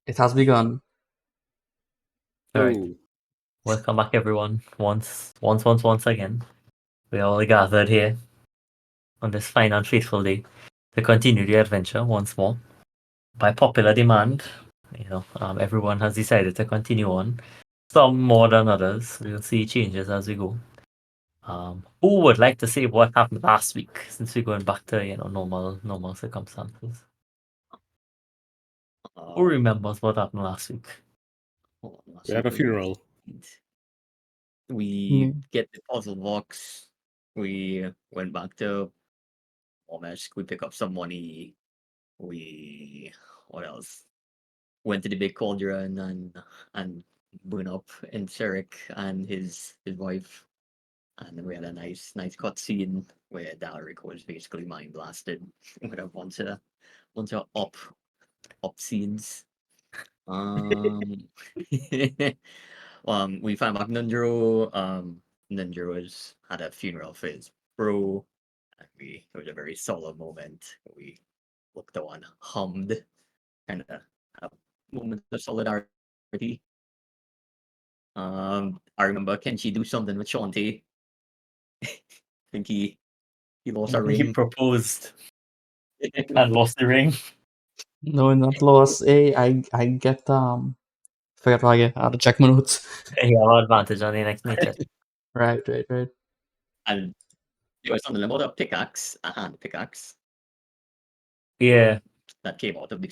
It has begun. All right. Oh, Welcome back, everyone. Once again, we all gathered here on this fine and faithful day to continue the adventure once more. By popular demand, everyone has decided to continue on. Some more than others. We'll see changes as we go. Who would like to say what happened last week, since we're going back to normal circumstances? Who remembers what happened last week? we had a funeral. We get the puzzle box. We went back to Omesh. We pick up some money. What else? Went to the big cauldron and burn up in Sherrick and his wife. And then we had a nice cut scene where Dalric was basically mind blasted with a bunch of up scenes. We found back Nundro. Nundro had a funeral for his bro. And it was a very solemn moment. We looked on, hummed, kind of a moment of solidarity. I remember Kenshi do something with Shanti. I think he lost a He ring. proposed and lost the ring. No, not lost. Hey, I get forget what I get. I had to check my notes. He have advantage on the next nature. Right. And there was something about a pickaxe, a hand pickaxe Yeah. that came out of the.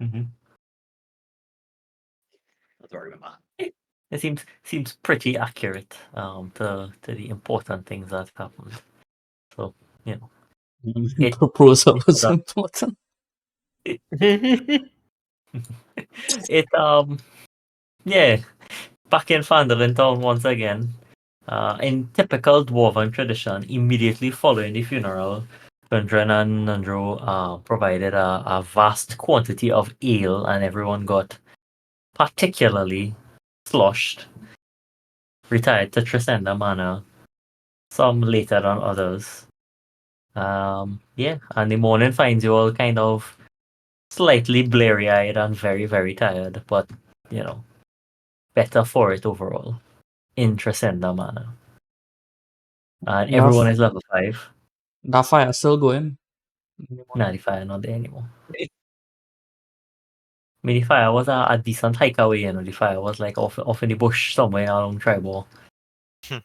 Mm-hmm. That's what I remember. It seems pretty accurate to the important things that happened. So It- Proposal was that- important. it yeah, back in Fandolin town once again. In typical dwarven tradition, immediately following the funeral, Gundren and Nundro provided a vast quantity of ale, and everyone got particularly sloshed. Retired to Tresenda Manor, some later than others. And the morning finds you all kind of slightly bleary-eyed and very, very tired, but better for it overall in Tresenda Manor. And everyone is level 5. That fire still going. Nah, the fire not there anymore. I mean, the fire was a decent hike away, the fire was like off in the bush somewhere along Tribal. Well,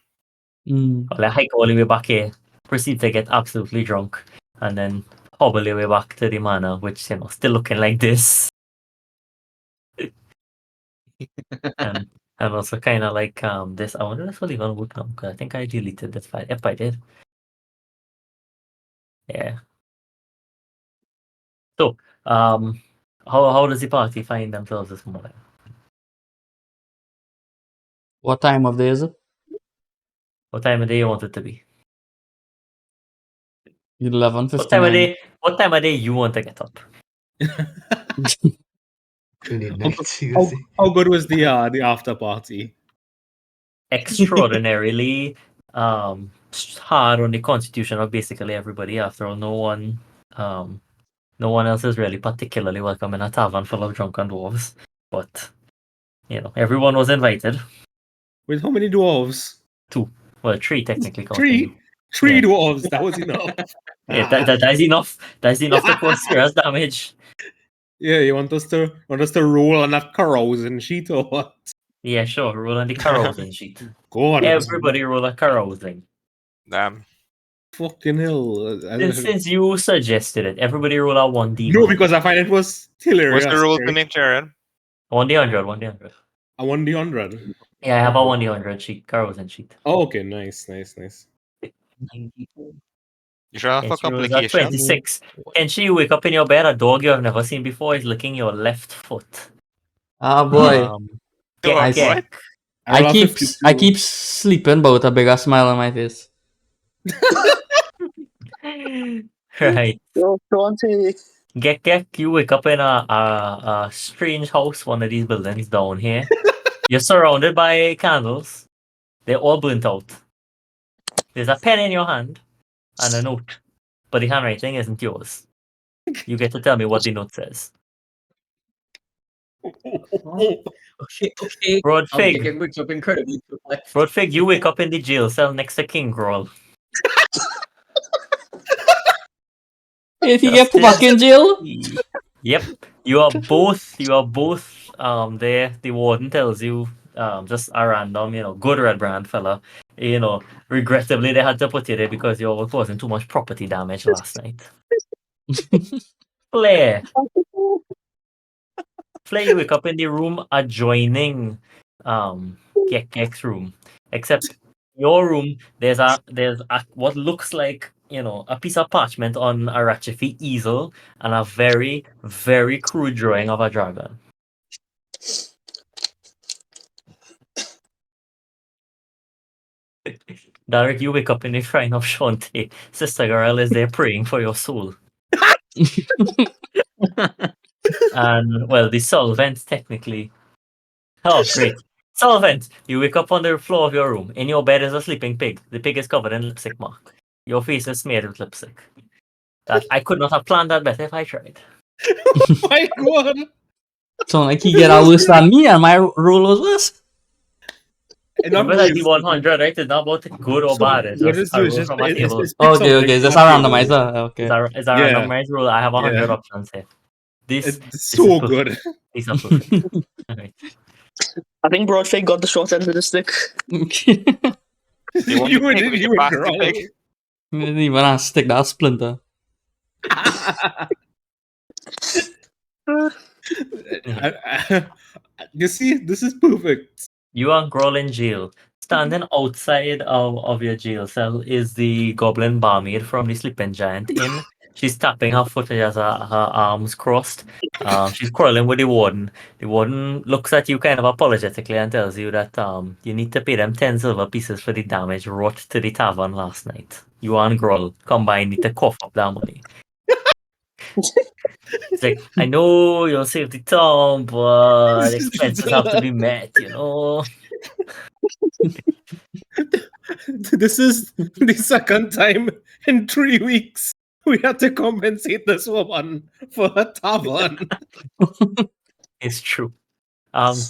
I hike all the way back here, proceed to get absolutely drunk, and then hobble the way back to the manor, which, still looking like this. and also kind of like this. I wonder if this will even work now, because I think I deleted this file. If I did. Yeah. So, how does the party find themselves this morning? What time of day is it? What time of day you want it to be? 11:59. What time of day you want to get up? How good was the after party? Extraordinarily hard on the constitution of basically everybody. After all, no one else is really particularly welcome in a tavern full of drunken dwarves. But everyone was invited. With how many dwarves? 2. Well, 3 technically. Three dwarves. That was enough. Yeah, that's enough. That's enough to cause serious damage. Yeah, you want us to roll on that carousing sheet or what? Yeah, sure. Roll on the carousing sheet. Go on. Everybody roll a carousing. Damn. Fucking hell. Since you suggested it, everybody roll a 1d. No, because I find it was hilarious. What's the rule to name, Jared? 1d100, 1d100. A 1d100. Yeah, I have a 1d100 sheet, carousing sheet. Oh, okay, nice. You should have a She rolls a complication. 26. Can she wake up in your bed? A dog you have never seen before is licking your left foot. Ah boy. Get. I keep sleeping but with a bigger smile on my face. Right. Get, you wake up in a strange house, one of these buildings down here. You're surrounded by candles. They're all burnt out. There's a pen in your hand and a note, but the handwriting isn't yours. You get to tell me what the note says. Okay. Broadfig, Gekek wakes up incredibly perplexed. Broadfig, you wake up in the jail cell next to King Growl. If you get Just back in jail, Yep, you are both there. The warden tells you just a random, good red brand fella. Regrettably they had to put you there because you were causing too much property damage last night. Flair, you wake up in the room adjoining Gek's room. Except your room, there's what looks like a piece of parchment on a Ratchify easel and a very, very crude drawing of a dragon. Derek, you wake up in the shrine of Shantae. Sister Girl is there praying for your soul. And, well, the solvent, technically. Oh, great. Solvent! You wake up on the floor of your room. In your bed is a sleeping pig. The pig is covered in lipstick mark. Your face is smeared with lipstick. That I could not have planned that better if I tried. My God. sound like he get out worse than me, and my role was worse. And not Remember that the worse. 100, right? It's not about good or bad. It's What just is a it? roll from a table. It's pick Okay, something it's from just a table. randomizer. Okay. It's a Yeah. randomized rule. I have 100 Yeah. options here. This It's is so perfect. good. These are perfect. Alright. I think Broadfig got the short end of the stick. Okay. You want You the would pig, we you can would pass the growl. pig. Didn't even have to stick that splinter. You see, this is perfect. You are Growl in jail. Standing outside of your jail cell is the goblin barmaid from the Sleeping Giant Inn. She's tapping her foot as her arms crossed. She's quarreling with the warden. The warden looks at you kind of apologetically and tells you that you need to pay them 10 silver pieces for the damage wrought to the tavern last night. You and Growl combined need to cough up that money. It's like, I know you'll save the town, but expenses have to be met, This is the second time in 3 weeks we had to compensate this woman for her tavern. It's true.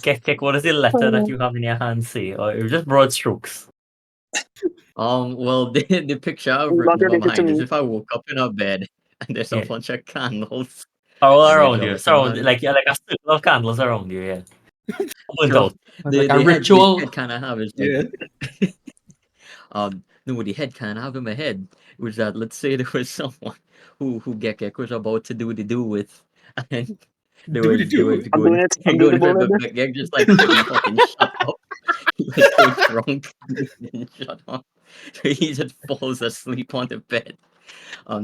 Kek, what does the letter that you have in your hand say? Or it was just broad strokes? Well, the picture I've Not written in my related to mind is me. if I woke up in a bed and there's Yeah. a bunch of candles. All And around maybe you. I was Surround, thinking- like a circle of candles around you, yeah. Burnt Sure. out. Like a ritual. The head kind of have is like, Yeah. no, what the head kind of have in my head was that let's say there was someone who Gekek was about to do the do with, and there was I'm doing it. I'm doing the going bullet. but Gekek just like couldn't fucking shut up. He was so drunk, he didn't shut up. So he just falls asleep on the bed,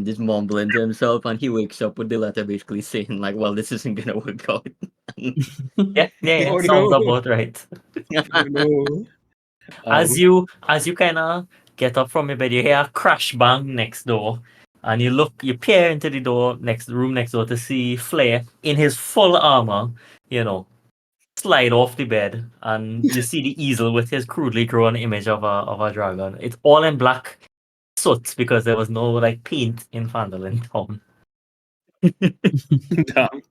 just mumbling to himself, and he wakes up with the letter basically saying like, "Well, this isn't gonna work out." Yeah, Oh, sounds no. about right. Oh, no. As you kind of get up from your bed, you hear a crash bang next door, and you peer into the room next door to see Flair in his full armor, slide off the bed, and you see the easel with his crudely drawn image of a dragon. It's all in black soot because there was no paint in Phandalin Town. Damn.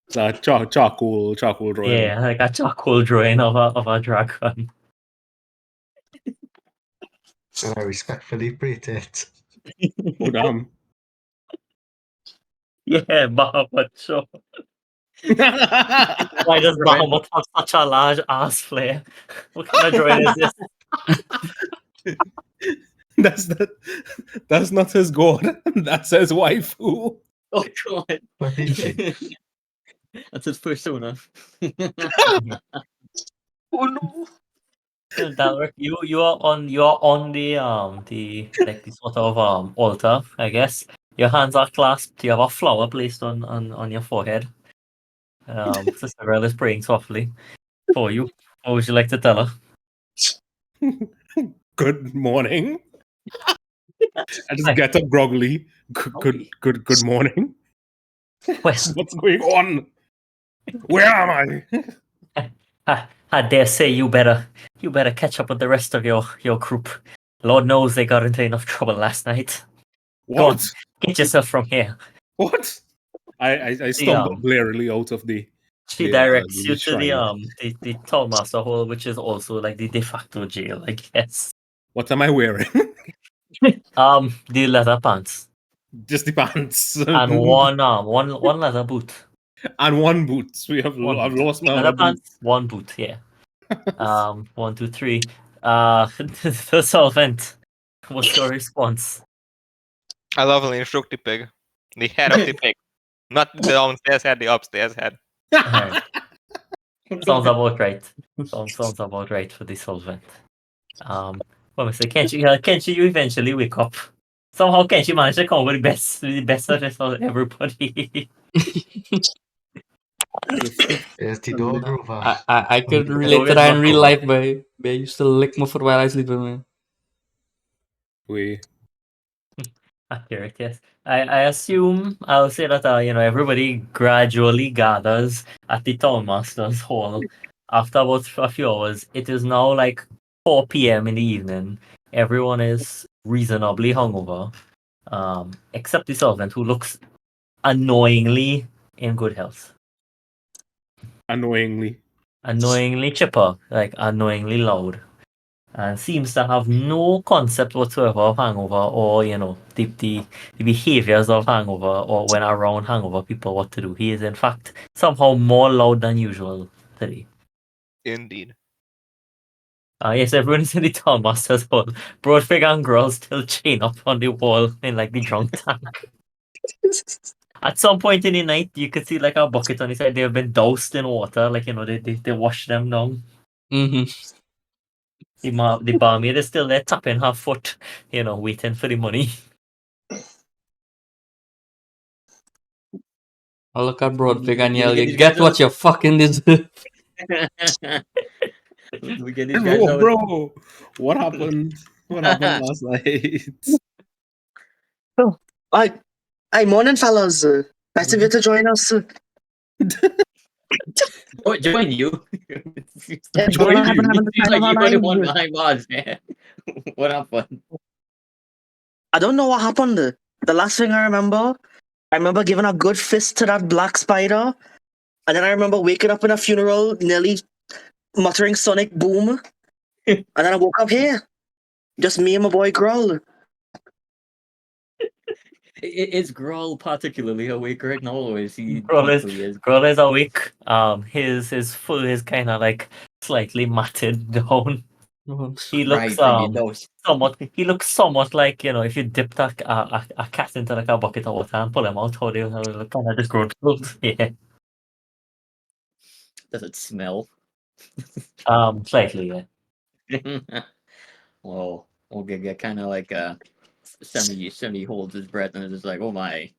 It's a charcoal drawing. Yeah, like a charcoal drawing of a dragon. So I respectfully treat it. Oh, damn. Yeah, Bahamut, sure. Why does Bahamut have such a large ass flare? What kind of drawing is this? That's not his god. That's his waifu. Oh god, What is it? that's his persona. Oh no. Dalric, you are on the the sort of altar, I guess. Your hands are clasped. You have a flower placed on your forehead. Sister Girl is praying softly for you. What would you like to tell her? Good morning. I just get up groggily. Good morning. Well, What's going on? Where am I? I dare say you better catch up with the rest of your group. Lord knows they got into enough trouble last night. Go on, What? get yourself from here. What? I stumbled blearily out of the She The, directs the you to the shrine. the Tall Master Hall, which is also like the de facto jail, I guess. What am I wearing? The leather pants Just the pants and one leather boot. and one boot. I've One boot. lost my Leather other boot. pants, one boot. Yeah. 1, 2, 3. The solvent. What's your response? I love when you stroke the pig. The head of the pig. Not the downstairs head, the upstairs head. Alright. Sounds about right. Sounds about right for the solvent. What was it? Kenshi, you eventually wake up. Somehow Kenshi managed to come up with the best suggestion of everybody. There's the dog rover. I could relate to that in real life, but I used to lick my foot while I was sleeping, man. We Accurate, yes. I assume I'll say that everybody gradually gathers at the Town Master's Hall after about a few hours. It is now like 4 p.m. in the evening. Everyone is reasonably hungover, except the servant who looks annoyingly in good health. annoyingly. Annoyingly chipper, like annoyingly loud. And seems to have no concept whatsoever of hangover or, the behaviors of hangover or when around hangover people what to do. He is, in fact, somehow more loud than usual today. Indeed. Yes, everyone is in the Town Master's Hall. Broadfig and Girl still chain up on the wall in like the drunk tank. At some point in the night, you could see like a bucket on the side. They have been doused in water, like, they wash them down. Mm-hmm. The barmaid is still there tapping her foot, waiting for the money. I look at Broadfig and Did we yell, get you these get guys what out? you fucking deserve. We get these guys out. Bro, what happened? What happened last night? Hi, morning, fellas. Nice of you to join us. Oh, join you. Yeah, Join I've been you. having the Seems time like of my you're the one life. behind bars, man. What happened? I don't know what happened. The last thing I remember giving a good fist to that black spider, and then I remember waking up in a funeral, nearly muttering "Sonic Boom," and then I woke up here, just me and my boy Growl. Is Grawl particularly awake right now, or is he? Girl equally as- is awake. His fur is kind of like slightly matted down. He looks Right, maybe those. He looks somewhat like, if you dipped a cat into like a bucket of water and pull him out, how they look kind of just grown close. Yeah. Does it smell? Slightly, yeah. Well, okay, kind of like semi holds his breath and is just like, oh my.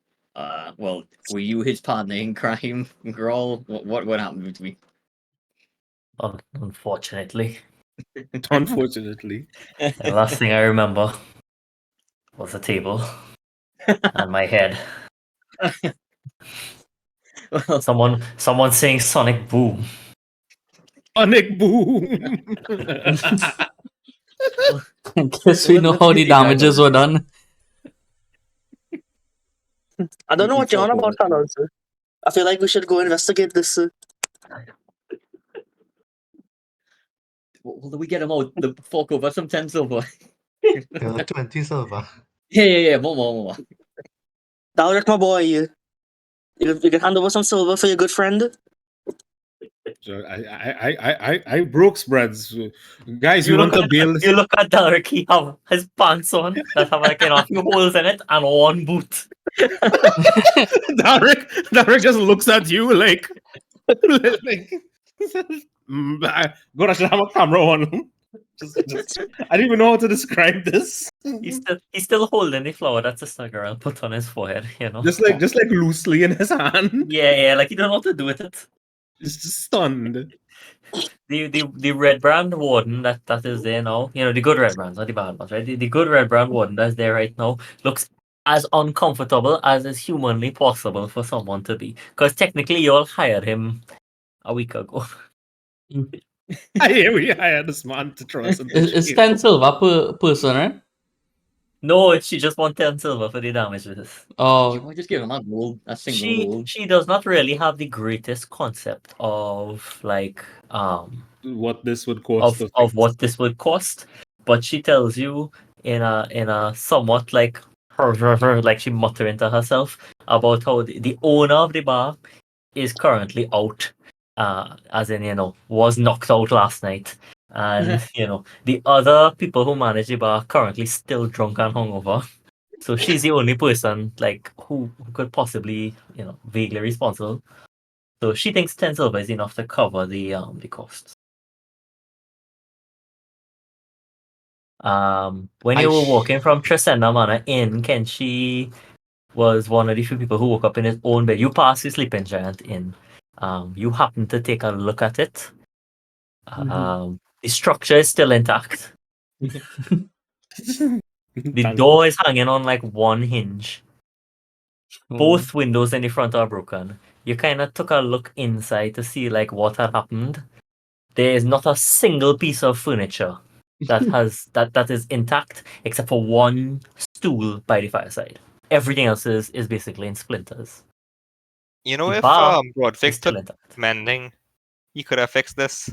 Well, were you his partner in crime, Grawl? What happened between? Unfortunately. Unfortunately. The last thing I remember was a table and my head. Well, Someone saying Sonic Boom. Sonic Boom. I guess we know let's how get the these guys damages out were of this. done. I don't know We what you're on talk about, about fellas. I feel like we should go investigate this. Well, we get him out. The fork over some 10 silver. 20 silver. Yeah. More. Dalric, my boy, you can hand over some silver for your good friend. So I broke spreads. Guys, you want to build? You look at Derek, he have his pants on that have like a few holes in it and one boot. Derek just looks at you like God, I should have a camera on. Just, I don't even know how to describe this. He's still holding the flower that Sister Girl put on his forehead, Just like loosely in his hand. Yeah, like he don't know what to do with it. Just stunned. The red brand warden that is there now, the good red brands, not the bad ones, right? The good red brand warden that's there right now looks as uncomfortable as is humanly possible for someone to be. Because technically you all hired him a week ago. We hired this man to throw us into It's jail. 10 silver per person, right? No, she just won 10 silver for the damages. Oh, You just give him that gold, a single gold. She does not really have the greatest concept of like What this would cost of what this would cost, but she tells you in a somewhat like her like she muttering to herself about how the owner of the bar is currently out, as in was knocked out last night, and the other people who manage the bar currently still drunk and hungover. So she's the only person like who could possibly vaguely responsible. So she thinks 10 silver is enough to cover the costs. When you were walking from Tresenda Manor Inn, Kenshi was one of the few people who woke up in his own bed. You passed the Sleeping Giant Inn. You happened to take a look at it. The structure is still intact. The door is hanging on like one hinge. Both windows in the front are broken. You kind of took a look inside to see like what had happened. There is not a single piece of furniture that has that is intact except for one stool by the fireside. Everything else is basically in splinters. You know, The if bar Broadfix is still took intact. mending, he could have fixed this.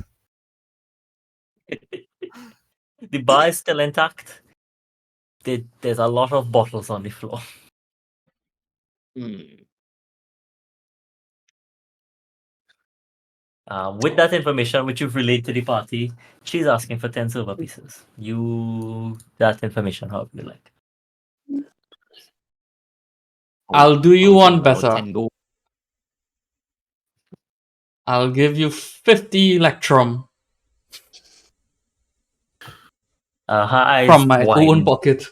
The bar is still intact. There's a lot of bottles on the floor. With that information, which you've relayed to the party, she's asking for 10 silver pieces. That information, however you like. I'll do you one About better. 10 gold. I'll give you 50 electrum Her eyes from my own widen. pocket.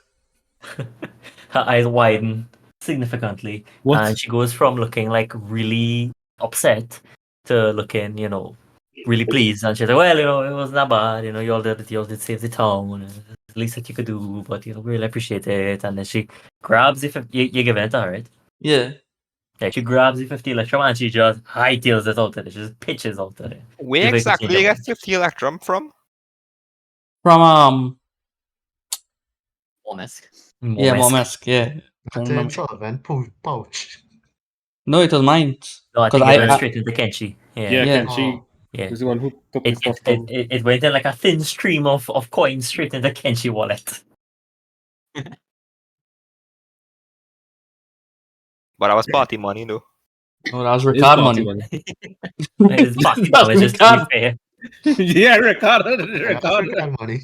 Her eyes widen significantly, What? and she goes from looking like really upset to looking, really pleased. And she's like, "Well, it wasn't that bad. You all did save the town. It's the least that you could do, but really appreciate it." And then she grabs the 50. You're giving it to her, right? Yeah. Yeah, she grabs the 50 electrum and she just hightails it out of it. She just pitches out of it. Where Give it exactly to do you Ginger. get 50 electrum from? From Almost. yeah, Momesk, yeah. I But remember. insolvent pouch. No, it was mine. No, I 'Cause think it went I- straight into Kenshi. Yeah, Yeah. Yeah. Kenshi Yeah. was the one who took the It, stuff it, from. it, it went in like a thin stream of coins straight into Kenshi wallet. But I was party money, though. Oh, that was His Ricard party money. His party That's damages, to be Ricard. fair. Yeah, Ricardo. Yeah, African money.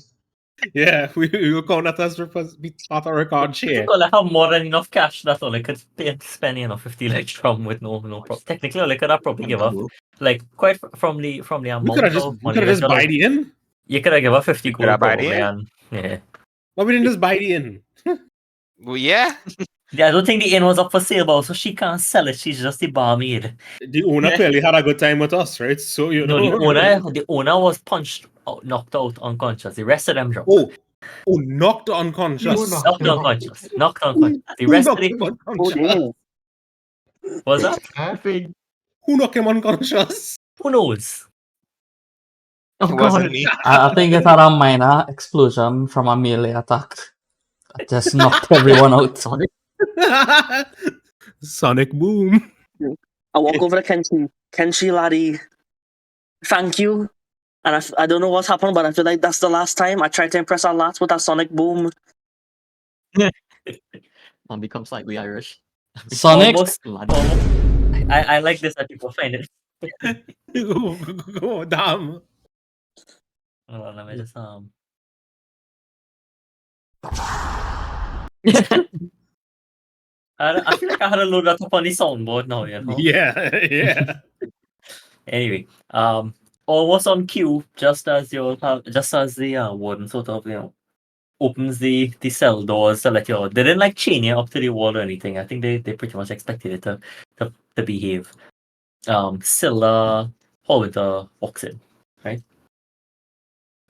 Yeah, we will count that as be part of record share. Typical, I have more than enough cash. That's all I could spend, 50 electrum with no problem. Technically, all I could have probably give up, like, quite from the We amount could have of just, money. buy the inn. You could have given her 50 You could have gold buy the probably, inn. and yeah. But we didn't just buy the inn. Well, yeah. Yeah, I don't think the inn was up for sale, but so she can't sell it. She's just the barmaid. The owner clearly had a good time with us, right? So No, the owner was knocked out unconscious. The rest of them dropped. Oh, knocked unconscious. Who knocked Knocked him out? unconscious. Knocked unconscious. The Who rest of knocked the him unconscious? was that? Huh? Who knocked him unconscious? Who knows? It wasn't me. I think it had a minor explosion from a melee attack. It just knocked everyone out. Sonic boom. I walk over to Kenshi. Kenshi, laddie, thank you. And I don't know what's happened, but I feel like that's the last time I tried to impress our lads with that sonic boom. And become slightly Irish. Sonic, Almost. I like this that people find it. Oh, damn. Hold on, let me just I feel like I had to load that up on the soundboard now, Yeah. Anyway, almost on cue, just as the warden sort of opens the cell doors to let you out. They didn't like chain you up to the wall or anything. I think they pretty much expected it to behave. Silda Hallwinter walks in, right?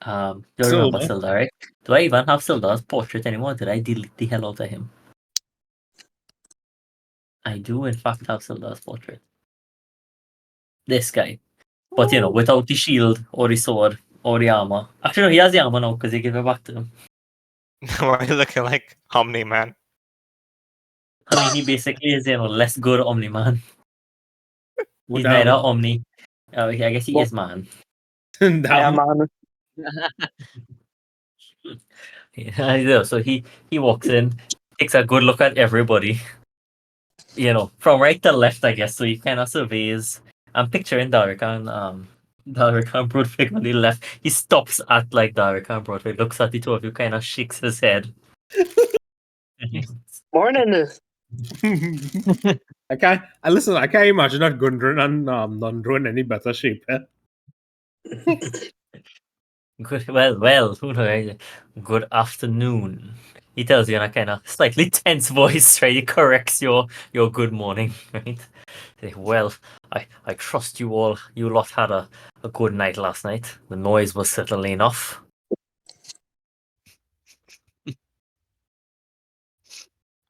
You remember Silda? Silda, right? Do I even have Silda's portrait anymore? Did I delete the hell out of him? I do, in fact, have Silda's portrait. This guy. But, without the shield or the sword or the armor. Actually, no, he has the armor now because he gave it back to him. Why are you looking like Omni Man? I mean, he basically is, less good Omni-Man. Well, He's damn. neither Omni. I guess he Well- is man. I am Damn. man. Yeah, so he walks in, takes a good look at everybody. From right to left, I guess. So he kind of surveys. I'm picturing Derek and Broadwig on the left. He stops at like Derek and Broadwig, looks at the two of you, kind of shakes his head. Morning. I can't imagine that Gundren and Nundro in any better shape. Eh? Good, well, who knows? Good afternoon. He tells you in a kind of slightly tense voice, right? He corrects your good morning, right? Say, well, I trust you all. You lot had a good night last night. The noise was certainly enough.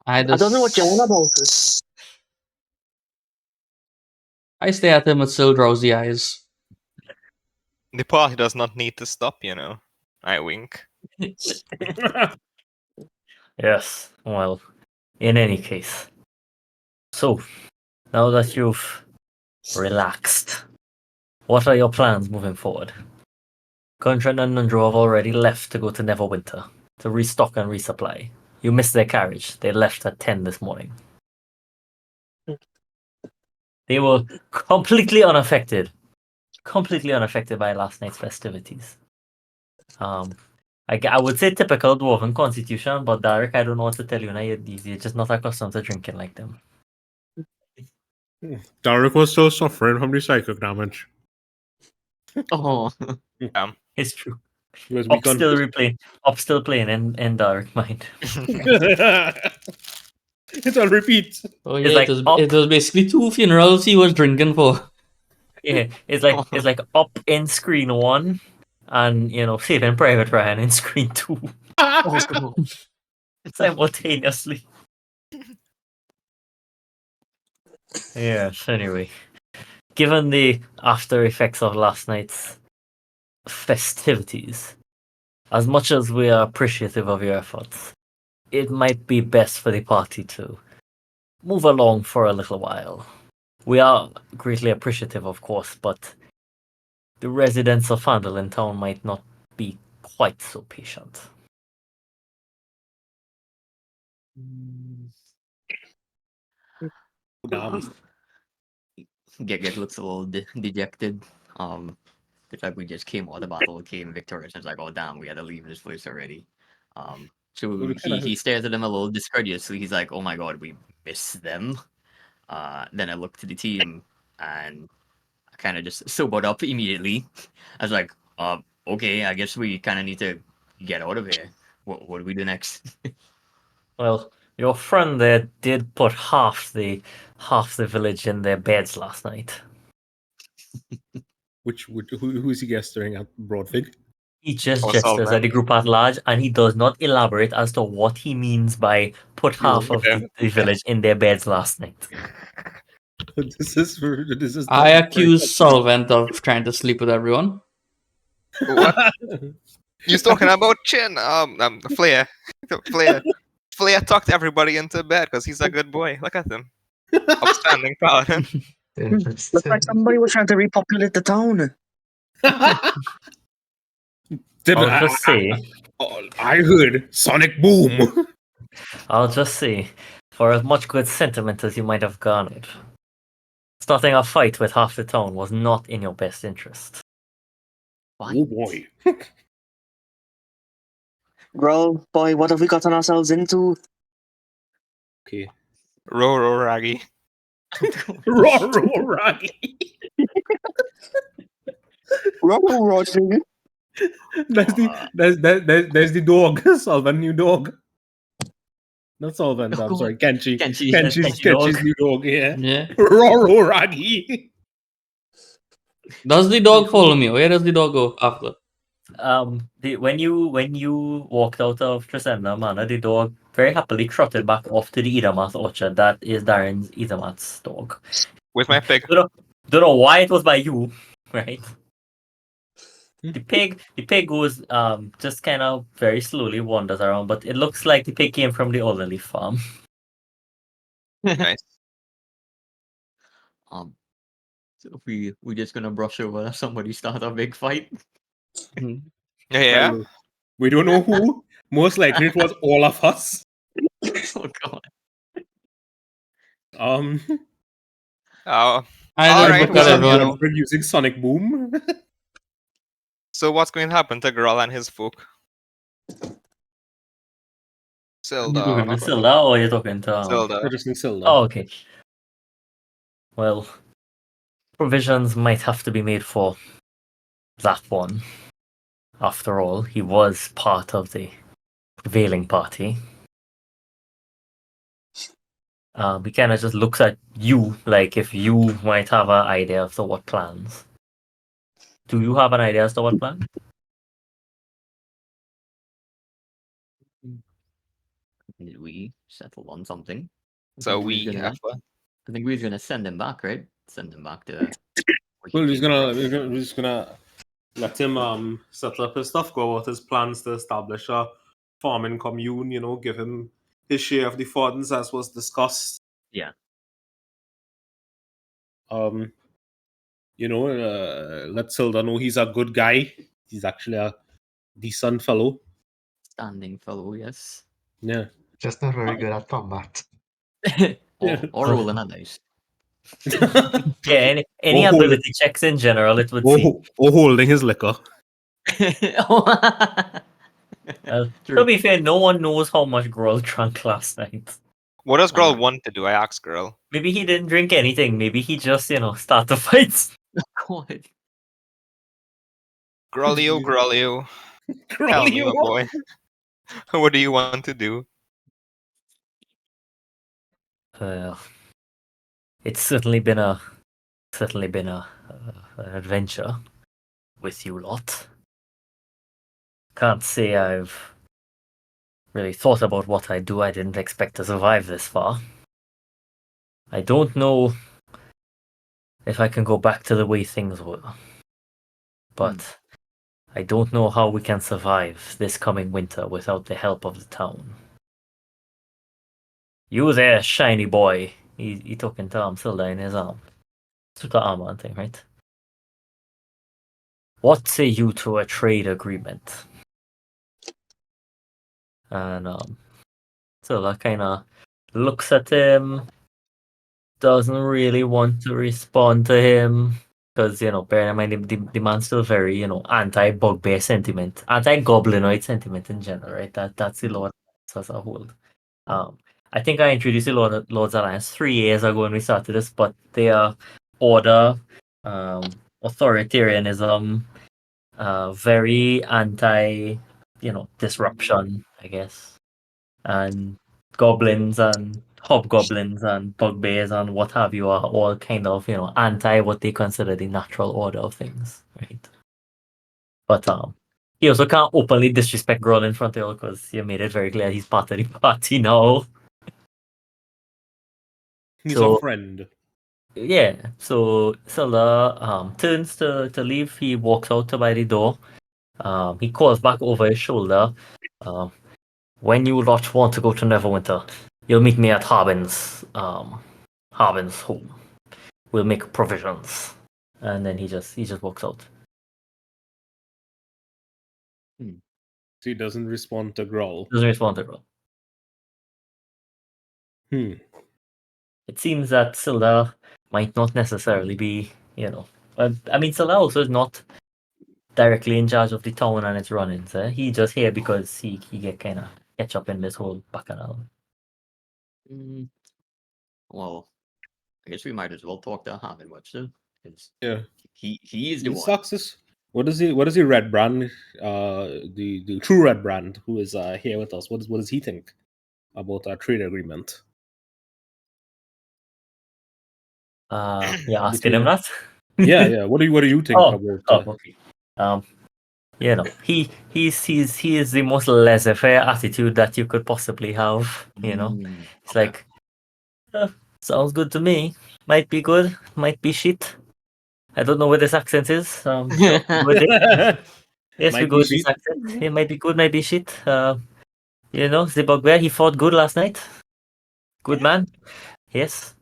I don't know what you're on about. I stare at him with still drowsy eyes. The party does not need to stop, I wink. Yes, well, in any case. So, now that you've relaxed, what are your plans moving forward? Gundren and Nundro have already left to go to Neverwinter to restock and resupply. You missed their carriage. They left at 10 this morning. They were completely unaffected by last night's festivities. I would say typical dwarven constitution, but Derek, I don't know what to tell you now. You're just not accustomed to drinking like them. Derek was still suffering from the psychic damage. Oh, It's true. He was Up still playing in Derek mind. It's on repeat. Oh It's yeah, like up- it was basically 2 funerals he was drinking for. Yeah, it's like up in screen 1, and Saving Private Ryan in screen 2 simultaneously. Yes. Anyway, given the after effects of last night's festivities, as much as we are appreciative of your efforts, it might be best for the party to move along for a little while. We are greatly appreciative, of course, but the residents of Fandolin Town might not be quite so patient. Damn. Get looks a little dejected. It's like we just came out of the battle, came victorious. It's like, oh damn, we had to leave this place already. So Well, we kinda- he stares at them a little discourteously. He's like, oh my god, we miss them. Then I look to the team and I kind of just sobered up immediately. I was like, okay, I guess we kind of need to get out of here. What do we do next? Well, your friend there did put half the village in their beds last night. Who is he gesturing at? Broadwig? He just Or gestures Solvent. at the group at large, and he does not elaborate as to what he means by put half of Okay. the village in their beds last night. This is. I accuse Solvent of trying to sleep with everyone. What? You're talking about Chin? Flair. Flair tucked everybody into bed because he's a good boy. Look at him. Upstanding paladin. Looks like somebody was trying to repopulate the town. I'll just say, I heard Sonic Boom. for as much good sentiment as you might have garnered, starting a fight with half the town was not in your best interest. Oh boy. Girl, boy, what have we gotten ourselves into? Okay. Row, Raggy. Raw Raggy. Roger. There's the dog. Solvent new dog. Not Solvent, I'm sorry. Kenshi. Kenchi's new dog, yeah. Yeah. Raw Raggy. Does the dog follow me? Where does the dog go after? When you walked out of Tresenda Manor, the dog very happily trotted back off to the Edamat orchard. That is Darren's Edamat's dog. With my pig. Don't know why it was by you, right? The pig goes just kind of very slowly wanders around, but it looks like the pig came from the Olive farm. Nice. So we just gonna brush over somebody start a big fight. Yeah. Well, we don't know who. Most likely it was all of us. Oh god. Um, Oh, I All just right, look at well, everyone. you know. we're using Sonic Boom. so what's going to happen to Grull and his folk? You Zelda. talking to Silda or you talking to Zelda. We're just in Silda. Oh, okay. Well, provisions might have to be made for that one. After all, he was part of the prevailing party. He kind of just looks at you like if you might have an idea as to what plans. Do you have an idea as to what plan? Did we settle on something? So think we gonna, have I think we was gonna send him back, right? Send him back to. Well, we're just gonna let him settle up his stuff, go about his plans to establish a farming commune. You know, give him his share of the funds as was discussed. Yeah. You know, let Silda know he's a good guy. He's actually a decent fellow. Standing fellow, yes. Yeah. Just not very good at combat. Or rolling a dice. Yeah, any Oh, hold ability checks in general, it would seem. or holding his liquor. To be fair, no one knows how much Grohl drank last night. What does Grull want to do? I asked Grull. Maybe he didn't drink anything. Maybe he just, started fights. God. Grullio, Grullio. Tell me, my boy. What do you want to do? It's certainly been an adventure with you lot. Can't say I've really thought about what I do. I didn't expect to survive this far. I don't know if I can go back to the way things were, but I don't know how we can survive this coming winter without the help of the town. You there, shiny boy. He took into Silda in his arm. Took the armor and thing, right? What say you to a trade agreement? And Silda kind of looks at him, doesn't really want to respond to him. Because, bear in mind, the man's still very, anti-bugbear sentiment, anti-goblinoid sentiment in general, right? That's the Lord as a whole. I think I introduced the Lord's Alliance 3 years ago when we started this, but their order, authoritarianism, very anti, disruption, I guess. And goblins and hobgoblins and bugbears and what have you are all kind of, anti what they consider the natural order of things, right? But he also can't openly disrespect Grohl in front of you because you made it very clear he's part of the party now. He's a friend. Yeah, so Silda turns to leave. He walks out to by the door. He calls back over his shoulder. When you lot want to go to Neverwinter, you'll meet me at Harbin's home. We'll make provisions. And then he just walks out. So he doesn't respond to Growl. Doesn't respond to Growl. It seems that Silda might not necessarily be, Silda also is not directly in charge of the town and its run-ins. He just here because he get kind of catch up in this whole bacchanal. Well, I guess we might as well talk to Harvin Webster. Yeah. He is the one. Success. What is the Red Brand? The true Red Brand who is here with us. What does he think about our trade agreement? You're asking him that? yeah. What do you think about? Okay. He is the most laissez-faire attitude that you could possibly have. It's like, sounds good to me. Might be good, might be shit. I don't know where this accent is. Sure, go with it. Yes, we Might go be with this shit. accent. It might be good, might be shit. The bugbear, he fought good last night. Good man. Yes.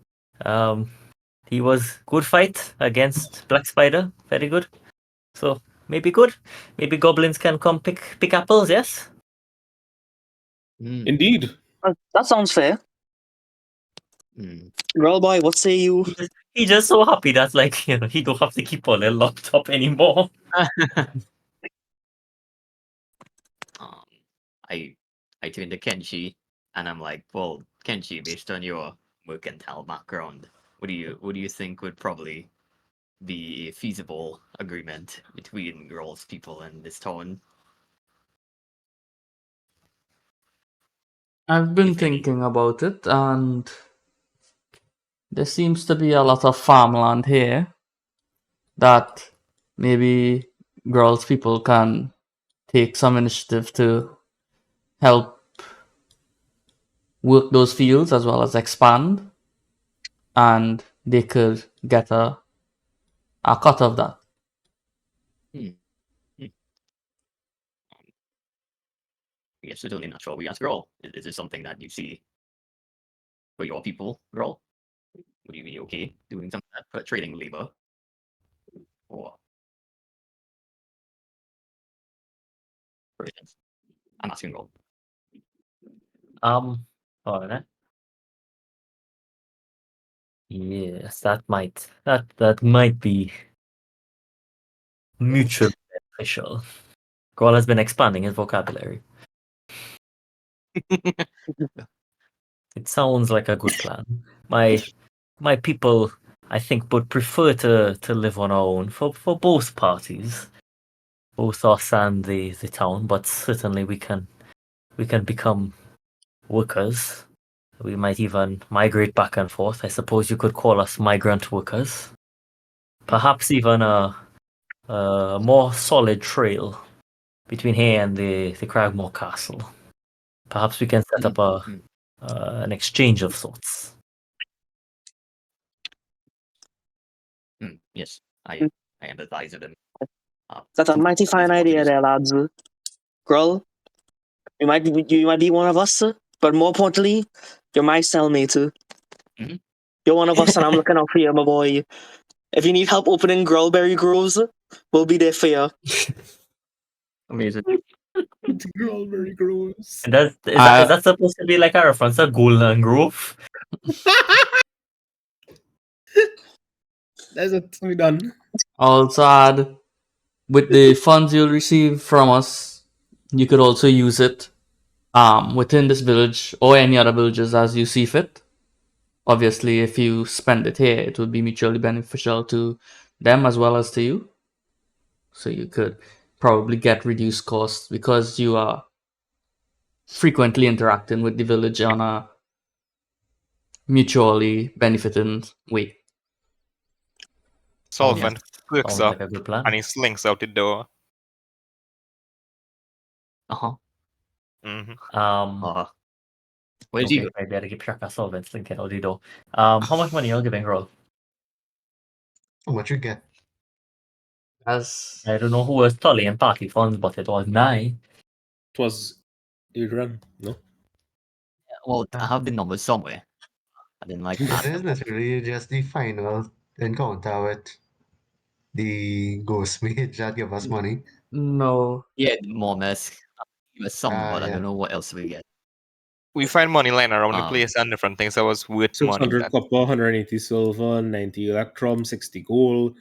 He was good fight against Black Spider. Very good. So maybe good. Maybe goblins can come pick apples. Yes. Mm, Indeed. That sounds fair. mm. Girl boy, what say you? He's just so happy that he don't have to keep all locked up anymore. um, I turn to Kenshi and I'm like, well, Kenshi, based on your mercantile background, what do you think would probably be a feasible agreement between Groll's people and this town? I've been If any. thinking about it, and there seems to be a lot of farmland here that maybe girls' people can take some initiative to help work those fields as well as expand, and they could get a cut of that. I guess it's only natural we ask Groll. Is this something that you see for your people, Groll? Would you be okay doing something like that for trading labor? Or for instance, I'm asking Groll. Hold on, eh? Yes, that might be mutually beneficial. Groll has been expanding his vocabulary. It sounds like a good plan. My people, I think, would prefer to live on our own for both parties, both us and the town. But certainly we can become workers. We might even migrate back and forth. I suppose you could call us migrant workers. Perhaps even a more solid trail between here and the Cragmore Castle. Perhaps we can set up an exchange of sorts. Yes, I empathize with him. That's a mighty fine idea there, lads. Girl, you might be one of us, but more importantly, you're my cellmate. Mhm. You're one of us, and I'm looking out for you, my boy. If you need help opening Growlberry groves, we'll be there for you. Amazing. Girl, very gross. And is that supposed to be like a reference to Golden Grove? That's it. We done. Also add, with the funds you'll receive from us, you could also use it within this village or any other villages as you see fit. Obviously, if you spend it here, it would be mutually beneficial to them as well as to you. So you could probably get reduced costs because you are frequently interacting with the village on a mutually benefiting way. Solvent perks Sounds up like a good plan. and he slinks out the door. Uh-huh. Hmm. Where's Okay, you? I better keep track of solvents thinking out the door. How much money are you giving Roll? How much you get? As I don't know who was Tully and party funds, but it was nine. It was Adrian, no? Well, I have the numbers somewhere. I didn't like It add is them. literally just the final encounter with the ghost mage that give us money. no, Yeah, more or less. Give us some, but I Yeah. don't know what else we get. We find money lying around the Um, place and different things that was worth money. 600 copper, 180 silver, 90 electrum, 60 gold.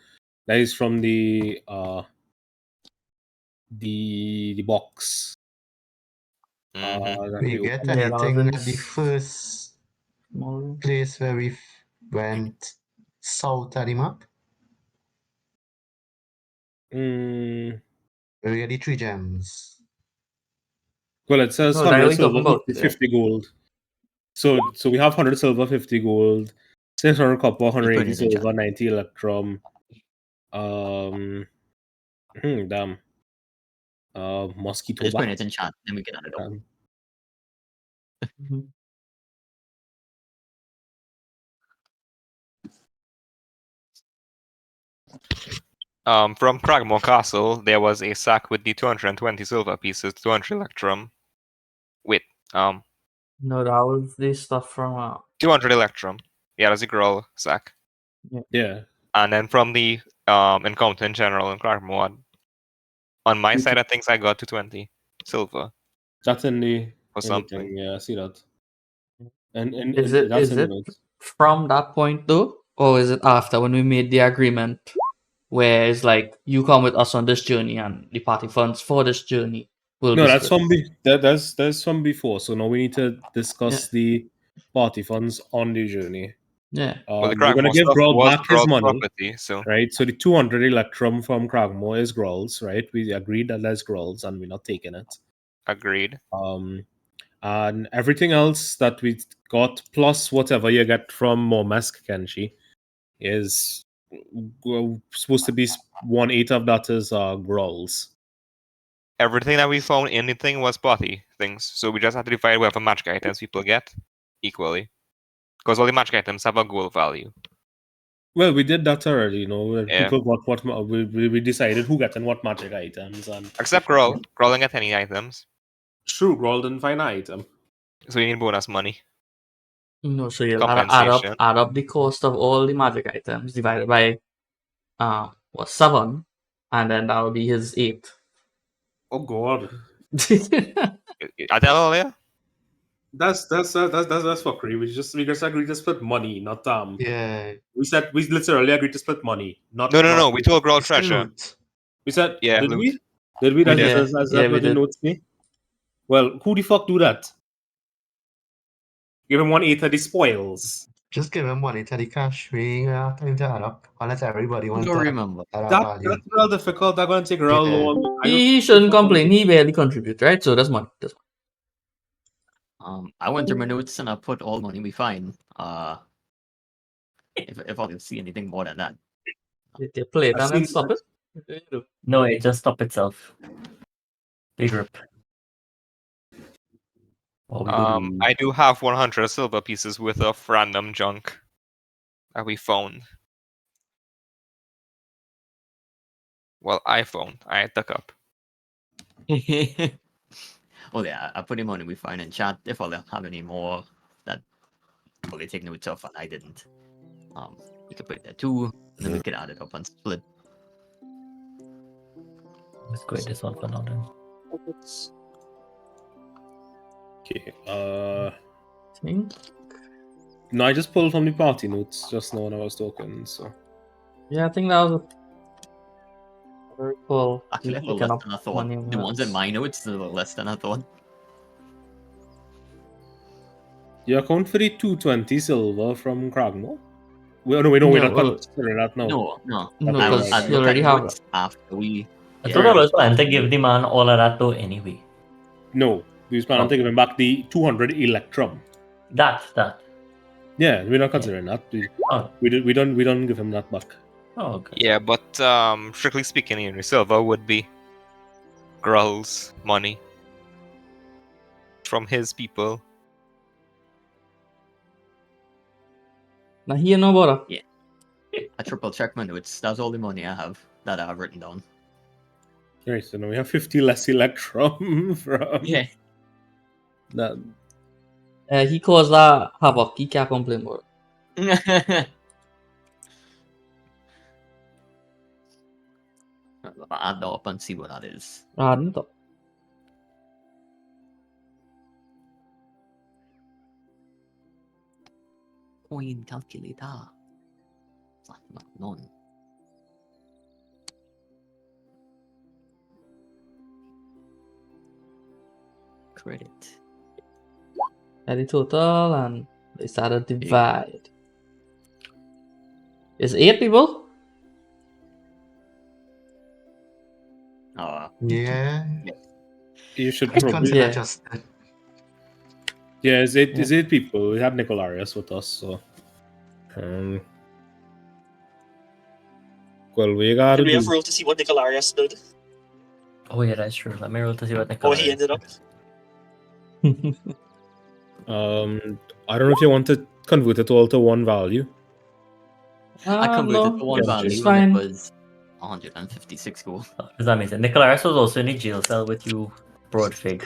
That is from the box. Mhm. That We we get Yeah, that was anything in at the first small room. place where we went south of the map? Mm, Where we get the 3 gems. well, it says No, that 100 we talking silver, about 50 gold. So we have 100 silver, 50 gold, 600 copper, Just put 180 it in chat. silver, 90 electrum. Damn. Mosquito Just put bat. it in chat, then we can add it up. Mhm. From Cragmore Castle, there was a sack with the 220 silver pieces, 200 electrum. Wait, No, that was the stuff from 200 electrum. Yeah, that's a Gruul sack. Yeah. And then from the encounter in general in Cragmore, on my side of things, I got 220 silver That's in the for in the something. thing. Yeah, I see that. And Is it that's is in the it notes. from that point though, or is it after when we made the agreement, where it's like you come with us on this journey and the party funds for this journey will No, be that's split? from that's from before. So now we need to discuss the party funds on the journey. Yeah. Well, the We're gonna Cragmore give stuff Grawl was back his Gruul's money, property, so right? So the 200 electrum from Cragmore is Growl's, right? We agreed that that's Growl's, and we're not taking it. agreed. And everything else that we got, plus whatever you get from Mormesk Kenshi, is supposed to be 1/8 of that is Growl's. Everything that we found in the thing was party things, so we just had to divide whatever magic items people get equally. Because all the magic items have a gold value. Well, we did that already, you know. Where Yeah. people got what we decided who getting what magic items, and Except Gruul. Gruul didn't get any items, true, Grawl didn't find an item. so we need bonus money. No, so you'll Compensation. add up the cost of all the magic items divided by 7, and then that'll be his 8. Oh God, I tell earlier? that's fuckery. We just agreed to split money, not Yeah. We literally agreed to split money, not No. We told Gruul It's the treasure. note. We said, Yeah, did loot. we? Did we? We did. That's Yeah, we what the did. notes say. Well, who the fuck do that? Give him 1/8 of the spoils. Just give him money to the cash. We ain't gonna have time to add up. Unless everybody wants don't to remember. add up That's value. real difficult. That's gonna take real Yeah. long. He shouldn't complain. He barely contributes, right? So that's money. That's I went through my notes and I put all money we find. If I can see anything more than that. money. They play it I've and then seen stop that. it. No, it just stopped itself. Big rip. What we do? I do have 100 silver pieces worth of random junk that we found. Well, I found. I took up. Well, yeah, I put him on and we find in chat if I'll have any more that probably take notes of and I didn't. You could put it there too, and then we could add it up and split. Let's go with this one for now then. Okay. Think? No, I just pulled from the party notes just now when I was talking. So Yeah, I think that was a very cool. Actually, a little Picking less up than I thought. money The ones in was- my notes are a little less than I thought. you account for the 220 silver from Cragmore? We're not well, considering that now. No. No, I because look you already have notes after we. I Yeah. thought I was planning to give the man all of that though anyway. No, we was planning to give him back the 200 electrum. That. Yeah, we're not considering that. Oh, We don't give him that back. oh okay. Yeah, but strictly speaking, here, silver would be Gruul's money from his people. now here no bother. I triple check my notes. That's all the money I have that I have written down. Right, so now we have 50 less electrum from Yeah. that. He caused that havoc. He can't complain about it. I'll add that up and see what that is. I didn't thought. Coin calculator. None. Credit. Add the total and they started to divide. It's 8 people? Yeah. You should It's probably. considered Yeah. just Yeah, is it people? We have Nicolarius with us, so. Well, we gotta Did we do. have roll to see what Nicolarius did? Oh yeah, that's true. Let me roll to see what Or he ended up? I don't know if you want to convert it all to one value. I converted no, to one it's value fine. and it was 156 gold. Does that make sense? Nicolaris was also in a jail cell with you, Broadfig.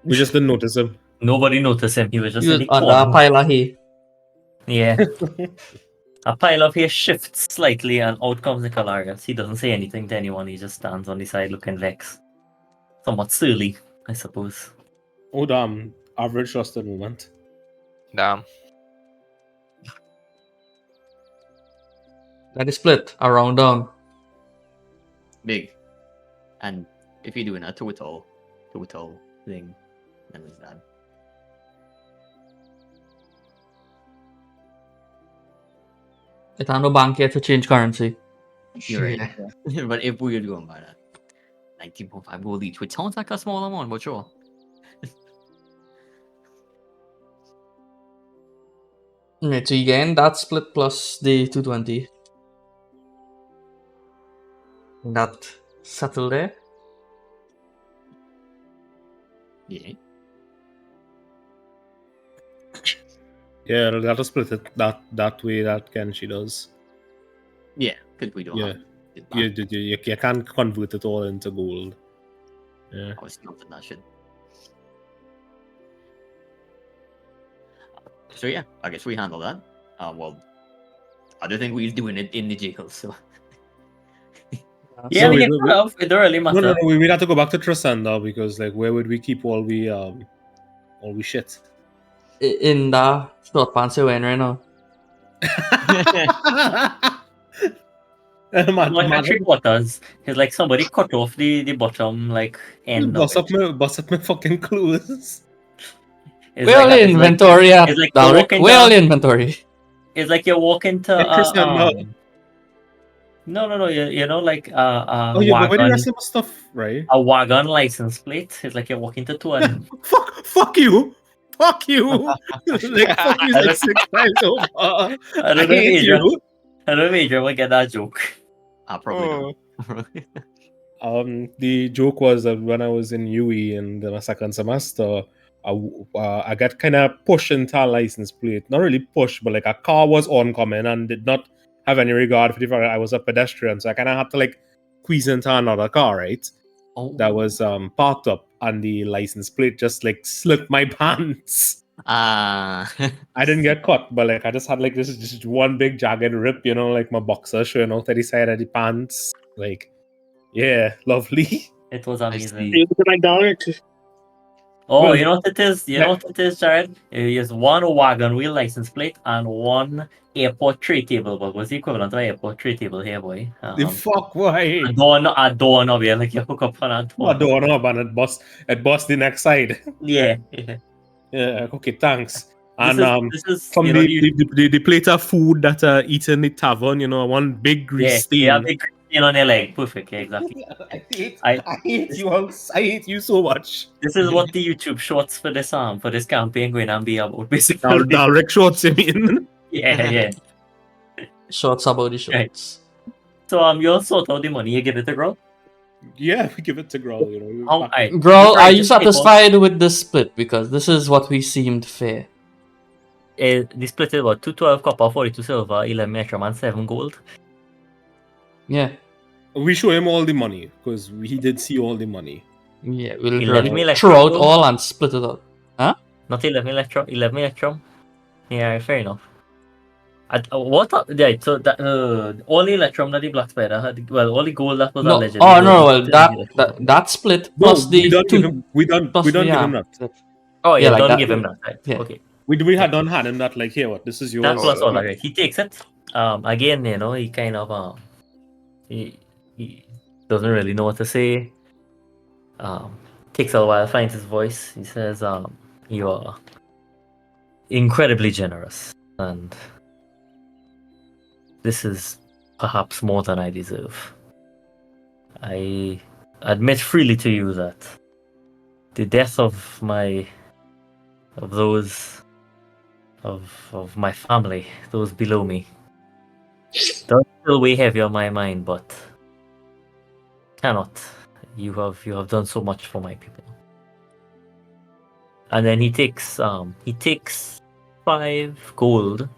We just didn't notice him. Nobody noticed him. He was just You in the under a corner. pile of hay. Yeah. A pile of hair shifts slightly, and out comes Nicolaris. He doesn't say anything to anyone. He just stands on the side looking vexed. Somewhat surly, I suppose. Oh damn! Average trusted moment. Damn. That is split around down. Big. And if you're doing a total thing, then it's that. It ain't no bank yet to change currency. You're right. Yeah. But if we're going by that, 19.5 gold each, which sounds like a small amount, but sure. Right, so you gain that split plus the 220. That settle there. Yeah. Yeah, that'll split it that way that Kenshi does. Yeah, because we don't Yeah. have it back. You can't convert it all into gold. Yeah. I was smelting that shit. So yeah, I guess we handle that. Well, I don't think we're doing it in the jail, so Yeah, So we we- could have. It don't really matter. No, we have to go back to Trisanda because like where would we keep all we shit? In the short pants you're wearing right now. Man, Like actually what does is like somebody cut off the bottom like end of bust up my fucking clothes. It's Where all like- the it's like- inventory at, it's like you're Dalric? walking Where all down- the inventory? It's like you walk into Yeah, Trisanda. no, you know like Oh yeah, but where the wagon, rest of my stuff, right? a wagon license plate. It's like you walk into two and Fuck you! Fuck you! Like fuck you like 6 times over. I I don't know if hate Adrian, you. I don't know if Adrian will get that joke. I probably don't. The joke was that when I was in UE in the second semester, I got kind of pushed into a license plate. Not really pushed, but like a car was oncoming and did not have any regard for the fact that I was a pedestrian, so I kind of had to like squeeze into another car, right? Oh, That was parked up, and the license plate just like slipped my pants. I didn't get caught, but like I just had like this just one big jagged rip, you know, like my boxer showing out at the side of the pants. Like, yeah, lovely. It was I amazing. see. You look like Dalric. Oh, Well, you know what it is? You know what it is, Jared? It is one wagon wheel license plate and one airport tray table. But what's the equivalent of an airport tray table here, boy? The fuck why? A doorknob, yeah, like you hook up on a I door. don't know, but it bust the next side. Yeah. Yeah, okay, thanks. This And is, this is from you know, the plate of food that eat in the tavern, you know, one big grease stain. you have the green on your leg. Perfect, yeah, exactly. I hate you all. I hate you so much. This is what the YouTube shorts for this campaign going to be about, basically. Dalric shorts, you mean? Yeah. Shorts about the shorts. So you'll sort out the money, you give it to girl. Yeah, we give it to Growl, you know. How I Girl, Right, are you just take one. satisfied with the split? Because this is what we seemed fair. the split is about 212 copper, 42 silver, 11 metrum, and 7 gold. Yeah. We show him all the money because he did see all the money. Yeah, we'll 11 really electro throw out gold. all and split it out. Not 11 electrum, 11 electrum. Yeah, fair enough. Right, so that all the electrum that the Black Spider had, well, all the gold that was No, allegedly. oh no, gold well that split plus we the don't two give him. We don't. plus We don't the, give him that. Oh, yeah, yeah, like don't that. give him that. Right. Yeah. Okay. We had done hand him that like here. What this is yours. That plus all that, right. He takes it. Again, you know, he kind of he doesn't really know what to say. Takes a while, finds his voice. He says, "You are incredibly generous, and this is perhaps more than I deserve. I admit freely to you that the death of my family, those below me, does still weigh heavy on my mind, but cannot. You have done so much for my people." And then he takes 5 gold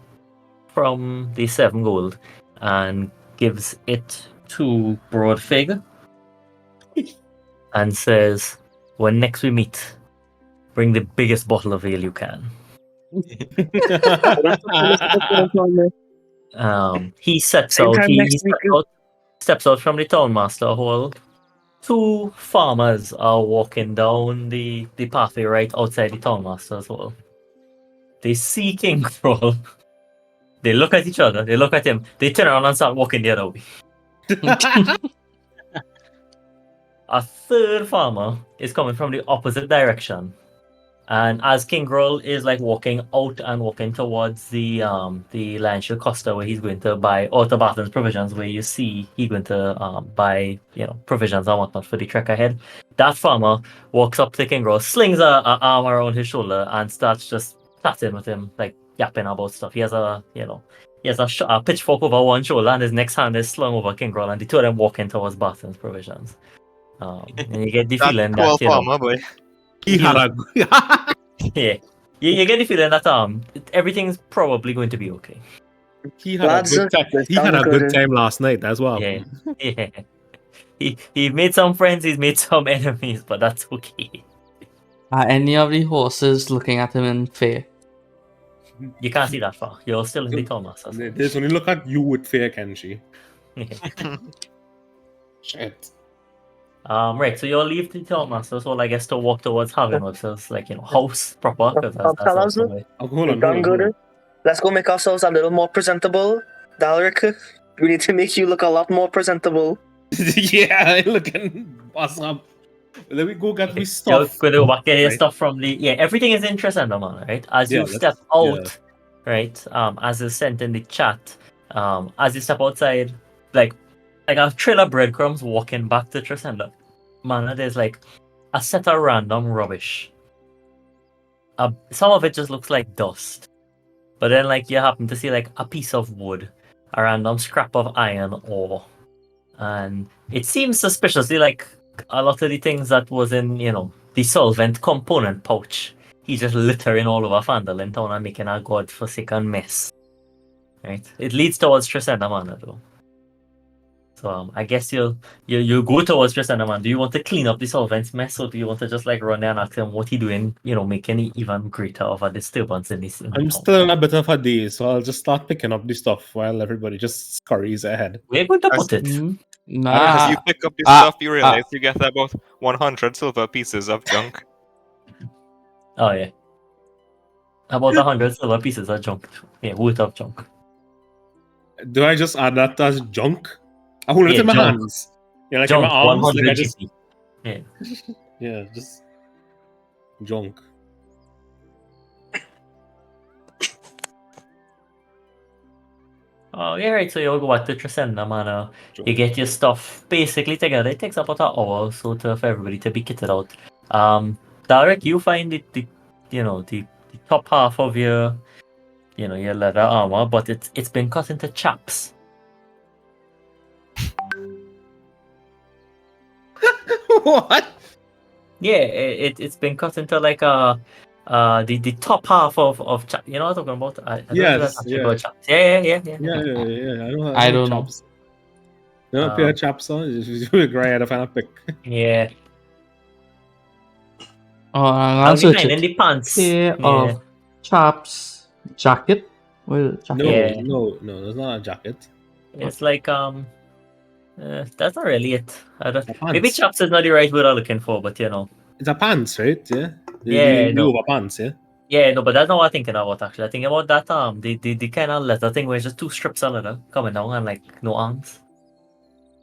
from the 7 gold and gives it to Broadfig and says, "When next we meet, bring the biggest bottle of ale you can." He steps Same out. time He next week. steps out from the townmaster hall. Two farmers are walking down the pathway right outside the townmaster's hall. They see King Kroll. They look at each other. They look at him. They turn around and start walking the other way. A third farmer is coming from the opposite direction. And as King Groll is like walking out and walking towards the Landshield Costa where he's going to buy Otto Barton's provisions, where you see he's going to buy provisions and whatnot for the trek ahead. That farmer walks up to King Groll, slings a arm around his shoulder, and starts just chatting with him, like yapping about stuff. He has a pitchfork over one shoulder, and his next hand is slung over King Groll, and the two of them walking towards Barton's provisions. And you get the That feeling cool that farmer boy. He had a yeah, you get the feeling that everything's probably going to be okay. he had Lads, a good time. this He had a sounds good good. time last night as well. Yeah, yeah. He made some friends, he's made some enemies, but that's okay. Are any of the horses looking at him in fear? You can't see that far. You're still in the Thomas. They just only look at you with fear, Kenshi. Shit. Right. So you'll leave the Townmaster, so I guess to walk towards Haven, which is like house proper, because that's Tell us, also way. Oh, hold on, Done hold on, hold good. on. Let's go make ourselves a little more presentable. Dalric, we need to make you look a lot more presentable. Yeah, looking awesome. Let me go get me You're stuff. going to get your right? stuff from the everything is in Tresenda, man, right? As Yeah, you let's- step out, right? As is sent in the chat, as you step outside, like a trail of breadcrumbs walking back to Tresenda, man, there's like a set of random rubbish. Some of it just looks like dust, but then like you happen to see like a piece of wood, a random scrap of iron ore, and it seems suspiciously like a lot of the things that was in the solvent component pouch. He's just littering all over Fandolin town and making a godforsaken mess. Right? It leads towards Tresenda Manor though. So I guess you go towards Tresenda Manor. Do you want to clean up the solvent's mess, or do you want to just like run there and ask him what he doing? Making it even greater of a disturbance in this. I'm still in a bit of a daze, so I'll just start picking up the stuff while everybody just scurries ahead. We're going to put it. As you pick up your stuff, you realize you get about 100 silver pieces of junk. Oh yeah. About 100 silver pieces of junk. Yeah, worth of junk. Do I just add that as junk? I hold it Yeah, in my junk. hands. Yeah, like Junk, in my arms. Like 100 I just, GP. Yeah. yeah, just junk. Oh, yeah, right. So you'll go back to Tresenda Manor. You get your stuff basically together. It takes about an hour or so for everybody to be kitted out. Dalric, you find the top half of your your leather armor, but it's been cut into chaps. What? Yeah, it's been cut into like the top half of chap. You know what I'm talking about? I don't know if that's Yes, actually yeah. called chaps. Yeah. Yeah. I don't know. chaps. You know, pair of chaps on. Just grey out of a pick. Yeah. Oh, I'll I'll be search fine in it. the pants. Pair Yeah. of chaps, jacket. Well, jacket. No, Yeah. no, that's not a jacket. It's like that's not really it. I don't. It's a Maybe pants. chaps is not the right word I'm looking for, but It's a pants, right? Yeah. Yeah, The no. over pants, yeah. yeah, no, but that's not what I'm thinking about actually. I think about that the kind of leather thing where it's just two strips of leather coming down and like no arms.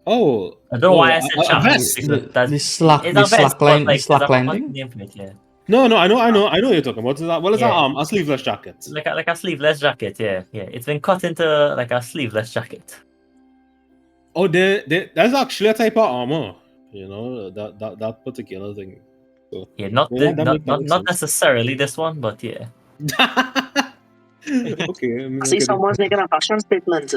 Oh. I don't know why I a said chaps. vest. because The slack, it's the a vest, slack but, line, the like, slack there's a lining. fucking name for it, yeah. No, I know what you're talking about. Is that what is that? Yeah. A sleeveless jacket. Like a sleeveless jacket, yeah. It's been cut into like a sleeveless jacket. Oh, there's actually a type of armor. You know that particular thing. So. Yeah, not Yeah, that makes not sense. necessarily this one, but yeah. Okay. I see someone's making a fashion statement.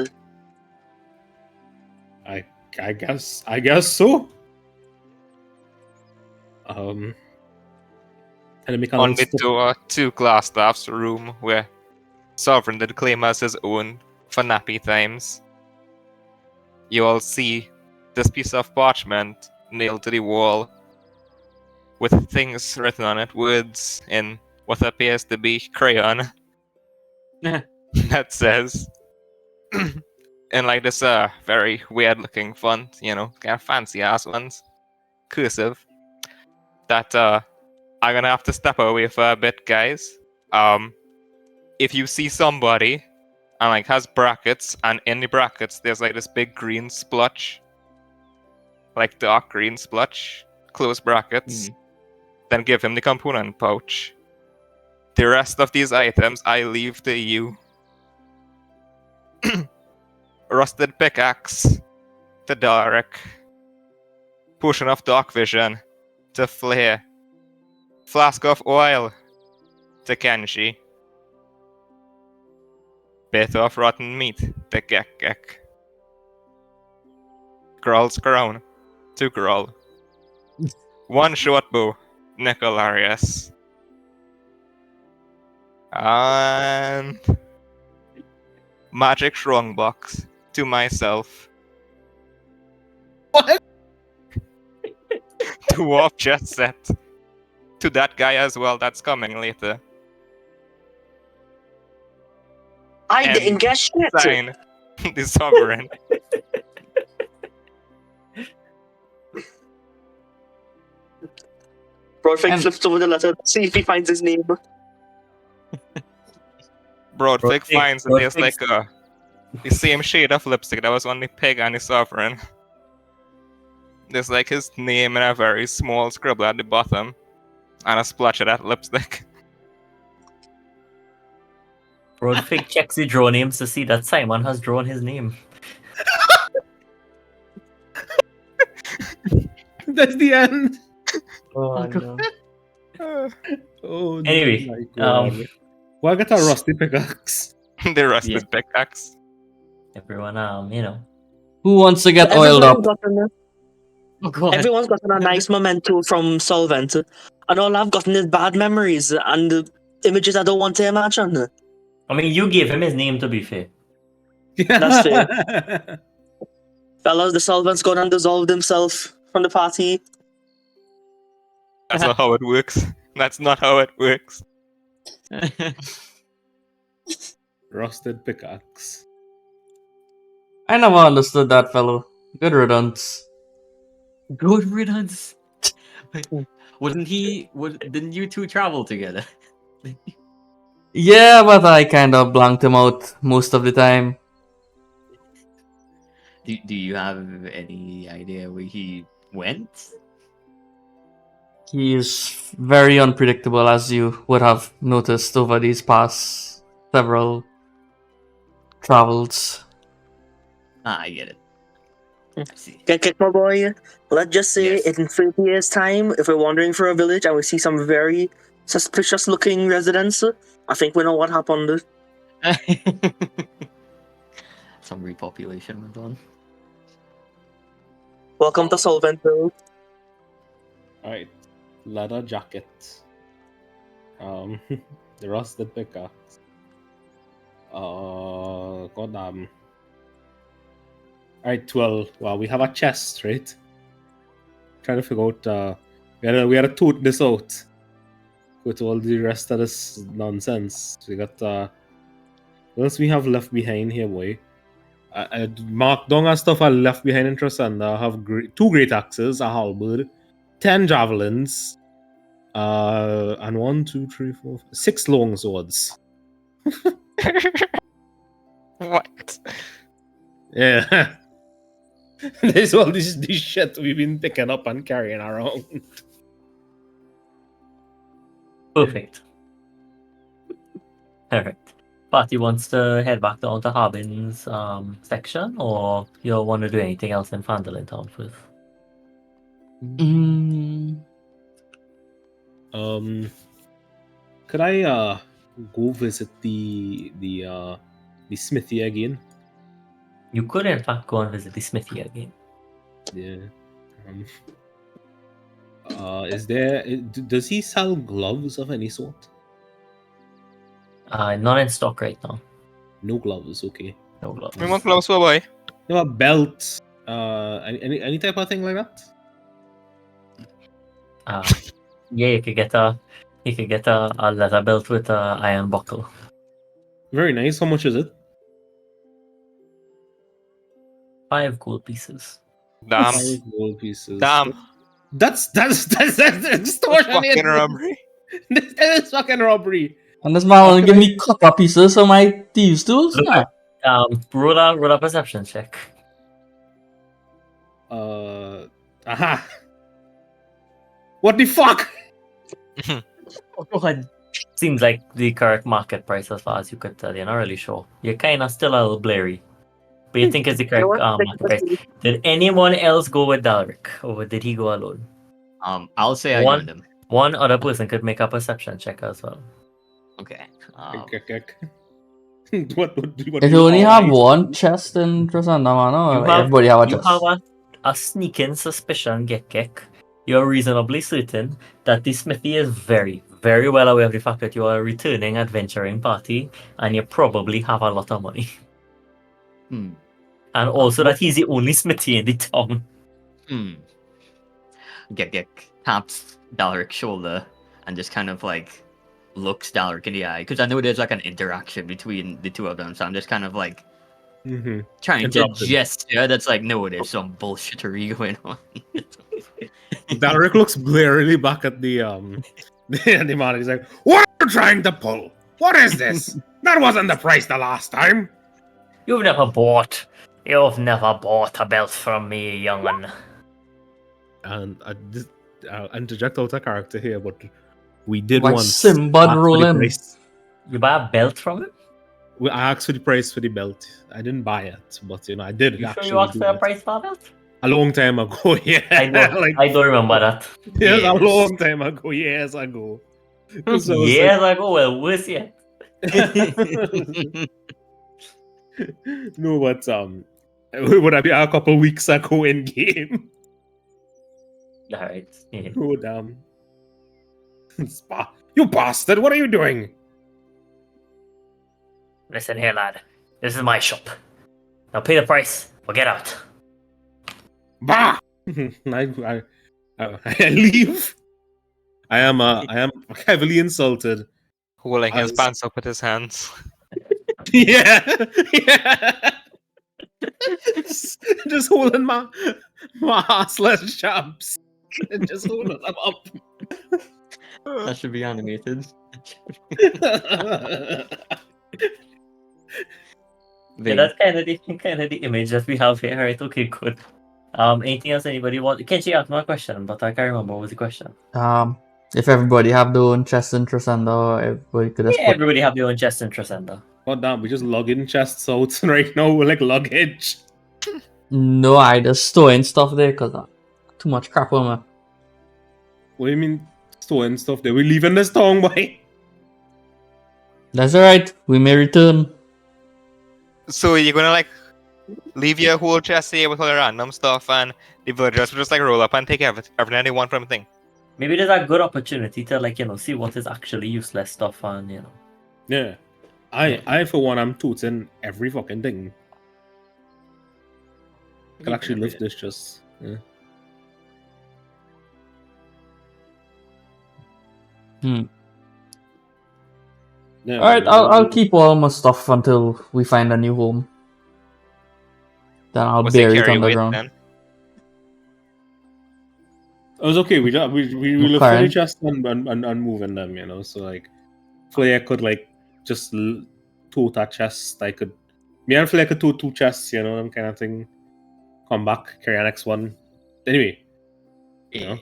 I guess so. And it make a On little the door to Glassstaff's room, where Sovereign did claim as his own for nappy times. You all see this piece of parchment nailed to the wall with things written on it, words in what appears to be crayon that says, in like this very weird looking font, you know, kind of fancy ass ones, cursive, that I'm gonna have to step away for a bit, guys. If you see somebody and like has brackets, and in the brackets there's like this big green splotch, like dark green splotch, close brackets, then give him the component pouch. The rest of these items I leave to you. Rusted pickaxe to Dalric. Potion of dark vision to Flair. Flask of oil to Kenshi. Bit of rotten meat to Gek. Grull's crown to Grull. One short bow, Nicolarius. And magic strongbox to myself. What? Dwarf jet set to that guy as well. That's coming later. I And didn't get shit. Sign the sovereign. Broadfig And- flips over the letter, see if he finds his name. Broadfig finds that there's Broadfig's- like the same shade of lipstick that was on the pig and the sovereign. There's like his name in a very small scribble at the bottom, and a splotch of that lipstick. Broadfig checks the draw names to see that Simon has drawn his name. That's the end. Oh, no. Oh, Anyway, my God. Well, I got a rusty pickaxe. The rusted pickaxe. everyone, you know. Who wants to get oiled Everyone's up? gotten Oh god. Everyone's gotten a nice memento from Solvent, and all I've gotten is bad memories and images I don't want to imagine. I mean, you gave him his name, to be fair. That's fair. Fellas, the Solvent's gone and dissolved himself from the party. That's not how it works. That's not how it works. Rusted pickaxe. I never understood that fellow. Good riddance. Good riddance. Didn't you two travel together? Yeah, but I kind of blanked him out most of the time. Do you have any idea where he went? He is very unpredictable, as you would have noticed over these past several travels. I get it. I see. Get kicked, my boy. Let's just say Yes. in 30 years' time, if we're wandering through a village and we see some very suspicious looking residents, I think we know what happened. Some repopulation went on. Welcome to Solventville. Alright. Leather jacket. The rusted pickaxe. Goddamn. Alright, 12. Wow, we have a chest, right? Trying to figure out, we gotta tote this out. With all the rest of this nonsense. We got, what else we have left behind here, boy? I marked down our stuff I left behind in Trasanda. I have two great axes, a halberd, 10 javelins, and 1, 2, 3, 4, 6 long swords. What? Yeah. There's all this shit we've been picking up and carrying around. Perfect. Perfect. Party wants to head back down to Harbin's section, or you want to do anything else in Fandolin Town first? Mm, Could I go visit the smithy again? You could, in fact, go and visit the smithy again. Yeah. Does he sell gloves of any sort? Not in stock right now. No gloves, okay. No gloves. We want gloves for boy. You have a belt, Any type of thing like that? Yeah, you could get a leather belt with a iron buckle. Very nice. How much is it? 5 gold pieces. Damn. 5 gold pieces. Damn. That's extortion. Fucking robbery. This is fucking robbery. And this man wanna give me copper pieces for my thieves tools? Look, Nah. Roll a perception check. Aha. What the fuck? Oh, go ahead. Seems like the correct market price as far as you could tell. You're not really sure. You're kind of still a little blurry. But you think it's the correct market price. Did anyone else go with Dalric? Or did he go alone? I'll say I One- joined him. One other person could make a perception check as well. Okay. What If you only have one chest in Trasanda, man, You or have- everybody have a You chest. have a sneaking suspicion, Gekek. You're reasonably certain that the smithy is very, very well aware of the fact that you are a returning adventuring party and you probably have a lot of money. Hmm. And also that he's the only smithy in the town. Gek taps Dalric's shoulder and just kind of like looks Dalric in the eye because I know there's like an interaction between the two of them, so I'm just kind of like trying to Interrupted. gesture that's like, no, there's some bullshittery going on. Dalric looks blearily back at the the man. He's like, "What are you trying to pull? What is this? That wasn't the price the last time." You've never bought a belt from me, young'un. And I'll interject out a character here, but we did Like once Simba ask for the rolling. price. You buy a belt from him? I asked for the price for the belt. I didn't buy it, but I did You sure actually you asked do for a that. price for a belt? A long time ago. Yeah, I don't, like I don't remember that. yes, a Yes. long time ago, years ago. So I was like, Years ago, well, worse yet. no, but would I be a couple weeks ago in game? Alright. Yeah. Oh damn! You bastard! What are you doing? Listen here, lad. This is my shop. Now pay the price or get out. Bah! I leave. I am heavily insulted. Holding his As- pants up with his hands. Yeah, yeah. just holding my arseless chaps. Just holding them up. That should be animated. Yeah, that's kind of the image that we have here. Right? Okay, good. Anything else anybody want? Kenshi asked my question, but I can't remember what was the question. If everybody have their own chest in Trasanda, everybody could just Yeah, put everybody have their own chest in Trasanda. God damn, we just lugging chests out right now. We're like luggage. no, I just storing stuff there because too much crap on me. What do you mean storing stuff there? We leaving this town, boy. That's alright. We may return. So you're gonna like leave your whole chest here with all the random stuff, and the villagers will just like roll up and take everything they want from the thing. Maybe there's a good opportunity to see what is actually useless stuff and Yeah. I for one, I'm tooting every fucking thing. I can actually lift this just. Yeah. Yeah, Alright, I'll keep all my stuff until we find a new home. Then I'll What's the bury it carry weight underground. then? It was okay. We look for the Okay. chest and moving them, So like, Flair could like just tote that chest. Me and Flair could tote 2 chests, that kind of thing. Come back, carry the next one. Anyway, Yeah.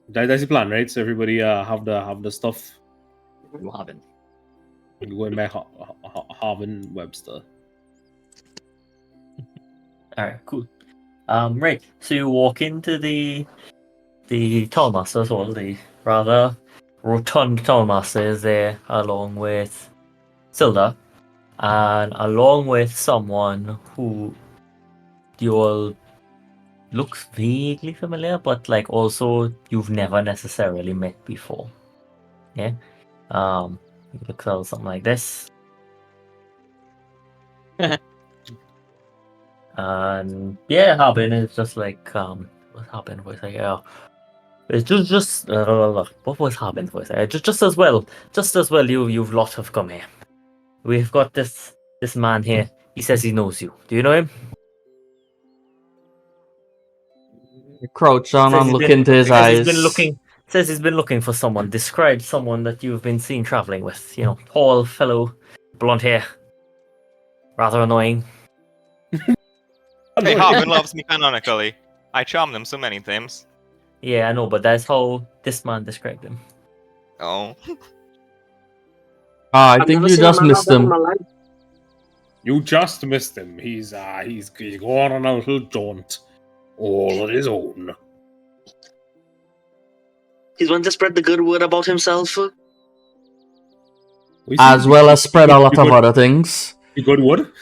that's the plan, right? So everybody have the stuff. You haven't. Going back Harvin Webster. Alright, cool. Right. So you walk into the Tollmaster's hall, the rather rotund Tollmaster is there along with Silda and along with someone who you all looks vaguely familiar, but like also you've never necessarily met before. Yeah. It looks something like this. And yeah, Harbin is just like what's Harbin voice like? It's just what was Harbin's voice? Just as well, you've lot have come here. We've got this man here. He says he knows you. Do you know him? You crouch down Says and he's look been- into his eyes. Says he's been looking for someone. Describe someone that you've been seen traveling with. You know, tall fellow, blonde hair, rather annoying. Hey, Harbin loves me canonically. I charmed him so many times. Yeah, I know, but that's how this man described him. Oh. I I've think never you seen a just man missed like that in him. my life. You just missed him. He's going on a little jaunt all on his own. He's one to spread the good word about himself. We As see- well as spread a lot you of good- other things. you good wood?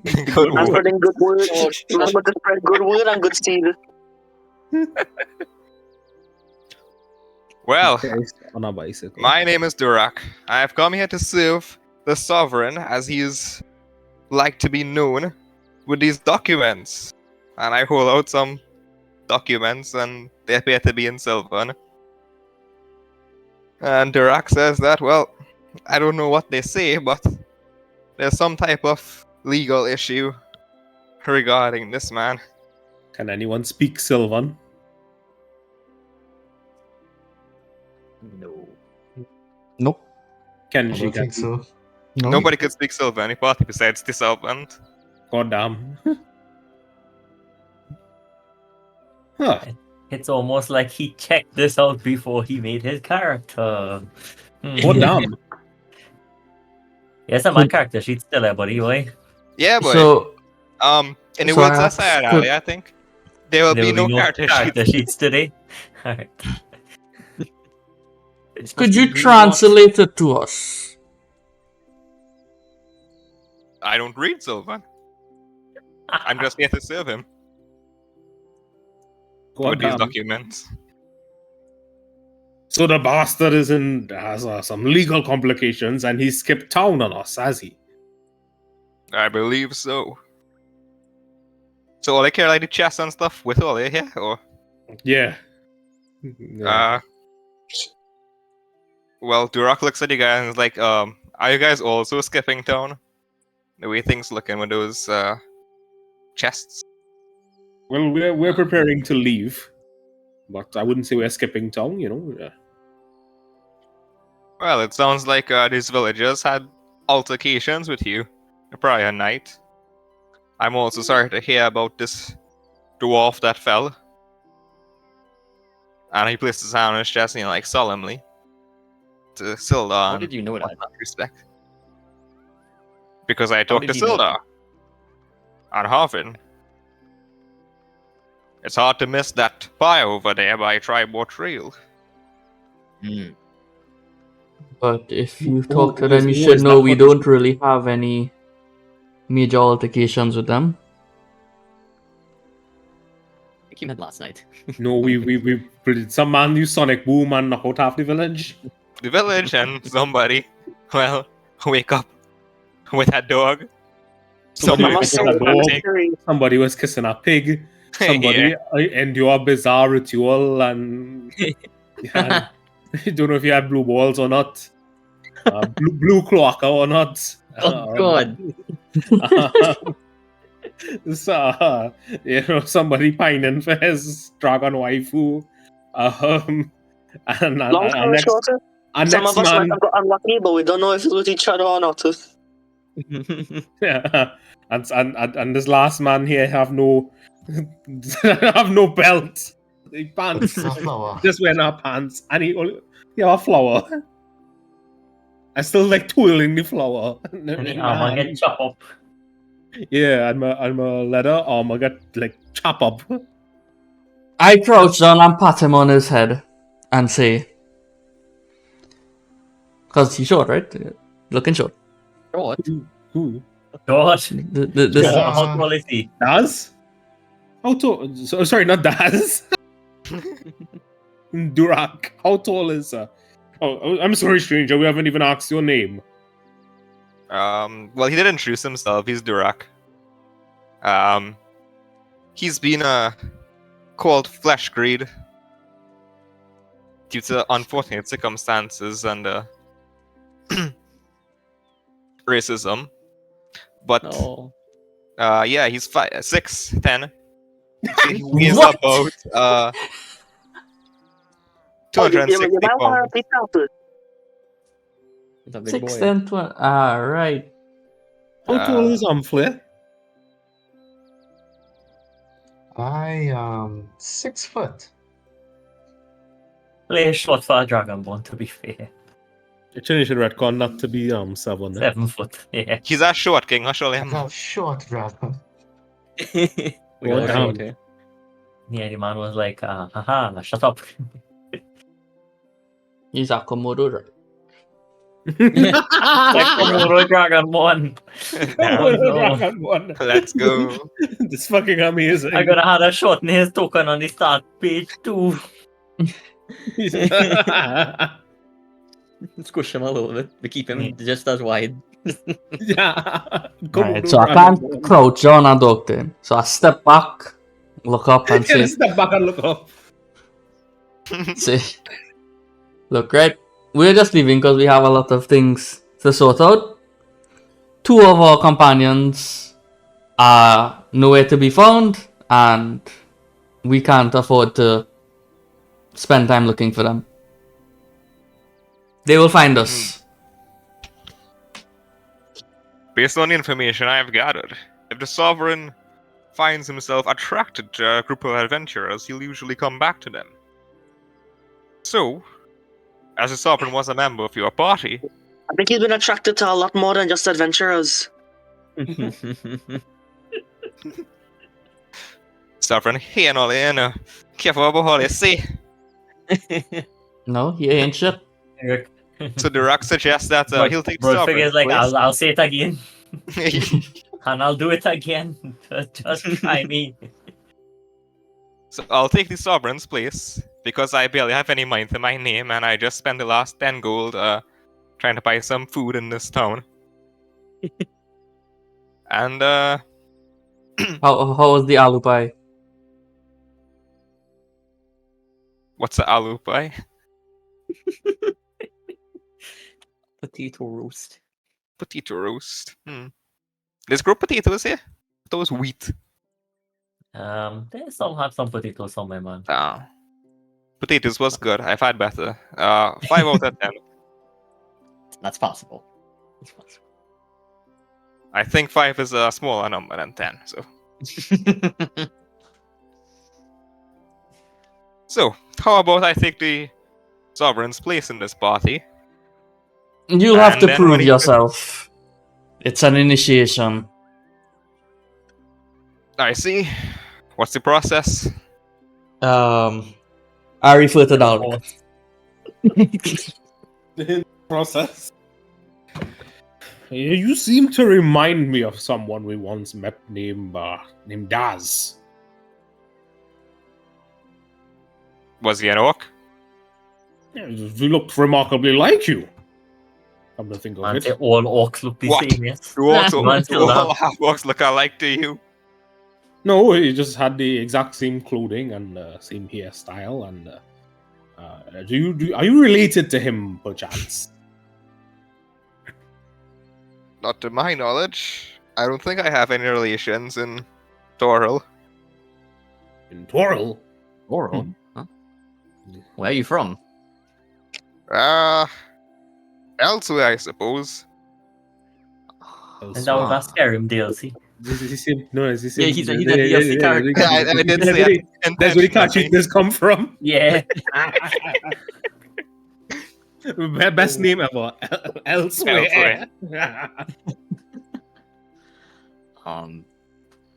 Good I'm word. spreading good word. Remember to spread good word and good seed. Well, On a bicycle. my name is Durak. I have come here to serve the Sovereign, as he is like to be known, with these documents. And I hold out some documents, and they appear to be in Sylvan. And Durak says that, well, I don't know what they say, but there's some type of legal issue regarding this man. Can anyone speak Sylvan? No. Nope. Can I she don't get think so. No. Nobody could speak Sylvan, any party besides the Servant. Goddamn. Huh. It's almost like he checked this out before he made his character. Goddamn. Yes, my character sheet's still there, buddy. Boy. Yeah, boy. So, In the so words I I said could- earlier, I think there will There be will no character sheets. sheets today. Alright. could you translate it to us? I don't read Sylvan. I'm just here to serve him with these Goddamn. documents. So the bastard has some legal complications, and he skipped town on us, has he? I believe so. So all they care like the chest and stuff with all they here, or Yeah. well, Durak looks at you guys and is like, are you guys also skipping town? The way things looking with those chests. Well, we're preparing to leave, but I wouldn't say we're skipping town. You know. Yeah. Well, it sounds like these villagers had altercations with you the prior night. I'm also sorry to hear about this dwarf that fell. And he placed his hand on his chest and like solemnly to Sildar. How did you know that? Respect. Because I talked to did you know Sildar and Harvin. It's hard to miss that fire over there by Tribor Trail. Hmm. But if you Who- talk to who them, is- you who should is know that we person? don't really have any major altercations with them. I came in last night. No, we some man used Sonic Boom and knock out half the village. The village and somebody, well, wake up with that dog. Somebody I Somebody was must say, kissing a I'm dog. scary. Somebody was kissing a pig. Somebody endure a bizarre ritual, and yeah, I don't know if you had blue balls or not, blue cloaca or not. Oh God! So, somebody pining for his dragon waifu. And Long story short, and some next of us might man, have got unlucky, but we don't know if it's with each other or not. yeah, and this last man here have no have no belt. The pants. It's a flower. Just wearing our pants, and he have a flower. I still like twirling the flower. And the armor get chopped up. Yeah, and my leather armor get like chop up. I crouch down and pat him on his head and say, because he's short, right? Looking short. What? Who God. This Yeah. How tall is he? Daz? How tall? Sorry, not Daz. Durak. How tall is Oh, I'm sorry, stranger. We haven't even asked your name. Well, he did introduce himself. He's Durak. He's been called Flesh Greed due to unfortunate circumstances and racism. But No. yeah, he's 6'10". He weighs What? about Oh, you 260 might want to pounds. repeat that. It's a big 6, boy. 10, 20. Ah, right. How tall is Flair? I 6 foot. Play short for a Dragonborn, to be fair. Actually, you should retcon that to be 7. 7 foot. Yeah. He's a short king, I'll show I him. got short rather. We Oh, got damn. short here. Yeah, the man was like, haha, shut up. He's a Komodo. Right? Like Komodo Dragonborn. No. Dragonborn. Let's go. This fucking amazing. I gotta have a shortness token on the start page too. Squish him a little bit. We keep him just as wide. Yeah. Right, so I can't crouch down and duck then. So I step back, look up, and say, Step back and look up. say, look, right, we're just leaving because we have a lot of things to sort out. 2 of our companions are nowhere to be found, and we can't afford to spend time looking for them. They will find us. Based on the information I have gathered, if the Sovereign finds himself attracted to a group of adventurers, he'll usually come back to them. So, as the Sovereign was a member of your party, I think he's been attracted to a lot more than just adventurers. Sovereign, hey and all in, careful about all you say. No, he ain't shit. So the rock suggests that he'll take the Bro Sovereign's figures like, place. I'll say it again. And I'll do it again. Just try me. So I'll take the Sovereign's place, because I barely have any money to my name, and I just spent the last 10 gold trying to buy some food in this town. And How was the aloo pie? what's the aloo pie? Potato roast. Potato roast. There's grow potatoes here? Those wheat. They some have some potatoes somewhere, man. Ah. Potatoes was good. I've had better. 5 out of 10. That's possible. It's possible. I think 5 is a smaller number than 10. So how about I take the Sovereign's place in this party? You'll have And to then prove when he- yourself. It's an initiation. I see. What's the process? I refer to Dalric. Process. You seem to remind me of someone we once met named Daz. Was he an orc? Yeah, he looked remarkably like you. Come to think of Man, it. they all orcs look the What? same, yes. Do orcs, Man, do still all that. half-orcs look alike to you? No, he just had the exact same clothing and same hairstyle. And are you related to him, perchance? Not to my knowledge. I don't think I have any relations in Toril. In Toril? Oral? Huh? Where are you from? Elsewhere, I suppose. And that was that Skyrim DLC. Is he same? No, is he same? Yeah, he's a DLC character. Yeah, I did say it That's where the catchy intentionally. this come from. Yeah. Best name ever. Elsewhere.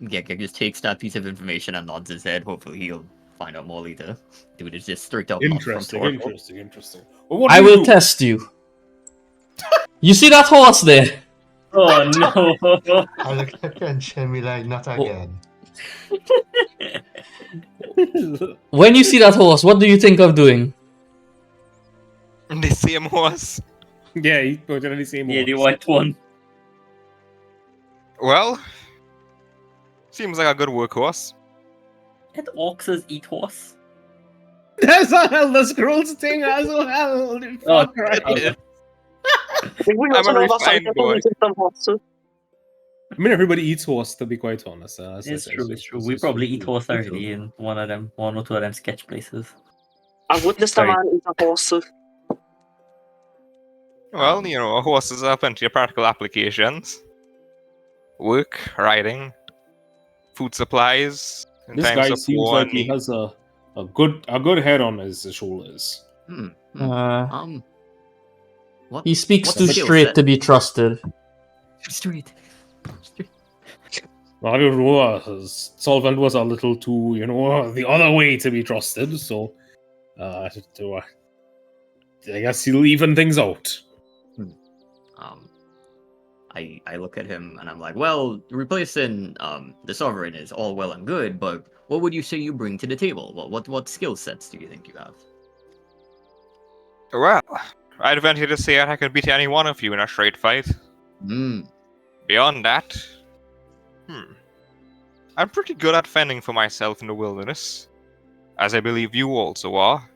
Gekka just takes that piece of information and nods his head. Hopefully he'll find out more later. Dude is just straight up Interesting. not from Interesting. Well, what I do you will do? test you. You see that horse there? Oh no. I look at Kench and be like, not again. When you see that horse, what do you think of doing? The same horse. Yeah, he's pointed at the same Yeah, the horse. white one. Well, Seems like a good workhorse. And orcs eat horse. There's a Elder Scrolls thing as well. Holy Oh, fuck, right? okay. I think we I'm also a know about refined Santa boy. eating some horse too. I mean, everybody eats horse, to be quite honest. It's true. It's true. We probably eat horse already in one or two of them sketch places. I've witnessed Sorry. a man eat a horse. Well, you know, horses have plenty of practical applications. Work, riding, food supplies, in This times guy of seems war like and he need. has a good head on his shoulders. What? He speaks What's too the skill straight set? to be trusted. Street. I don't know. Solvent was a little too, the other way to be trusted. So, I guess he'll even things out. I look at him and I'm like, well, replacing the sovereign is all well and good, but what would you say you bring to the table? What skill sets do you think you have? Well, I'd venture to say I can beat any one of you in a straight fight. Hmm. Beyond that, I'm pretty good at fending for myself in the wilderness, as I believe you also are.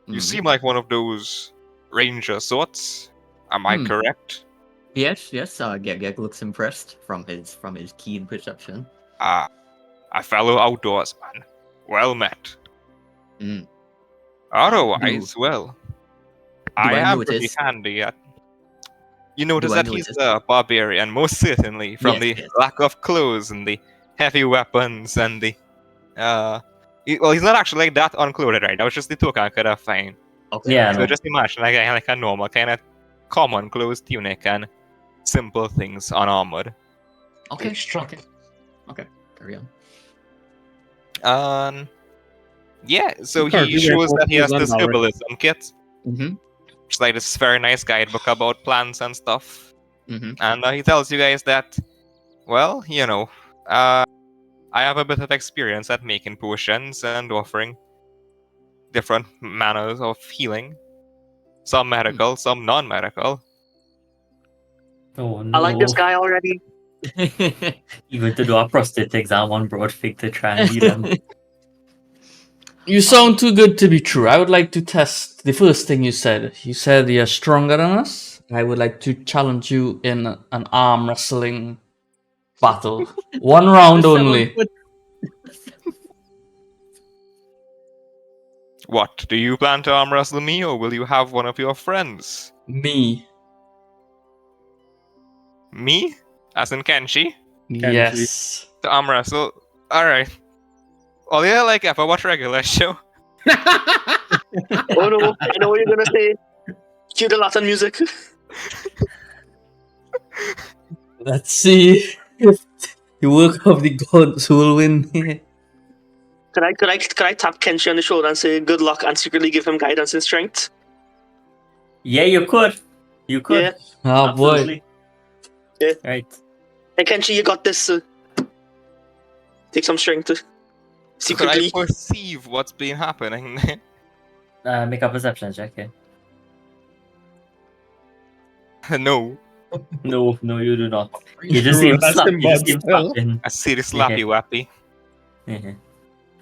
You seem like one of those ranger sorts. Am I correct? Yes. Gek looks impressed from his keen perception. Ah, a fellow outdoorsman. Well met. Mm. Otherwise, well, I I am pretty notice- handy at. You notice I that he's notice- a barbarian, most certainly, from the Yes. lack of clothes and the heavy weapons and the. He's not actually like that unclothed right now. It's just the token I could have found. Okay. Yeah, So no. just imagine like a normal kind of common clothes tunic and simple things unarmored. Okay. Struck. Okay. Carry on. Yeah, so You can't he do shows that that he has for this Zandalric. herbalism kit. Mm-hmm. It's like this very nice guidebook about plants and stuff. Mm-hmm. And he tells you guys that, well, I have a bit of experience at making potions and offering different manners of healing. Some medical, some non-medical. Oh no. I like this guy already. Even to do a prostate exam on Broadfig to try and beat him. You sound too good to be true. I would like to test the first thing you said. You said you're stronger than us. I would like to challenge you in an arm wrestling battle. One round only. What, do you plan to arm wrestle me, or will you have one of your friends? Me. Me? As in Kenshi? Yes. To arm wrestle? Alright. Well, yeah, like ever watch regular show? Oh no, I know what you're gonna say. Cue the Latin music. Let's see if the work of the gods will win here. Could I tap Kenshi on the shoulder and say good luck and secretly give him guidance and strength? Yeah, you could. You could. Yeah. Oh boy. Absolutely. Yeah. Right. Hey Kenshi, you got this. Take some strength. Could Secretly. I perceive what's been happening? Make a perception check. Yeah. No. No, you do not. You just see him That's slap. him, You just see him bud. slapping. I see the slappy wappy. Yeah.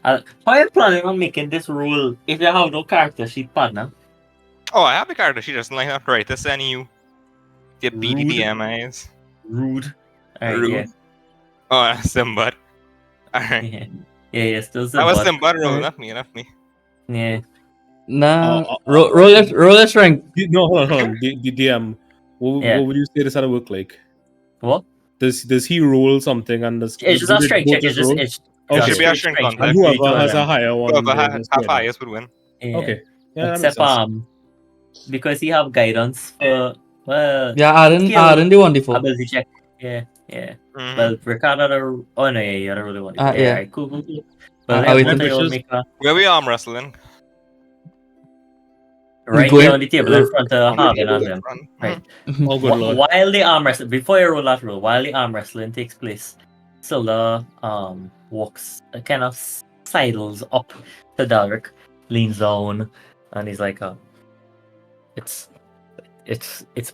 How are you planning on making this rule if you have no character sheet, partner? Oh, I have a character. She doesn't like that. Right, to send you the Rude. BDDMIs. Rude. Alright, Rude. yeah. Oh, that's Simbad. Alright. Yeah, still That was Simbad. Simbad rolling, not me. Yeah. Nah. Roll a strength. No, hold on. The DM. What Yeah. would you say this had to work like? What? Does he roll something and does It's just do a they strength both check. It's just roll? it's Okay. It should be a straight strength And contest. for each whoever of has them. a higher one, Whoever then has just half get it. highest would win. Yeah. Okay. Yeah, that makes Except sense. because he have guidance for Yeah, adding skill the 1d4. ability check. Yeah. Mhm. Well, Ricardo, oh no, yeah, you don't really want it. Yeah. Alright, cool. Well, How yeah, it both of you will ambitious? make a Where we arm wrestling? right Going- here on the table in front of On the Harvin table and in them. front. Right. Oh, good lord. While the arm wrestling, before you roll that roll, while the arm wrestling takes place, Silda walks, kind of sidles up to Dalric, leans down, and he's like, it's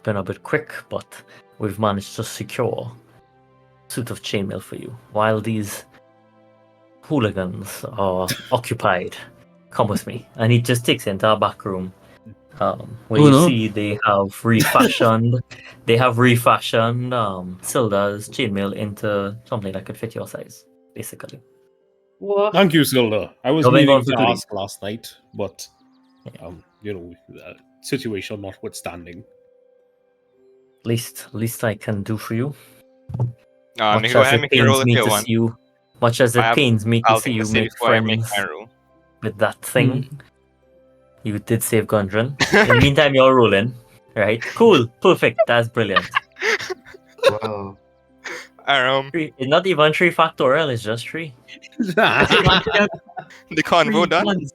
been a bit quick, but we've managed to secure a suit of chainmail for you. While these hooligans are occupied. Come with me. And he just takes you into a back room. Where Oh, you no. see they have refashioned Silda's chainmail into something that could fit your size, basically. What? Thank you, Silda. I was You're being meaning gone for to 2 days. ask last night, but situation notwithstanding. Least I can do for you. You Much go as ahead and it make your pains roll me if you to want. see you. Much as it pains me to I'll see take you the save make before I make friends my roll. with that thing. You did save Gundren. In the meantime, you're rolling. Right? Cool. Perfect. That's brilliant. Wow. It's not even 3 factorial, it's just 3. The convo done.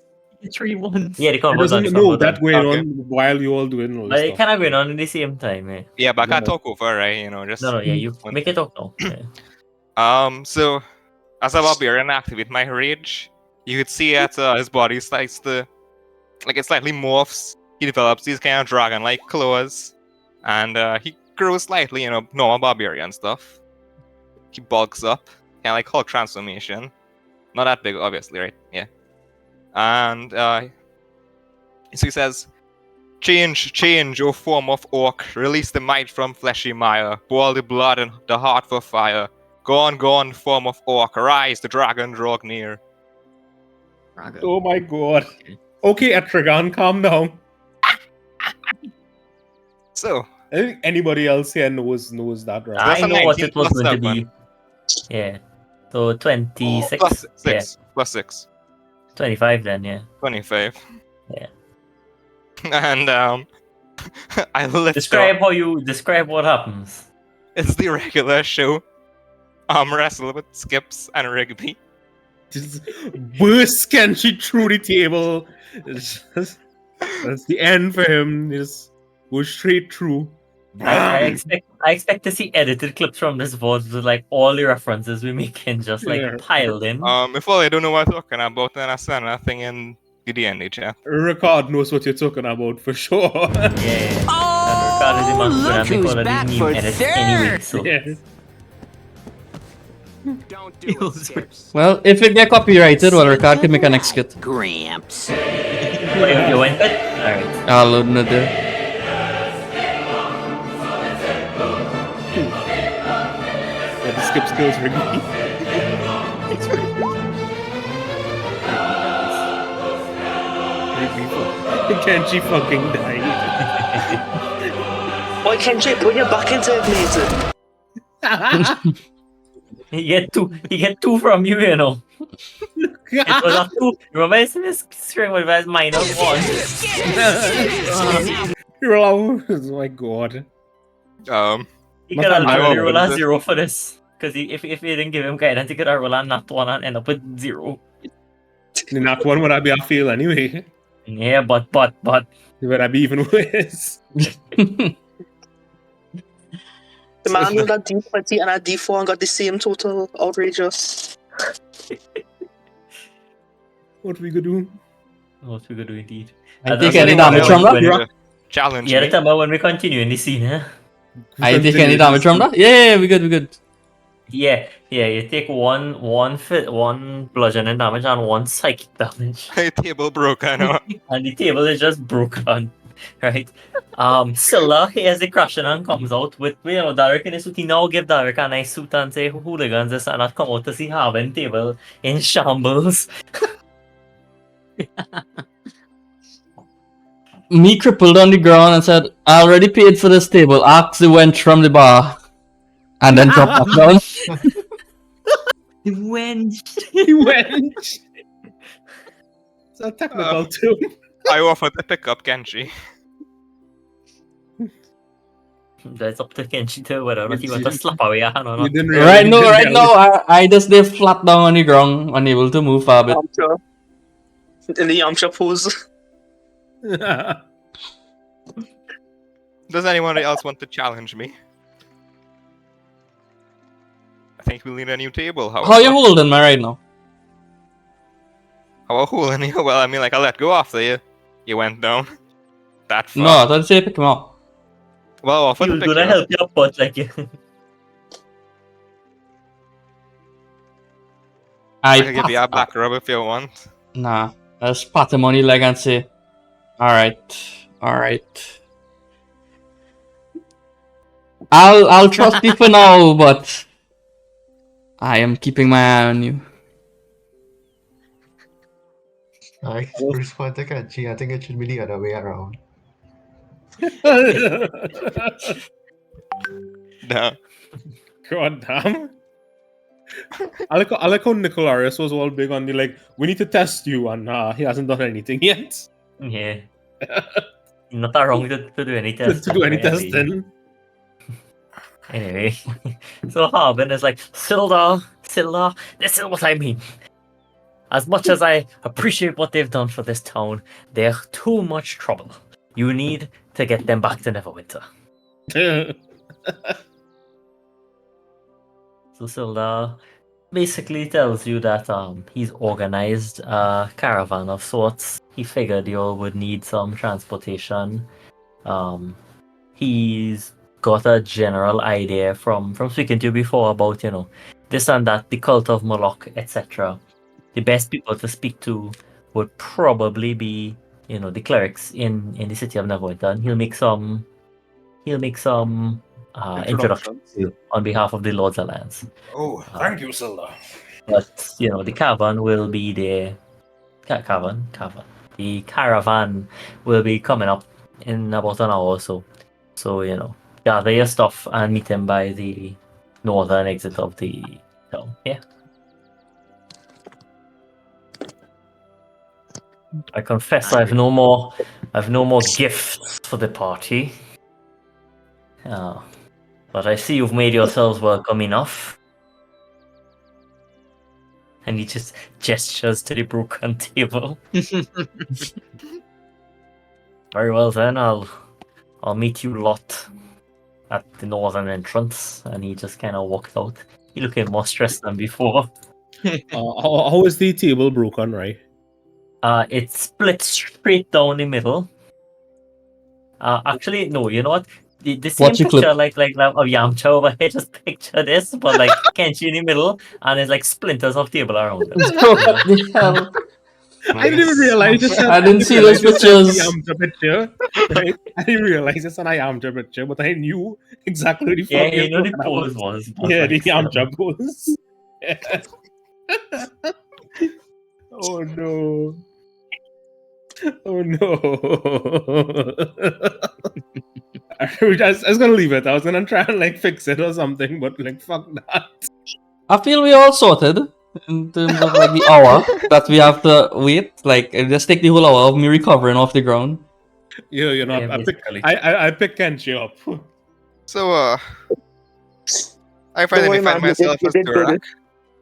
3 ones. Yeah, the It combo doesn't done. know Combo that done. going Okay. on while you all doing all But this it stuff. kind of going on at the same time, eh? Yeah, but I can't Yeah. talk over, right? Just No, yeah, you one make thing. it talk now. Yeah. So as a barbarian activate my rage, you could see that his body starts to, it slightly morphs. He develops these kind of dragon-like claws, and he grows slightly, normal barbarian stuff. He bulks up, kind of like Hulk transformation. Not that big, obviously, right? Yeah. And so he says, Change, O form of orc, release the might from fleshy mire, boil the blood and the heart for fire. Gone, form of orc, rise, the dragon draw near. Raga. Oh my god. Okay, Etrigan, calm down. So, I think anybody else here knows that, right? that's I a know what 19 it was plus going to 7. be. Yeah. So 26. Plus 6. Yeah. Plus 6. 25 then, yeah. 25. Yeah. And I lift Describe up. describe what happens. It's the regular show. Arm wrestle with Skips and Rigby. Just burst Kenshi through the table. That's the end for him. Just go straight through. I expect to see edited clips from this VOD with like all the references we making just like Yeah. piled in. If all I don't know what I'm talking about, then I send nothing in the D&D chat. Ricard knows what you're talking about for sure. Yeah. Oh, look who's back for third. So Yeah. Don't do it, Skips. Well, if it get copyrighted, well, Ricard can make an next skit. Gramps. you went good? Alright. I'll load it there. Yeah, the skip skills Rigby. Kenshi fucking died. Why can't you bring it back into it, mate? He get two from you, you know. It was a 2. Remember this string with his minus 1. You're all, oh my god. He could have I literally rolled a won't. 0 for this. Because if you didn't give him guidance, he could have rolled a nat 1 and end up with 0. In that one would I be a fail anyway? Yeah, but. Would I be even worse? The man with that D20 and a D4 and got the same total. Outrageous. What we gonna do? What we gonna do indeed. I And take that's any the one damage when- from when- that? Challenge Yeah, me. the time about when we continue in the scene, eh? I take any damage from that? Yeah, we good. Yeah, you take one bludgeoning damage and 1 psychic damage. Table broken. And the table is just broken. Right? Scylla hears the crashing and comes out with Derek in his suit. He now give Derek a nice suit and say hooligans this and that come out to see having table in shambles. Me crippled on the ground and said, I already paid for this table. Ask the wench from the bar. And then drop back down. The wench. He went. It's a technical term. I offered to pick up Kenshi. That's up to Kenshi to whether or not he want to slap away a hand or You not. didn't Right realize now, I just lay flat down on the ground, unable to move far bit. Yamcha. In the Yamcha pose. Does anyone else want to challenge me? I think we'll need a new table. How you holding me right now? How about holding you? Well, I mean, I let go after you went down. That far. No, I thought you said pick him up. Well, offer He to was pick gonna you up. help you up, but like I I can give you a black rub if you want. Nah, I just pat him on the leg and say, alright. I'll trust you for now, but I am keeping my eye on you. I respond to Kanchi. I think it should be the other way around. No. God damn. I like how Nicolarius was all big on the like, we need to test you, and he hasn't done anything yet Yeah. Not that wrong to do any to testing. do any right? I mean, testing. Anyway, so Harbin is like, Sildar, this is what I mean. As much as I appreciate what they've done for this town, they're too much trouble. You need to get them back to Neverwinter. So Sildar basically tells you that he's organized a caravan of sorts. He figured you all would need some transportation. He's got a general idea from speaking to you before about, you know, this and that, the cult of Moloch, etc. The best people to speak to would probably be, you know, the clerics in the city of Neverwinter, and he'll make some introductions to you on behalf of the Lord's Alliance. Oh, thank you, Sildar. But you know, the caravan will be there. Caravan. The caravan will be coming up in about an hour or so. So you know, gather your stuff and meet them by the northern exit of the town. Yeah. I confess, I've no more gifts for the party. But I see you've made yourselves welcome enough. And he just gestures to the broken table. Very well then, I'll meet you lot at the northern entrance. And he just kind of walks out. He looking more stressed than before. How is the table broken, right? It's split straight down the middle. Actually, no, you know what? The same Watch your picture clip. like of Yamcha over here, just picture this, but like Kenshi in the middle, and there's like splinters of table around it. What the hell? I didn't even realize this. I didn't see those pictures. Picture, right? I didn't realize it's an Yamcha picture, but I knew exactly the Yeah, fuck you know the was. pose was. Yeah, like, the Yamcha pose. Oh no. Oh no. I was gonna leave it. I was gonna try and like fix it or something, but like fuck that. I feel we all sorted in terms of like the hour that we have to wait. Like, it just take the whole hour of me recovering off the ground. Yeah, you know, Yeah, basically. I pick Kenshi up. So, I Don't finally worry, find man, you myself did as good. Durak.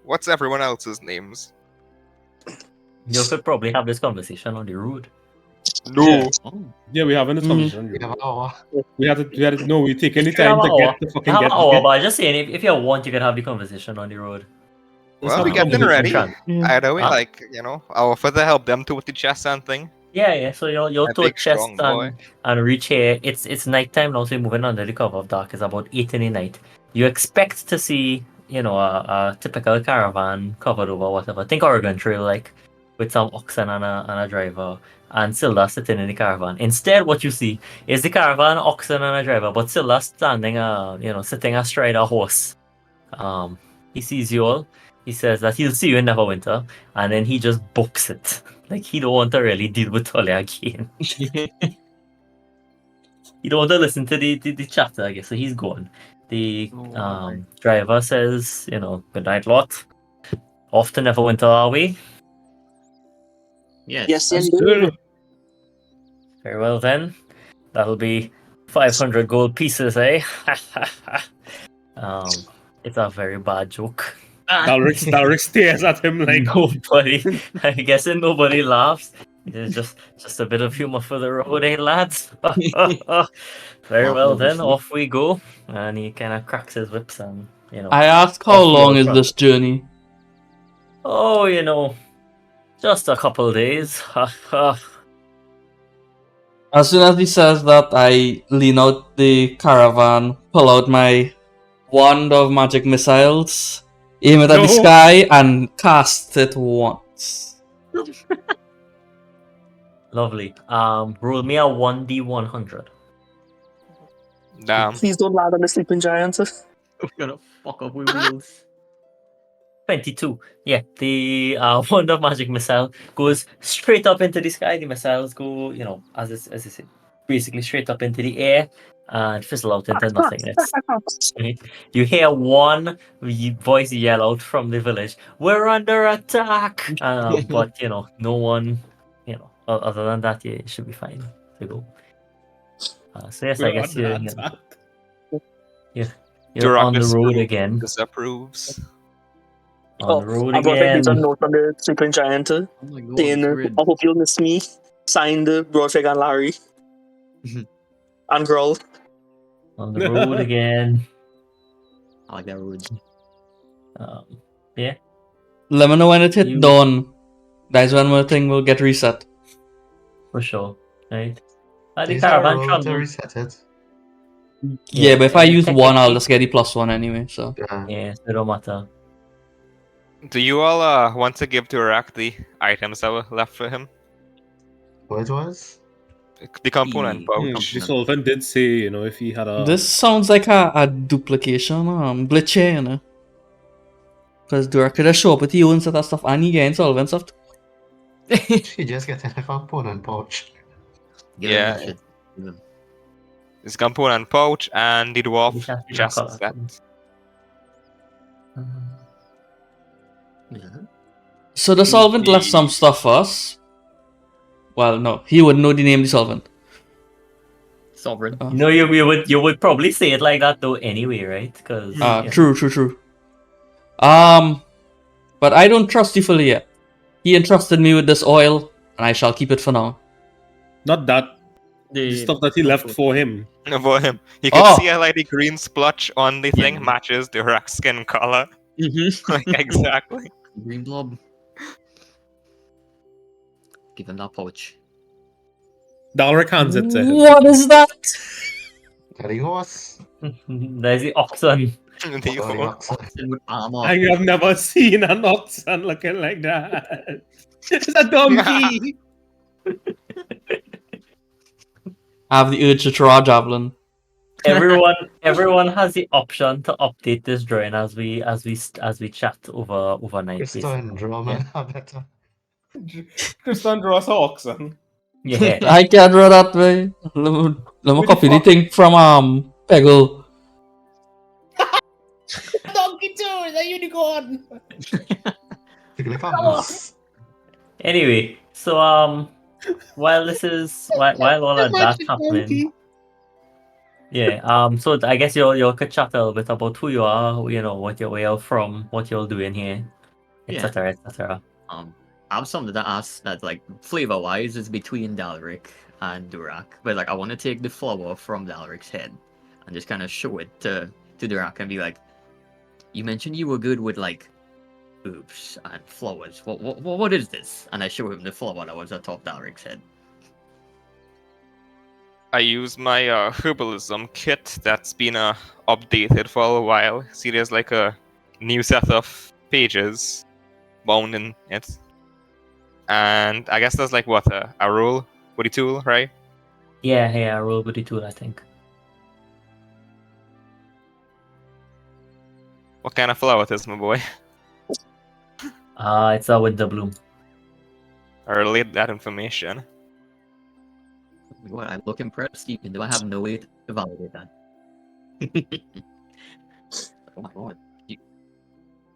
What's everyone else's names? You could probably have this conversation on the road. No. Yeah, we having this conversation. We have an hour. We had to no, we take any You can have time an to hour. get the You fucking have an get hour, but I'm just saying, if you want, you can have the conversation on the road. Well, we not getting a ready. conversation. Either way, Huh? like, you know, I offer to help them to with the chest and thing. Yeah. So your A tote big, chest strong boy. and reach here. It's nighttime now, so you're moving under the cover of dark. It's about 8 in the night. You expect to see, you know, a typical caravan covered over whatever. Think Oregon Trail, like with some oxen and a driver, and Sildar sitting in the caravan. Instead, what you see is the caravan, oxen, and a driver, but Sildar standing, sitting astride a horse. He sees you all. He says that he'll see you in Neverwinter, and then he just books it. Like, he don't want to really deal with Tully again. He don't want to listen to the chatter, I guess, so he's gone. The driver says, you know, good night, lot. Off to Neverwinter, are we? Yes. Yes, That's indeed. good. Very well then. That'll be 500 gold pieces, eh? It's a very bad joke. Dalric stares at him like Nobody, I guess nobody laughs. It's just a bit of humor for the road, eh, lads? Very well then, off we go. And he kind of cracks his whips and, you know. I ask how Off you long all is run. this journey? Oh, you know, just a couple days. As soon as he says that, I lean out the caravan, pull out my wand of magic missiles, aim it at the No. sky, and cast it once. Lovely. Roll me a 1d100. Damn. Please don't land on the sleeping giant. We're gonna fuck up with wheels. 22. Yeah, the wand of magic missile goes straight up into the sky. The missiles go, as I said, basically straight up into the air and fizzle out into nothingness. Right? You hear one voice yell out from the village, "We're under attack!" But no one, other than that, yeah, it should be fine to go. So yes, I guess you're Durak on the road again. disapproves. On the road I brought like these again. notes on the sleeping giant Oh my god, saying, it's I red. hope you'll miss me. Signed Broderick and Larry. And Growl. On the road again. I like that road. Let me know when it hit You- dawn. That's when my thing will get reset. For sure, right? The Is there a caravan roll to travel. reset it? Yeah, but if I use one, I'll technically- just get the +1 anyway. So Yeah. Yeah, so it don't matter. Do you all want to give Durak the items that were left for him? What was? The component The- pouch. The Solvent did say, if he had a this sounds like a duplication glitch here, Because Durak could just show up with you and set that stuff, and you get insolvent stuff. She just getting a component pouch. Get rid of that Yeah. shit. Give him. His component pouch and the Which dwarf has to be chest colour. set. Yeah. So the solvent left some stuff for us. Well, no, he wouldn't know the name of the solvent. Sovereign. No, you would probably say it like that though anyway, right? Because True. But I don't trust you fully yet. He entrusted me with this oil, and I shall keep it for now. not that the The stuff that he left for him. For him. You can Oh. see a like the green splotch on the thing matches Durak's skin color. Like exactly. green blob. Give him that pouch. Dalric hands it to him. What is that? Daddy horse. there's the oxen. Daddy The- ox. With armor. I have never seen an oxen looking like that. It's a donkey. I have the urge to throw a javelin. Everyone has the option to update this drawing as we chat overnight. Crystal Basically. and Drummond are better. Tristan draws an oxen. Yeah. I can't draw that way. Let me copy the thing from Peggle. Donkey too, the unicorn. Look like a moose. Anyway, so while all of that's happening, yeah. So I guess you could chat a little bit about who you are, what where you're from, what you're doing here, Yeah. etc. etc. I have something to ask that, like, flavor wise, is between Dalric and Durak. But, like, I want to take the flower from Dalric's head and just kind of show it to Durak and be like, you mentioned you were good with, like, herbs and flowers. What is this? And I show him the flower that was atop Dalric's head. I use my herbalism kit that's been updated for a while. See, there's like a new set of pages bound in it. And I guess there's like what, a rule with the tool, right? Yeah. Roll with the tool, I think. What kind of flower it is, my boy? It's a winter bloom. I relate that information. What? I look impressed, even though I have no way to validate that. Oh my god,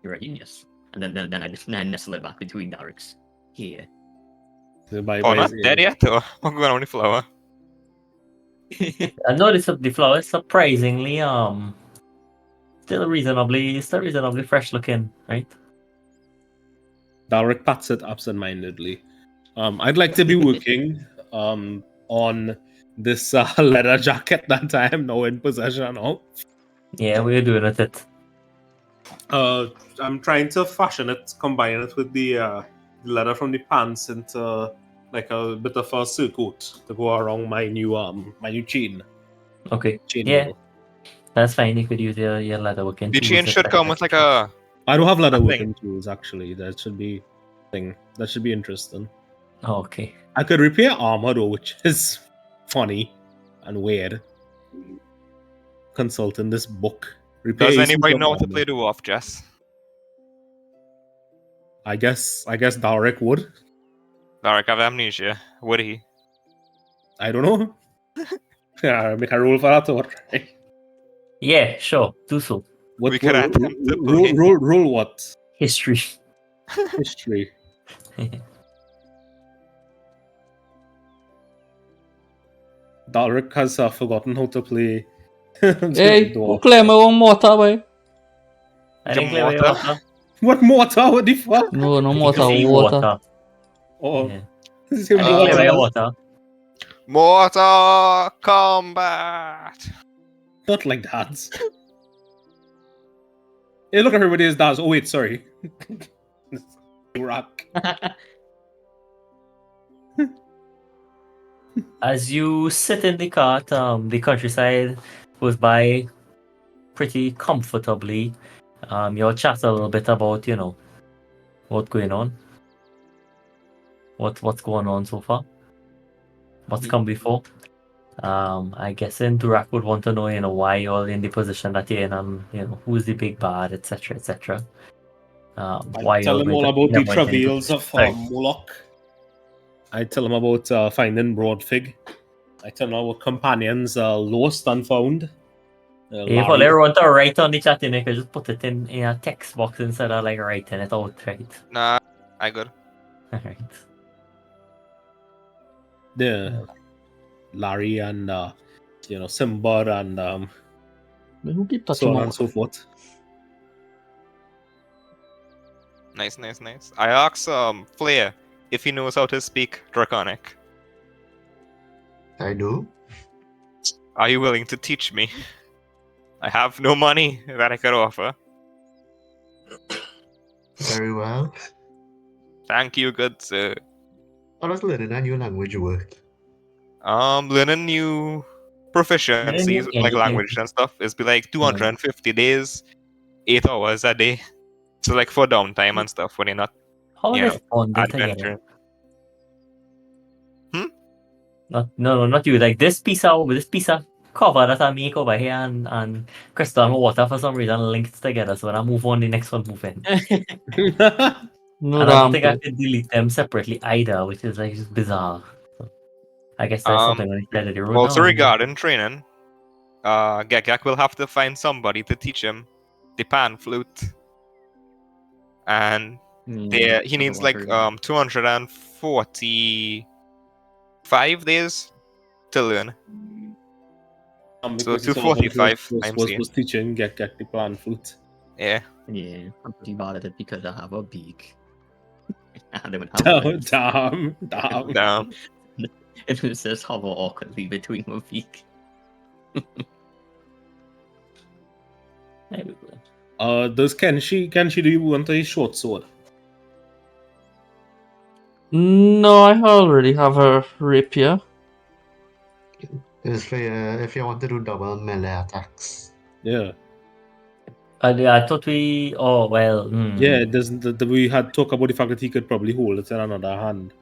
you're a genius. And then I just nestle it back between Dalric's. Here. Oh, not dead yet, or what's going on with the flower? I noticed that the flower is surprisingly still reasonably fresh looking, right? Dalric pats it absent-mindedly. I'd like to be working on this leather jacket that I am now in possession of. Yeah, we're doing it. I'm trying to fashion it, combine it with the leather from the pants into like a bit of a surcoat to go around my new chain. Okay. Chain Yeah. model. That's fine. You could use your leather working. The tools, chain should etc. come with like a I don't have I think- leatherworking tools actually. That should be thing. That should be interesting. Okay. I could repair armor though, which is funny and weird. Consulting this book. Repair Does AC anybody from know how to armor. play the dwarf chess? I guess Dalric would. Varric have amnesia. Would he? I don't know. Yeah, make a roll for that or Yeah, sure. Do so. what, We could roll, attempt to roll, play. roll what? History. History. Dalric has forgotten how to play. Hey, who dwarf. claim my own mortar, boy? I didn't play Mortar. water. What mortar? What the fuck? No, no I think mortar, I see water. Oh, Yeah. this is him I didn't play mortar. water. Mortar combat. Not like that. Hey, look, everybody is does. Oh wait, sorry. Rock. As you sit in the cart, the countryside goes by pretty comfortably. You'll chat a little bit about, what's going on. What's going on so far. What's come before. I guess Durak would want to know, why you're in the position that you're in and, who's the big bad, etc., etc. Why I tell you're him going all to about the never intend to- travails of Sorry. Moloch. I tell him about finding Broadfig. I tell him about companions lost and found. If all Larry. everyone to write on the chat, you can just put it in a text box instead of like writing it out, right? Nah, I good. Alright. The Larry and Simba and Man, who keep so touching on my and so forth. Nice. I asked Flair if he knows how to speak Draconic. I do. Are you willing to teach me? I have no money that I could offer. Very well. Thank you, good sir. How does learning a new language work? Learning new proficiencies with like anything. language and stuff is be like 250 days, 8 hours a day. So like for downtime and stuff when you're not How Yeah, they bonded together? adventuring. Not you. Like this piece of cover that I make over here and Crystal and water for some reason linked together. So when I move on, the next one move in. No And I don't damn think I thing. could delete them separately either, which is like just bizarre. So, I guess that's something when I said the road. Also regarding training, Gekyak will have to find somebody to teach him the pan flute. And there he needs like 245 days to learn. So Because he's all 245 was, I'm was, seeing. was teaching get the plan flute. Yeah. Yeah, I'm pretty bad at it because I have a beak. I don't have legs. Damn. Damn. It was just hover awkwardly between my beak. There we go. Does Kenshi do you want a short sword? No, I already have a rapier. It's for if you want to do double melee attacks. Yeah. I thought we. Oh well. Yeah, it doesn't we had talked about the fact that he could probably hold it in another hand.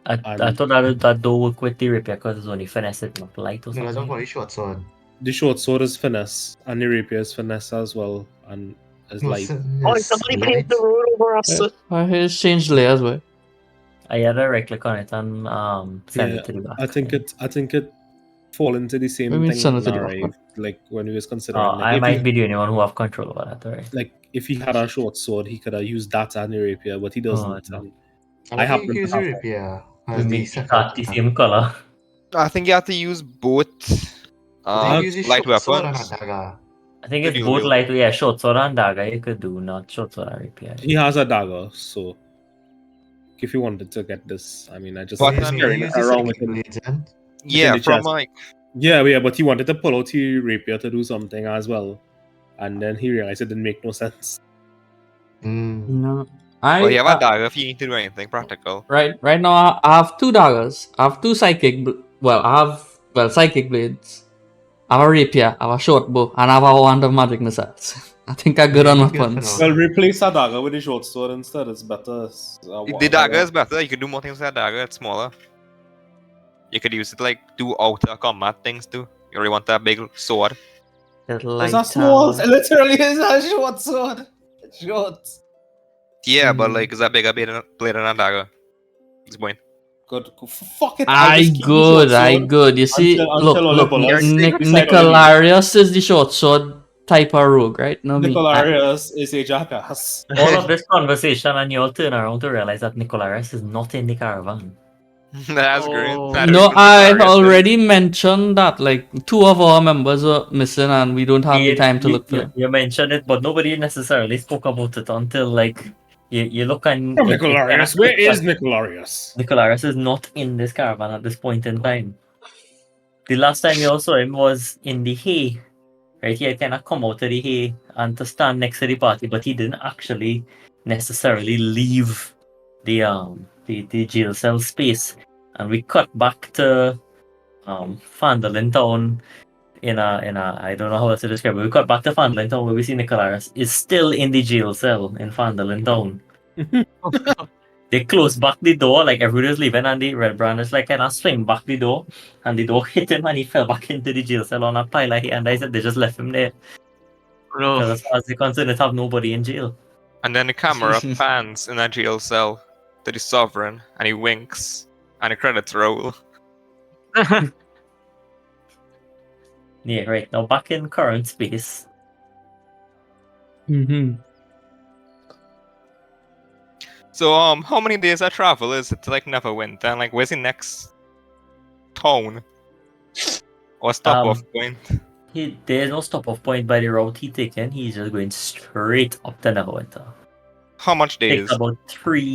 I thought that don't work with the rapier because it's only finesse it, not light or No, that's something. only short sword. The short sword is finesse, and the rapier is finesse as well, and is No, light. Somebody paved the road over us. I just changed layers, way. I had a right click on it and send Yeah, it to the back. I think it fall into the same What do you mean thing send it to the Larry, back? like when we was considering Oh, like, I if might he, be the only one who have control over that, alright. like if he had a short sword he could have used that and the rapier, but he doesn't. no. And I have think you to use have the that. rapier We as the make the second card the attack. same color. I think you have to use both I think you use the light short sword and weapons. a dagger. I think Could it's you both do- light, yeah, short sword and dagger you could do, not short sword and rapier. he has a dagger, so if you wanted to get this, I mean, I just But So then- you carrying use it the around with psychic him. blades then? Yeah, the from chest. like Yeah, but he wanted to pull out his rapier to do something as well, and then he realized it didn't make no sense. No. I well, you have a dagger if you need to do anything practical. right now I have two daggers. I have two psychic. I have psychic blades. I have a rapier. I have a short bow, and I have a wand of magic missiles. I think I'm good on Yeah, good for weapons. now. Well, replace a dagger with a short sword instead. It's better. The dagger is better. You can do more things with that dagger. It's smaller. You could use it like do outer combat things too. You really want that big sword. It's a small. It literally is a short sword. It's short. Yeah, but like it's a bigger blade than a dagger. It's point. Good. Fuck it. I just keep the good, short I sword good. You see, until all the look, bullets decide on Nicolarius is the short sword type of rogue, right? No me. Nicolarius is a jackass. All of this conversation, and you all turn around to realize that Nicolaris is not in the caravan. That's great. Oh. That No, is I Nicolarius, already mentioned that like 2 of our members are missing and we don't have the time to look for them. You mentioned it, but nobody necessarily spoke about it until like you look and Nicolarius, where is Nicolarius? Nicolaris is not in this caravan at this point in time. The last time you all saw him was in the hay. Right, he had kind of come out of the hay and to stand next to the party, but he didn't actually necessarily leave the jail cell space. And we cut back to Fandolin Town in a I don't know how else to describe it. We cut back to Fandolin Town where we see Nicolaris is still in the jail cell in Fandolin Town. They closed back the door, like everybody's leaving, and the Red Brand is like kind of swing back the door, and the door hit him, and he fell back into the jail cell on a pile of hay, and I said they just left him there. Because as far as they're concerned, they have nobody in jail. And then the camera pans in a jail cell to the sovereign, and he winks, and the credits roll. Yeah, right. Now back in current space. Mm-hmm. So how many days of travel is it to like Neverwinter? And like where's the next town? Or stop off point? There's no stop-off point by the route he's taken. He's just going straight up to Neverwinter. How much days? Takes about 5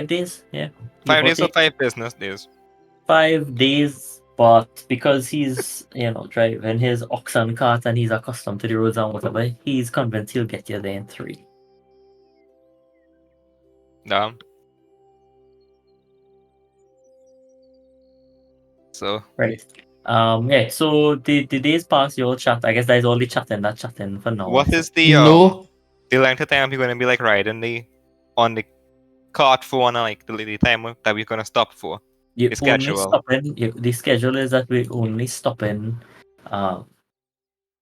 days, yeah. 5 days or Take 5 business days? 5 days, but because he's, driving his oxen cart and he's accustomed to the roads and whatever, he's convinced he'll get you there in 3. Damn. So Right. Yeah, so the days pass, you all chat. I guess that is all the chatting for now. what is the No. the length of time you're gonna be like riding on the cart for and like the time that we're gonna stop for? You the only schedule. stopping. The schedule is that we only stopping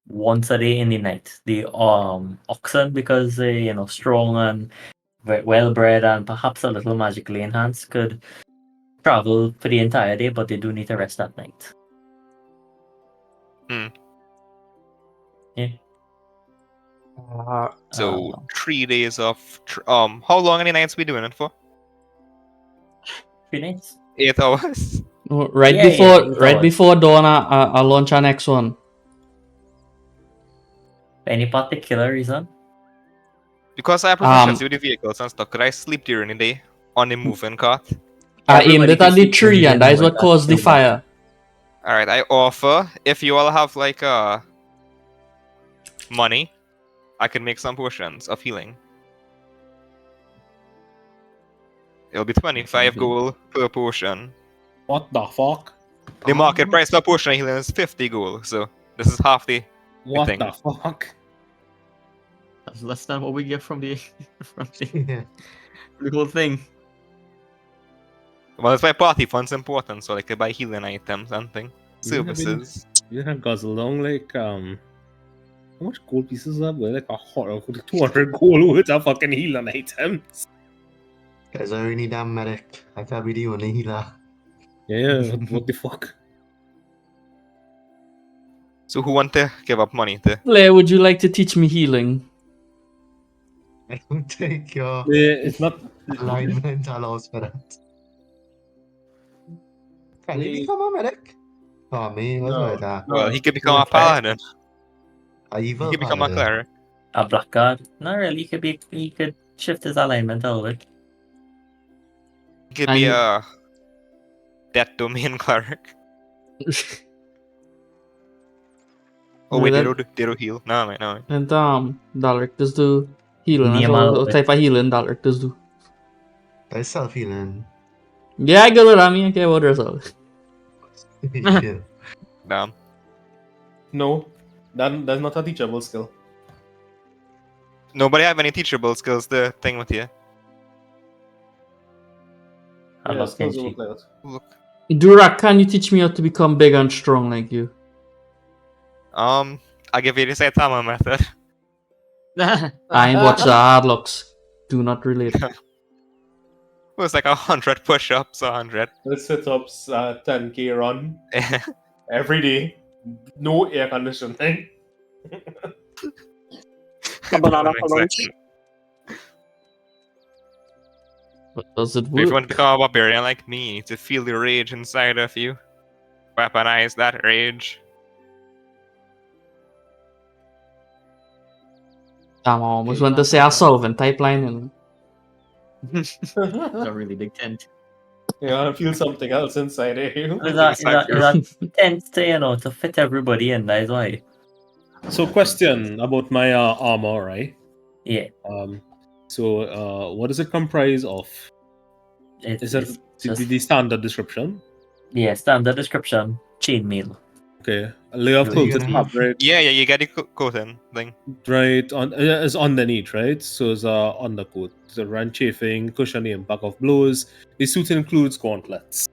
once a day in the night. The oxen, because they strong and well bred and perhaps a little magically enhanced, could travel for the entire day, but they do need to rest at night. Hmm. Yeah. So 3 days of how long are the nights we doing it for? 3 nights. 8 hours. Right Yeah, before yeah, right so- bore dawn, I'll launch our next one. Any particular reason? Because I have proficiency with the vehicles and stuff, could I sleep during the day on the moving cart? I aimed Everybody it can at the sleep tree, in and that is what that caused the silver. fire. Alright, I offer if you all have like money, I can make some potions of healing. It'll be 25 gold per potion. What the fuck? The market price per potion of healing is 50 gold, so this is half the What thing. the fuck? That's less than what we get from the Yeah. the whole thing. Well, it's why party funds important, so like they buy healing items and things. Yeah, I mean- Services. You have guzzled down like how much gold pieces are there? Like a horror 200 gold worth of fucking healing items. Guys, I really need that medic. I can't be the only healer. Yeah, what the fuck? So who want to give up money to? Blair, would you like to teach me healing? I don't take your It's not. alignment allows for that. Can you become a medic? Oh, me, what's No. with that? Well, he could become a Okay. paladin. A He evil could become a paladin. cleric. A blackguard? Not really. He could shift his alignment a little bit. He could be And- a death domain cleric. Oh wait, Well, they don't heal. No, wait, no. And Dalric does do healing as Name well. out What it. type of healing Dalric does do? That's self-healing. Yeah, I get what I mean. I care about yourself. Shit. Damn. No. That's not a teachable skill. Nobody have any teachable skills to thing with you. I love skills Kenshi. will play out. Look. Durak, can you teach me how to become big and strong like you? I give you the Saitama method. I ain't watch the hard looks. Do not relate. It was like 100 push-ups, 100. Let's sit ups 10k run every day. No air conditioning. A banana Don't for lunch. exactly. But does it If you work? want to become a barbarian like me, to feel the rage inside of you, weaponize that rage. Damn, I almost went to say a solvent type line. And It's a really big tent. Yeah, I feel something else inside of you. Is that tense to, to fit everybody in, that is why. So, question about my armor, right? Yeah. So, what does it comprise of? Is it the standard description? Yeah, standard description, chainmail. Okay, a layer of No, you quilted gotta have- fabric, Yeah, you get the coating thing. right? Is underneath, right? So it's undercoat. The run chafing, cushion the impact of blows. The suit includes gauntlets.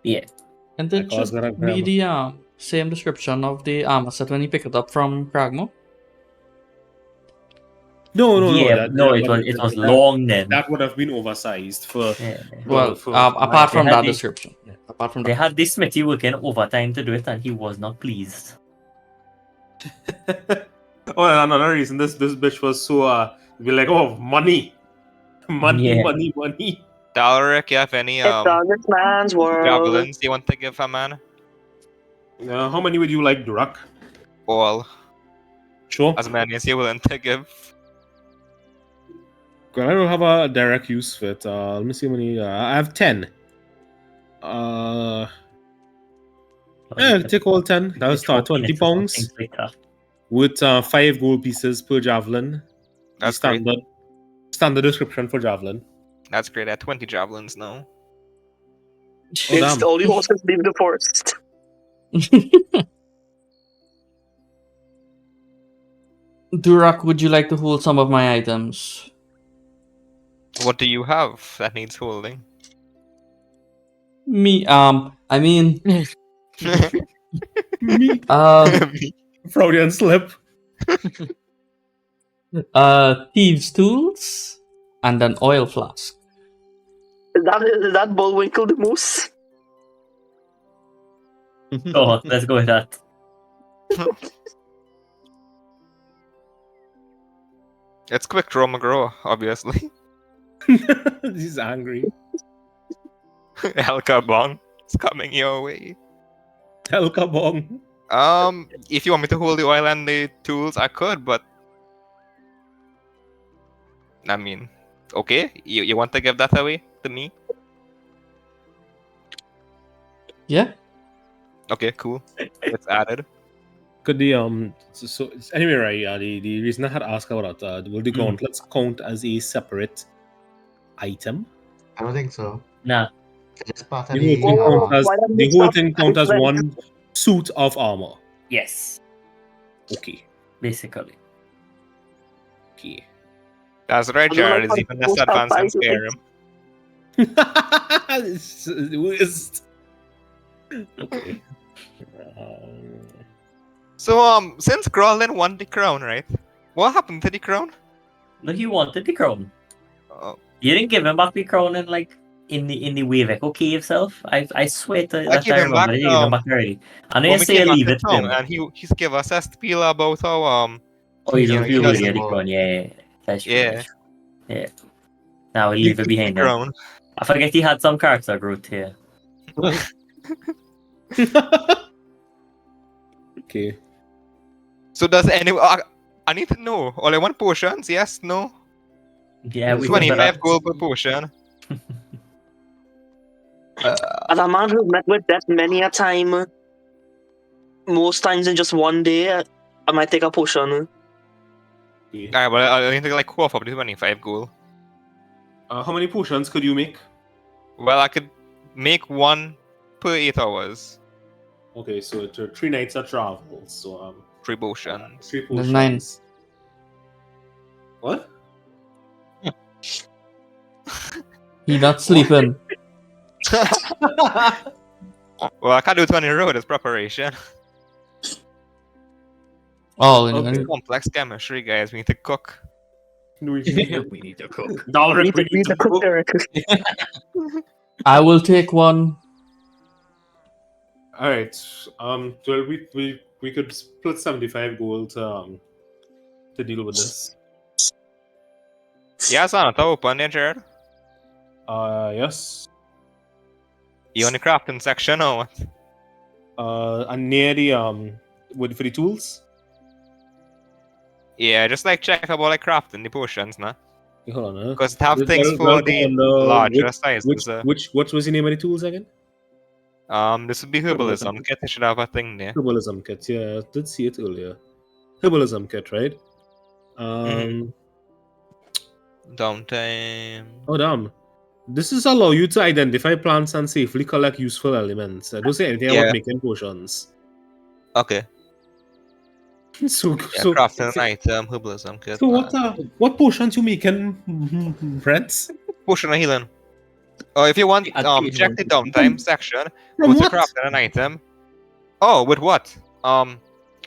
Yeah. it Like I was should gonna be grab- the same description of the armor set when you pick it up from Kragmo. No. yeah, that- it was that- long then. That would have been oversized for. Yeah. Well, for- apart they from had that the- description. Apart from They that. had this Smithy working overtime to do it, and he was not pleased. Oh, and another reason this bitch was so be like, oh, money, Yeah. money. Dalric, you have any It's on this man's world. javelins you want to give a man? How many would you like, Durak? All. Sure. As many as you're willing to give. I don't have a direct use for it. Let me see how many. I have 10. Take all 10. That was 20 pounds with 5 gold pieces per javelin. The That's great. standard description for javelin. That's great. I have 20 javelins now. Oh, damn. It's only horses leave the forest. Durak, would you like to hold some of my items? What do you have that needs holding? Me, I mean, Me. Freudian slip. thieves' tools and an oil flask. Is that Bullwinkle the moose? Oh, let's go with that. It's quick draw McGraw, obviously. He's angry. El Cabong is coming your way. El Kabong. If you want me to hold the oil and the tools, I could, but I mean, okay, you want to give that away to me? Yeah. Okay, cool. It's added. Could the so anyway, right? The reason I had asked about that, will the gauntlets count as a separate item? I don't think so. Nah. It's just part of The the whole thing armor. count as, Why don't the we whole stop thing count as like- one suit of armor. Yes, Okay. basically. Okay. That's right, I don't Jared. like It's even less how advanced than close Skyrim. It's the worst. Okay. So, since Growlin won the crown, right? What happened to the crown? No, he wanted the crown. Oh, You didn't give him back the crown in the Wave Echo cave self. I swear to I that gave I him remember back, you gave him back already. I know you when we say came back leave to it to town, him. and he's give us a spiel about how Oh, you Yeah, don't he feel doesn't worthy of the know. crown. Yeah, that's true. Yeah. that's true. Yeah. Now we he leave took it the behind him. crown. I forget he had some character growth here. Okay. So does anyone? I need to know. All I want potions? Yes, no. Yeah, we 25 gold per potion. As a man who's met with death many a time, most times in just one day, I might take a potion. Alright, well, I need to like co-op up to 25 gold. How many potions could you make? Well, I could make one per 8 hours. Okay, so 3 nights of travel. So 3 potions. 3 There's 9. potions. What? He not sleeping. Well, I can't do 20 in a row. It's preparation. Oh, Okay. Complex chemistry, guys. We need to cook. We need to cook. Dalric, We need to cook, Derek. I will take one. All right. Well, we could split 75 gold to deal with this. Yeah, it's not open there, Jared. Yes. You on the crafting section or what? And near the wood for the tools. Yeah, just like check about like crafting the potions, nah? Yeah, hold on. Because it have Well, things well, for well, the on larger sizes. What was the name of the tools again? This would be herbalism kit. It should have a thing there. Herbalism kit. Yeah, I did see it earlier. Herbalism kit, right? Downtime. Oh damn. This is allow you to identify plants and safely collect useful elements. I don't say anything Yeah. about making potions. Okay. So, Yeah, so, crafting an item, herbalism kit. so what potions you making, friends? Potion of healing. Oh, if you want, check the downtime section. Go From to what? crafting an item. Oh, with what?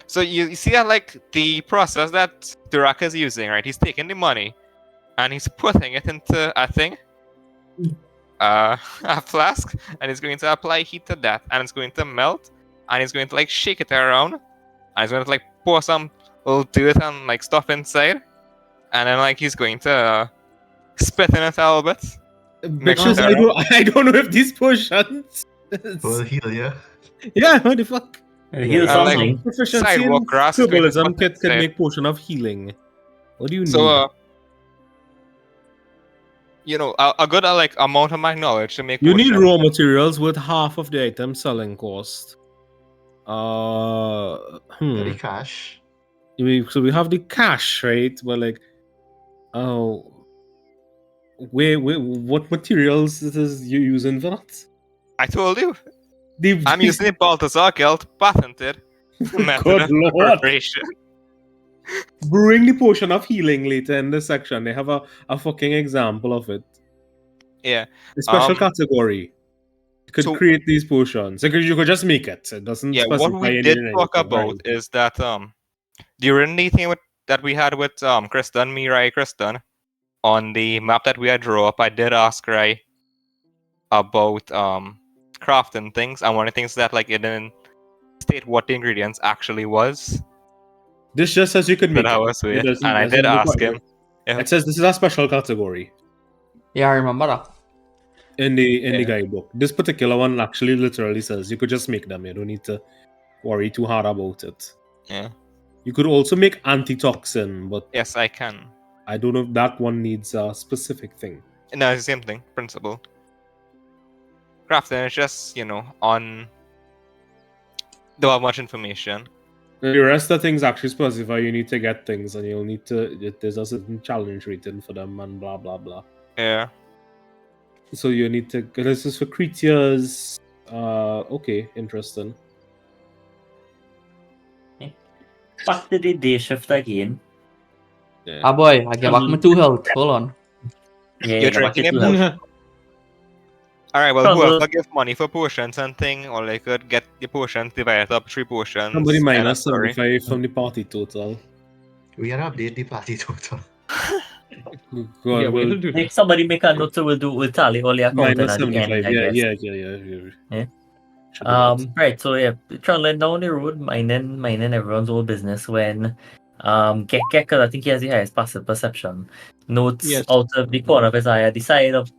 So you see that like the process that Durak is using, right? He's taking the money and he's putting it into a thing, a flask, and he's going to apply heat to that, and it's going to melt, and he's going to like shake it around, and he's going to like pour some little dirt and like stuff inside, and then like he's going to spit in it a little bit. Bitches, I don't know if these potions. Will heal you. Yeah, what the fuck? Heal I like something. Proficiency in sidewalk grass is going to herbalism put kit can inside. make potion of healing. What do you need? So you know, a good like amount of my knowledge to make. You need potion. raw materials with half of the item selling cost. Ready cash. So we have the cash, right? But like, oh, what materials is you using for that? I told you. The, I'm using the Balthazar Guild patented method Good of lord. preparation. brewing the potion of healing later in this section. They have a fucking example of it. Yeah. A special Um, category. You could so- create these potions. You could just make it. It doesn't Yeah, specify what we did anything, talk right? about is that during the thing that we had with Kristen, Mirai, Kristen, on the map that we had drawn up, I did ask Rai about crafting things, and one of the things that like it didn't state what the ingredients actually was. This just says you could make But I it. was It weird, doesn't- and I doesn't did ask require him. it. Yeah. It says this is a special category Yeah, I remember that. in the Yeah. guidebook. This particular one actually literally says you could just make them. You don't need to worry too hard about it. Yeah. You could also make antitoxin, but Yes, I can. I don't know if that one needs a specific thing. No, it's the same thing, principle. Crafting is just, on. Don't have much information. The rest of things actually specify you need to get things, and you'll need to. There's a certain challenge written for them, and blah blah blah. Yeah. So you need to. This is for creatures. Okay, interesting. Back to the day shift again. Yeah. Ah boy, I get back my 2 health. Hold on. Yeah, You're go back drinking to it? health. Alright, well, Trouble. whoever give money for potions and thing, or they could get the potions divided up 3 potions. Somebody kinda minus story. 75 from the party total. We gotta update the party total. God, Yeah, well, we'll do that. Make somebody make a note so we'll tally all the accounting minus at the end, 75. I Yeah, guess. yeah. Should be Right, so yeah, traveling down the road, minding everyone's old business when Gek, because I think he has the highest passive perception, notes Yes. out of the corner of his eye at the side of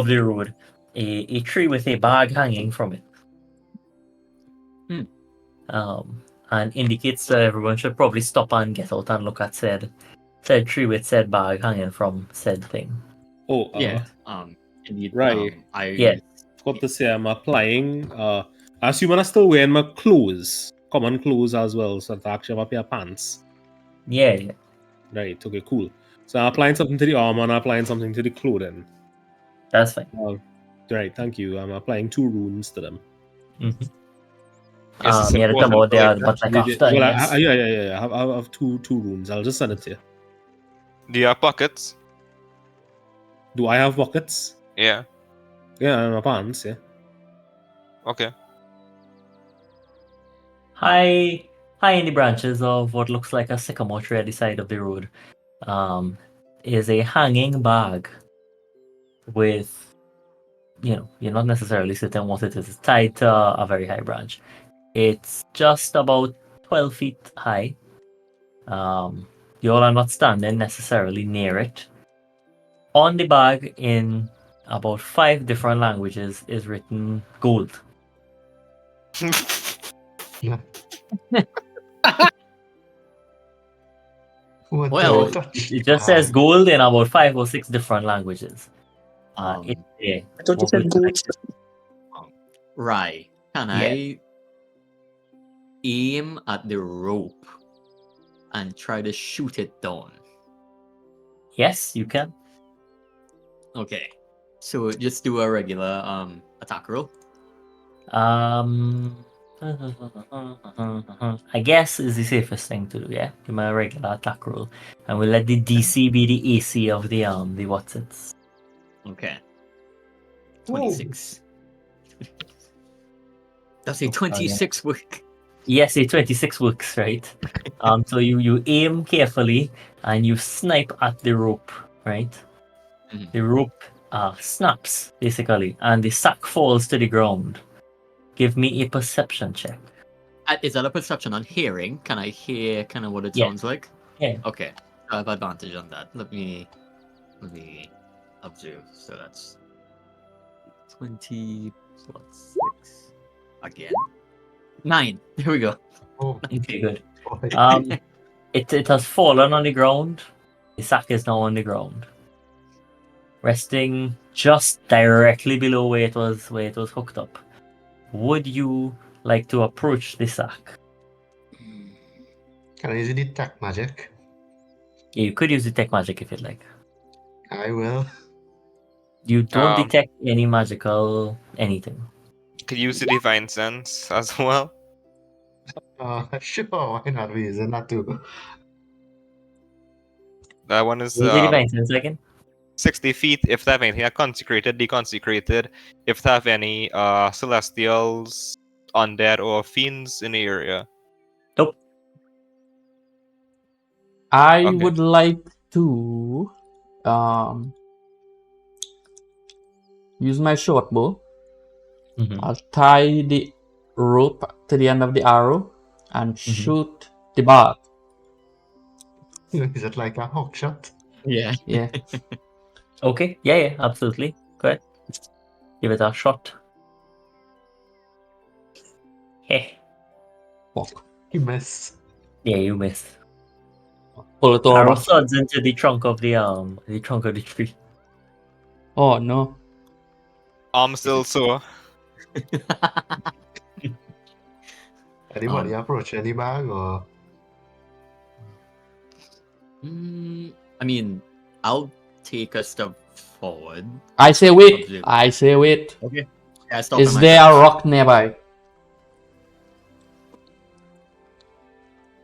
the road a tree with a bag hanging from it. And indicates that everyone should probably stop and get out and look at said tree with said bag hanging from said thing. Oh, Yeah. Indeed. right. Yeah. Forgot to say I'm applying. I assume I'm still wearing my clothes, common clothes as well, so that I actually have a pair of pants. Yeah. Right. Okay. Cool. So I'm applying something to the armor and I'm applying something to the clothing. That's fine. Right. Thank you. I'm applying 2 runes to them. Mhm. Yes, it's Yeah, the important about for, there, like, but like Well, after, yes. yeah. I have two rooms. I'll just send it to you. do you have pockets? Do I have pockets? Yeah. Yeah, in my pants. Yeah. Okay. High in the branches of what looks like a sycamore tree at the side of the road, is a hanging bag with, you're not necessarily certain what it is. It's tied to a very high branch. It's just about 12 feet high. You all are not standing necessarily near it. On the bag, in about 5 different languages, is written gold. What Well, the touch? It just says gold in about 5 or 6 different languages. Um, It's there. I thought you What said would you like goats. to- Right. Can Yeah. I aim at the rope and try to shoot it down? Yes, you can. Okay. So just do a regular attack roll. I guess is the safest thing to do. Yeah, give me a regular attack roll, and we'll let the DC be the AC of the what's it. Okay. 26. That's a Oh, 26 work. Yes, a 26 works, right? So you aim carefully and you snipe at the rope, right? Mhm. The rope snaps basically, and the sack falls to the ground. Give me a perception check. Is that a perception on hearing? Can I hear kind of what it Yeah. sounds like? Yeah. Okay. I have advantage on that. Let me observe. So that's 20 plus 6. Again. 9. There we go. Oh, Okay, good. boy. It has fallen on the ground. The sack is now on the ground, resting just directly below where it was hooked up. Would you like to approach the sack? Can I use the detect magic? Yeah, you could use detect magic if you'd like. I will. You don't Um, detect any magical anything. Could use the divine sense as well. Sure, why not? We're using that too. That one is Use the divine sense again. 60 feet. If they have anything consecrated, deconsecrated. If they have any celestials, undead, or fiends in the area. Nope. I Okay. would like to use my short bow. Mhm. I'll tie the rope to the end of the arrow and Mhm. shoot the bag. Is it like a hook shot? Yeah. Yeah. Okay. Yeah, absolutely. Go ahead. Give it a shot. Hey. Fuck. You miss. Yeah, you missed. Pull it Arrow over. studs into the trunk of the tree. Oh no. Arm still sore. Anybody approach any bag or? I mean, I'll take a step forward. I say wait. Observe. I say wait. Okay. Yeah, stop Is in there a myself. rock nearby?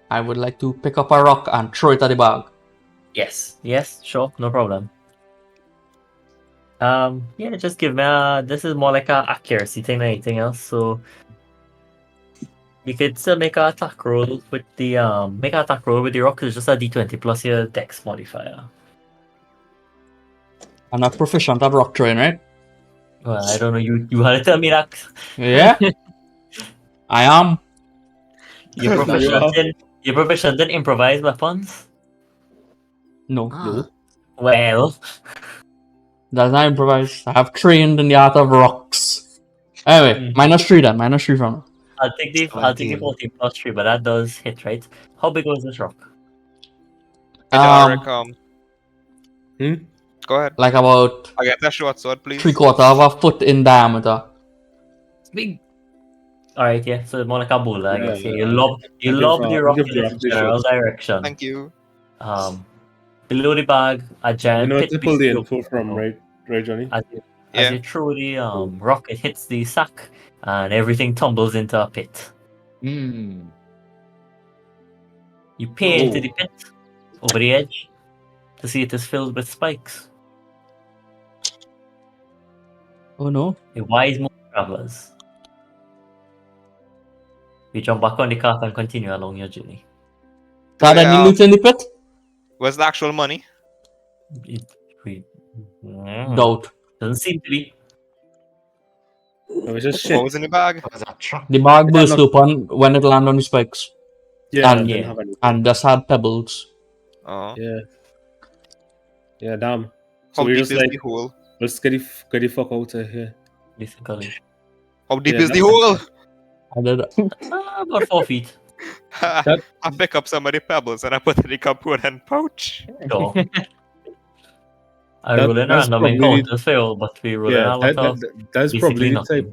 I would like to pick up a rock and throw it at the bag. Yes, sure, no problem. Yeah, just give me this is more like a accuracy thing than anything else, so you could still make an attack roll with the rock, 'cause it's just a D20 plus your dex modifier. I'm not proficient at rock throwing, right? Well, I don't know, you had to tell me that. Yeah. I am. You're There you are. proficient in improvised weapons? No. Ah, Well, That's not improvised. I have trained in the art of rocks. Anyway, -3 then. -3 from now. I'll take the 14 plus 3, but that does hit, right? How big was this rock? Hey, Derek, go ahead. Like about I get that short sword, please. 3/4 of a foot in diameter. it's big. Alright, yeah, so more like a boulder, I guess. Yeah, Yeah. you I'll lob give, the I'll rock give in Giraffe its the general short. direction. Thank you. Below the bag, a You giant know what pit to pull the beats you. info from, right, Johnny? As you Yeah. throw the rock, it hits the sack, and everything tumbles into a pit. Hmm. You peer into Oh. the pit over the edge to see it is filled with spikes. Oh no. A wise move, travelers. You jump back on the cart and continue along your journey. Got any Yeah. loot in the pit? Where's the actual money? It, Doubt. doesn't seem to be. It was just What shit. was in the bag? What was that truck? The bag Yeah, burst look. open when it landed on the spikes. Yeah, And- didn't have any. And just had pebbles. Oh. Yeah. Yeah, damn. How So we deep just is like, the hole? let's get the fuck out of here. Basically. How deep Yeah, is the that- hole? I did. About 4 feet. That- I pick up some of the pebbles and I put it in the component pouch. Sure. I That- roll in that's random probably- encounters fail, but we roll in Yeah, a lot of that's basically probably the nothing.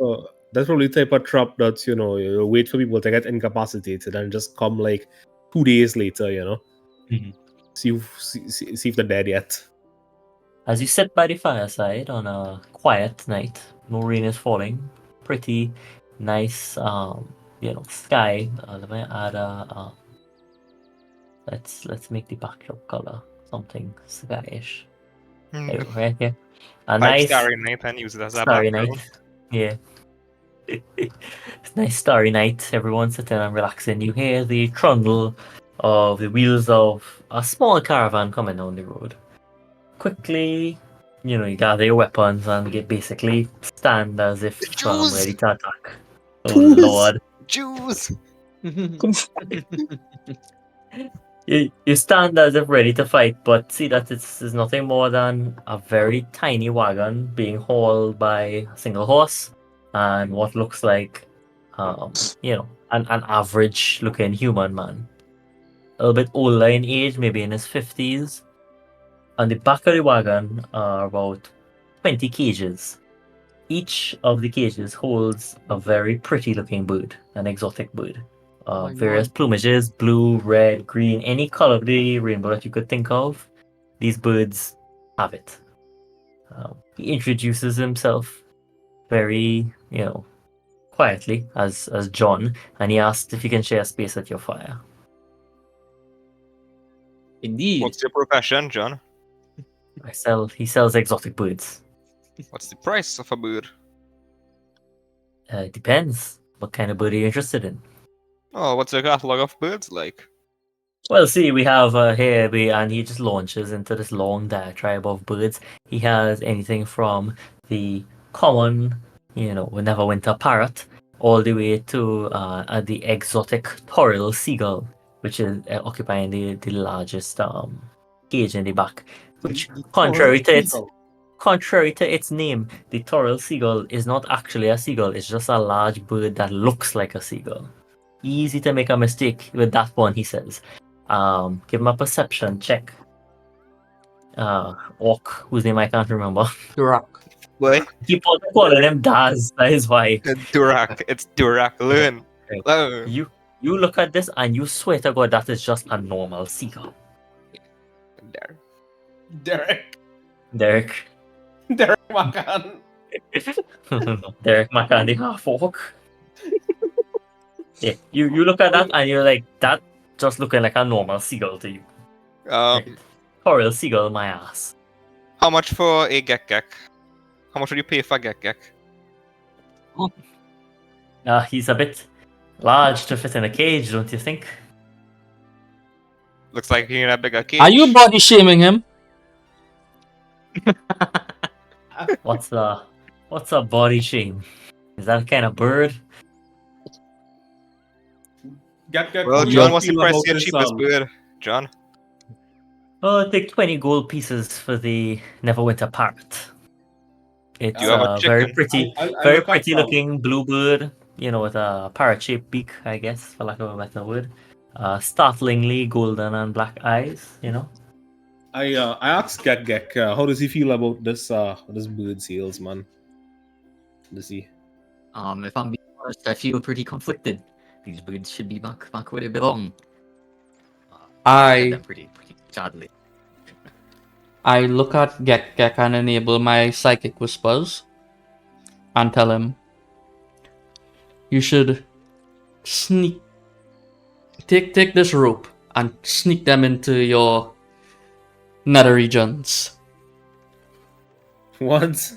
type of trap that you wait for people to get incapacitated and just come like 2 days later, Mhm. see if they're dead yet. As you sit by the fireside on a quiet night, no rain is falling, pretty nice, sky. Let me add a. Let's make the backdrop color something skyish. There, right here. A Type nice Starry Night and use it as a starry background. night. Yeah. It's nice starry night. Everyone's sitting and relaxing. You hear the trundle of the wheels of a small caravan coming down the road. Quickly, you gather your weapons and get basically stand as if Jews! ready to attack. Oh Jews! lord. Jews! You stand as if ready to fight, but see that it's nothing more than a very tiny wagon being hauled by a single horse and what looks like, an average looking human man. A little bit older in age, maybe in his 50s. On the back of the wagon are about 20 cages. Each of the cages holds a very pretty looking bird, an exotic bird. my Various God. plumages, blue, red, green, any color of the rainbow that you could think of. These birds have it. He introduces himself very, quietly as John, and he asks if he can share space at your fire. Indeed. What's your profession, John? He sells exotic birds. What's the price of a bird? It depends. What kind of bird are you interested in? Oh, what's your catalog of birds like? Well, see, we have here, and he just launches into this long diatribe of birds. He has anything from the common, Neverwinter parrot, all the way to the exotic Toril seagull, which is occupying the largest cage in the back. Which, contrary to its name, the Toril seagull is not actually a seagull. It's just a large bird that looks like a seagull. Easy to make a mistake with that one, he says. Give him a perception check. Orc, whose name I can't remember. Durak. What? Keep on calling him Daz. That is why. Durak. It's Durak. Learn. Okay. Learn. You look at this and you swear to God that is just a normal seagull. There. Derek Macan. Derek McCandy half orc. Yeah, you look at that and you're like, that just looking like a normal seagull to you. Coral seagull, my ass. How much for a Gek? How much would you pay for Gek? He's a bit large to fit in a cage, don't you think? Looks like you're in a bigger cage. Are you body shaming him? What's a body shame? Is that a kind of bird? Well, John, what's the price of your cheapest bird? John? Oh, take 20 gold pieces for the Neverwinter parrot. It's You have a a very chicken. pretty, very pretty looking blue bird, with a parrot-shaped beak, I guess, for lack of a better word. Startlingly golden and black eyes, I asked Gek, how does he feel about this bird sales, man? Does he? If I'm being honest, I feel pretty conflicted. These birds should be back where they belong. They're pretty sadly. I look at Gek and enable my psychic whispers and tell him, you should sneak. Take this rope and sneak them into your nether regions. What?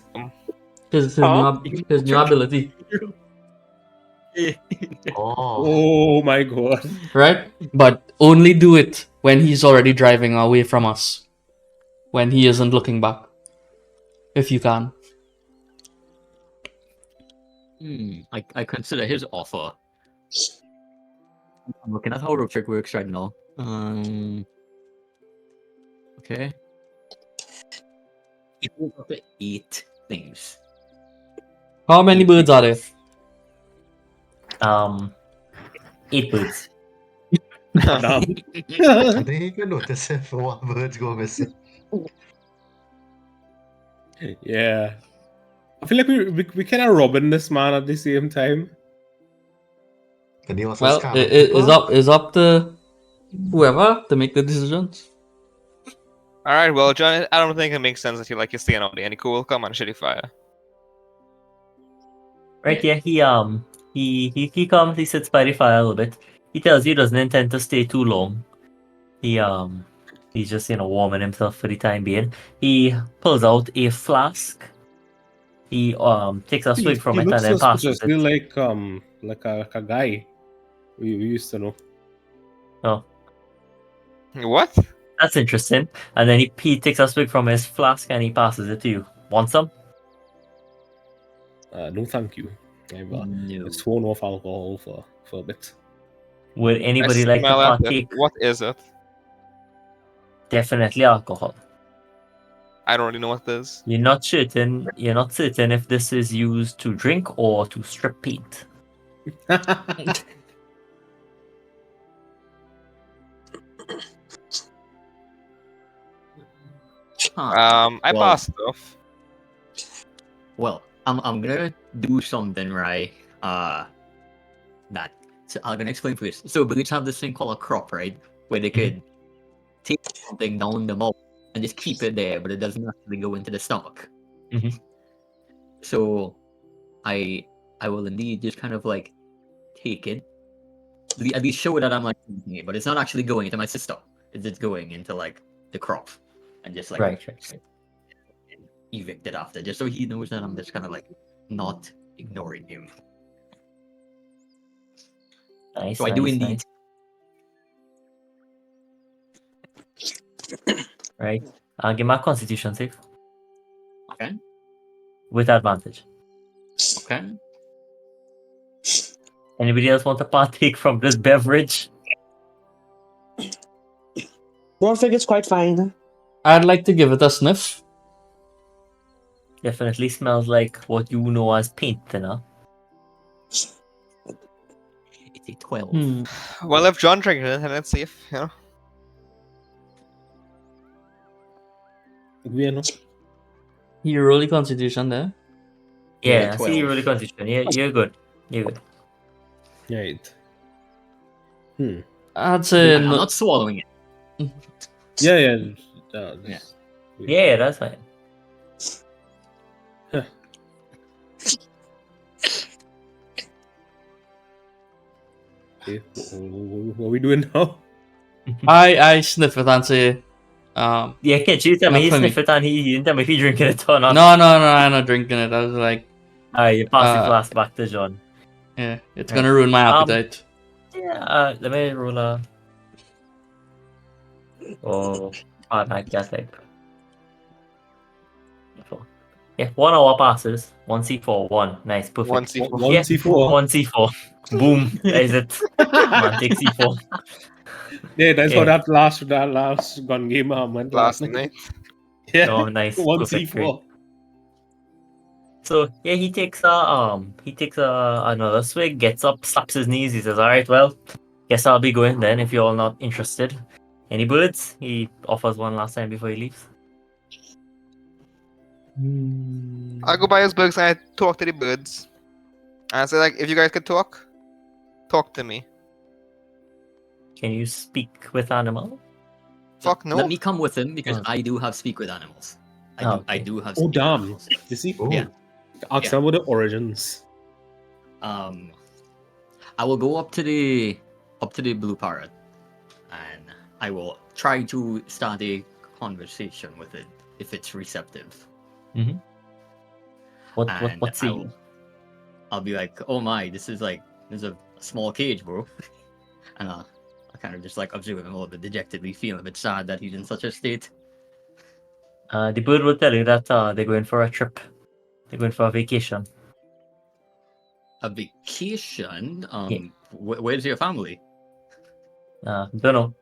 His new ability, Oh, Oh my god. right? But only do it when he's already driving away from us. When he isn't looking back. If you can. I consider his offer. I'm looking at how rope trick works right now. Okay. It goes up to 8 things. How many birds are there? 8 birds. Damn. I think you can notice if one bird's go missing. Yeah. I feel like we kind of robbing this man at the same time. And he also Well, scamming is up to whoever to make the decisions. All right, well, John, I don't think it makes sense that you're staying out there. Any cool? Come on, shitty fire. Right, yeah, he comes, he sits by the fire a little bit. He tells you he doesn't intend to stay too long. He's just, warming himself for the time being. He pulls out a flask. He takes a swig from He it and looks then passes suspiciously it. like a guy we used to know. Oh, What? that's interesting. And then he takes a swig from his flask and he passes it to you. Want some? No, thank you. I've No. sworn off alcohol for a bit. Would anybody I like to smell at it. partake? What is it? Definitely alcohol. I don't really know what it is. You're not certain if this is used to drink or to strip paint. I Well- passed stuff. Well, I'm gonna do something, right? So I'm gonna explain first. So birds have this thing called a crop, right? Where they could take something down the mouth and just keep it there, but it doesn't actually go into the stomach. Mhm. So I will indeed just kind of like take it. At least show it that I'm like taking it, but it's not actually going into my system. It's just going into like the crop and just like Right. evicted after, just so he knows that I'm just kind of like not ignoring him. Nice. So I do nice, indeed. nice. Right. Give my Constitution save Okay. with advantage. Okay. Anybody else want to partake from this beverage? Ron figure's quite fine. I'd like to give it a sniff. Definitely smells like what you know as paint thinner. It's a 12. Well, if John drinking it, then it's safe, you know. We know. You roll the constitution there. Yeah, I 12. see you really Constitution. Yeah, you're good. You're good. Right. I'd say I'm no, not swallowing it. Yeah. Yeah. Yeah, that's fine. Okay. What are we doing now? I sniff it and say, Yeah, can't you tell me Not he for me. sniff it and he didn't tell me if he drinking it or not? no, I'm not drinking it. I was like, Alright, you pass the Uh, glass back to John. yeah, it's Right. gonna ruin my appetite. Yeah, let me roll a. Oh, I guess like. Yeah, 1 hour passes. 1c4, 1. Nice, perfect. 1c4. One Yeah, C4. 1c4. Boom. That is it. Man, take c4. Yeah, that's Yeah. how that last gun game went Last night. Yeah. Oh, nice. One Perfect, great. C4. So yeah, he takes another swig, gets up, slaps his knees. He says, "All right, well, guess I'll be going then. If you're all not interested, any bullets?" He offers one last time before he leaves. I go by his books and I talk to the birds. And I say, like, if you guys could talk to me. Can you speak with animal? Fuck no. Let me come with him because Oh. I do have speak with animals. I Oh, do have Oh, speak with damn. animals. You see? Oh, Yeah. Ask them about the origins. I will go up to the blue parrot, and I will try to start a conversation with it if it's receptive. What And what's he? I'll be like, oh my, this is a small cage, bro. And I kind of just like observe him a little bit dejectedly, feeling a bit sad that he's in such a state. The bird will tell you that they're going for a trip. They're going for a vacation. A vacation? Yeah. Where's your family? Don't know.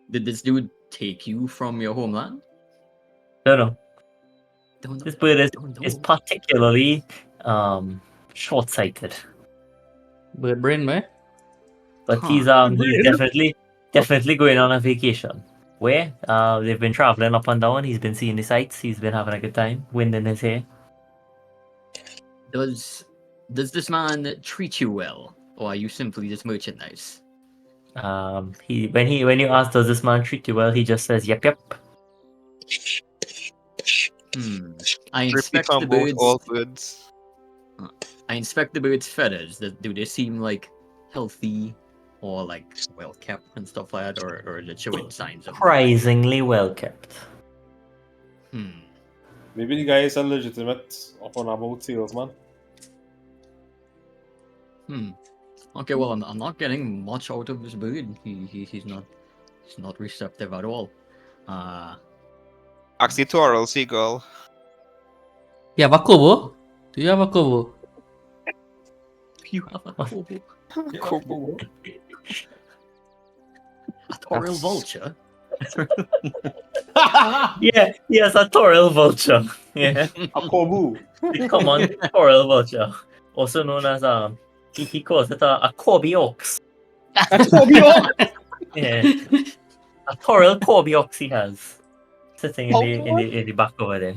Did this dude take you from your homeland? Don't know. Don't This bird is know. particularly short-sighted. Bird brain, man. But Huh. he's definitely going on a vacation. Where? They've been traveling up and down. He's been seeing the sights. He's been having a good time. Wind in his hair. Does this man treat you well, or are you simply just merchandise? When you ask, does this man treat you well? He just says, yep. I Repeat inspect the on both birds. all birds. I inspect the birds' feathers. Do they seem like healthy or like well kept and stuff like that, or is it showing signs of? Surprisingly well kept. Maybe the guy is a legitimate up and about salesman. Okay, well, I'm not getting much out of this bird. He's not receptive at all. Actually, Toral Seagull. You have a kobo? Do you have a kobo? You have a kobo? Kobo. A Toril vulture? Yeah, he has a Toril vulture. Yeah, A kobu. the common Toril vulture, also known as he calls it a Corby ox. That's Kobe Ox. Yeah, a Toril Corby ox he has sitting in the back over there.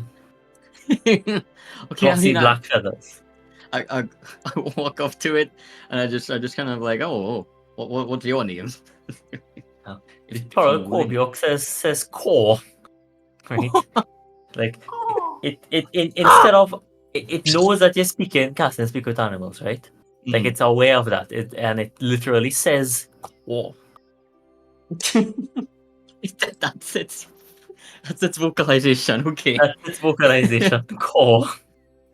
Okay, Glossy black feathers. I walk up to it and I just kind of like, what's your name? The Toril Corby ox says core, right? Like it instead of it knows that you can speak with animals, right? Like it's aware of that, and it literally says core. That's its vocalization. Okay. That's its vocalization. Core.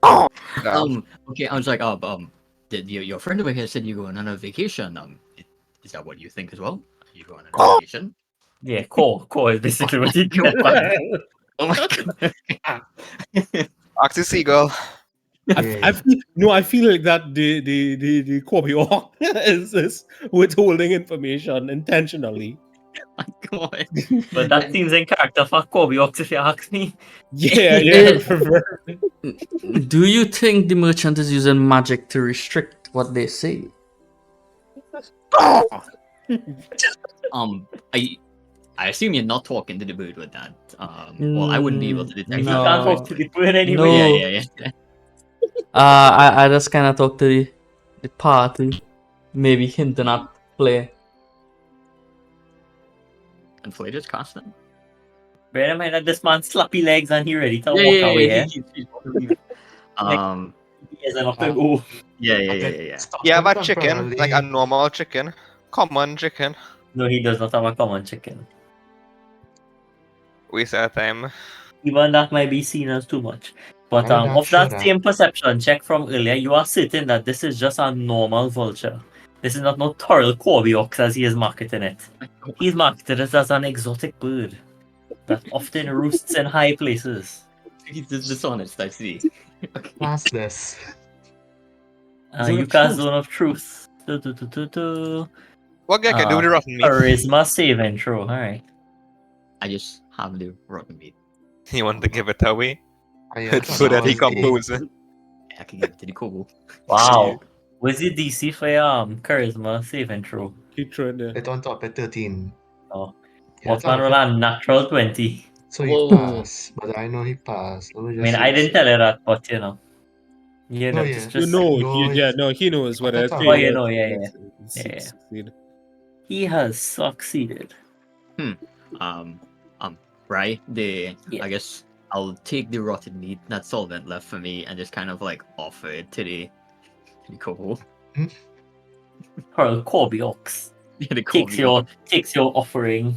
Okay, I was like, did your friend over here said you're going on a vacation? Is that what you think as well? Are you going on a vacation? Yeah, core. Core is basically what you do. Oh my god. Actually, Seagull. I feel like that the Kobe Ox is withholding information intentionally. My god. But that seems in character for Corby Ox, if you ask me. Yeah. Do you think the merchant is using magic to restrict what they say? I assume you're not talking to the bird with that. Well, I wouldn't be able to detect You No. can't talk to the bird anyway. No. Yeah. I just kind of talk to the party, maybe hinting at play. And Flay just cast them. Bear in mind that this man slappy legs and he ready to walk away. Yeah, he is enough to go. Yeah. You have a chicken, like a normal chicken, common chicken. No, he does not have a common chicken. Waste of time. Even that might be seen as too much. But I'm not of sure that that- same perception check from earlier, you are certain that this is just a normal vulture. This is not no Toril Corby Ox as he is marketing it. He's marketed it as an exotic bird that often roosts in high places. He's just dishonest, I see. What's this? Zone You of cast Truth. Zone of Truth. What guy can do with the rotten meat? Charisma save intro. Alright. I just have the rotten meat. You want to give it away? It's So that he composes. I can give it to the Kobo. Wow. What's the DC for your charisma save intro? Keep trying there. It on top at 13. Oh. Yeah, What it's man on roll a natural 20? So he Whoa. passed, but I know he passed. Let me I just mean, see I this. didn't tell you that, but you know. You know, Oh, yeah. just You know, No, he knows what That's I all feel. right. Oh, you know, yeah. Succeed. He has succeeded. Right? Yeah. I guess I'll take the rotten meat, that solvent left for me, and just kind of like offer it to the Kobo. Colonel Corby Ox The Corby Ox. takes your offering.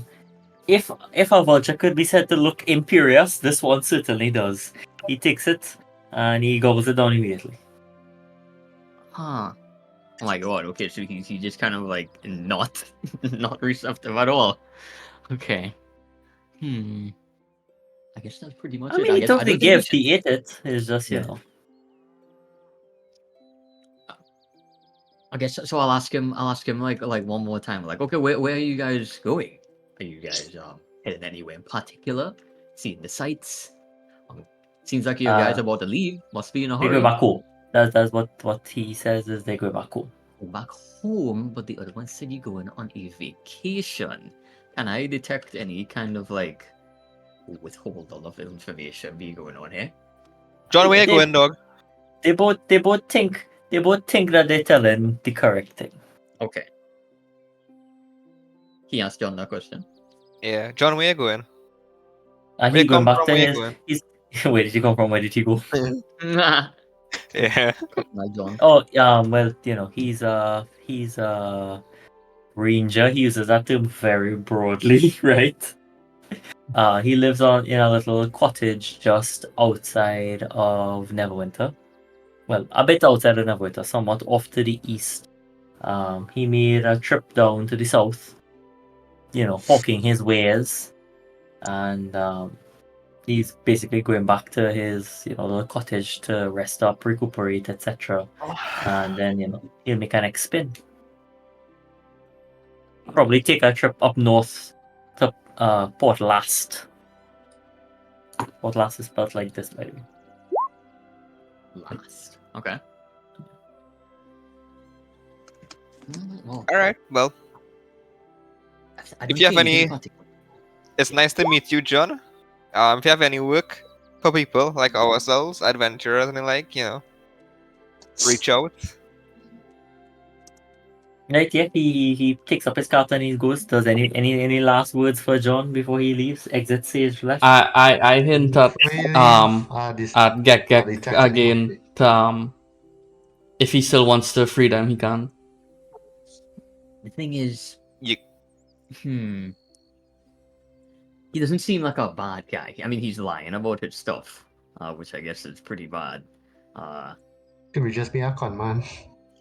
If a vulture could be said to look imperious, this one certainly does. He takes it and he gobbles it down immediately. Huh. Oh my god, okay, so he just kind of like not not receptive at all. Okay. I guess that's pretty much I it. mean, he guess, took I the don't think we gift, should- he ate it. It's just, you Yeah. know. I guess so. I'll ask him like one more time. Like, okay, where are you guys going? Are you guys heading anywhere in particular? Seeing the sights? Seems like you guys are about to leave. Must be in a They hurry. go back home. That's what he says is they go back home. Go back home, but the other one said you're going on a vacation. Can I detect any kind of like withholding of information be going on here? John, where you They- going, dog? They both think that they're telling the correct thing. Okay. He asked John that question. Yeah, John, where you going? And Where he you going come back from? to Where you his, going? where did he come from? Where did he go? Nah. Yeah. My John. Oh, well, you know, he's a ranger. He uses that term very broadly, right? He lives in a little cottage just outside of Neverwinter. Well, a bit outside of Neverwinter, somewhat off to the east. He made a trip down to the south, you know, hawking his wares, and he's basically going back to his, you know, little cottage to rest up, recuperate, etc. And then, you know, he'll make an next spin. Probably take a trip up north to Port Last. Port Last is spelled like this, by the way. Last. Okay. Well, All right. Well, I If don't you have see anything any- in particular. it's nice to meet you, John. If you have any work for people like ourselves, adventurers, and the like, you know, reach out. Right, yeah, he picks up his cart and he goes. Does any last words for John before he leaves? Exit stage left. I hint at This at Gek bloody Gek technical again. If he still wants to free them, he can. The thing is, You- he doesn't seem like a bad guy. I mean, he's lying about his stuff, which I guess is pretty bad. Could we just be a con man?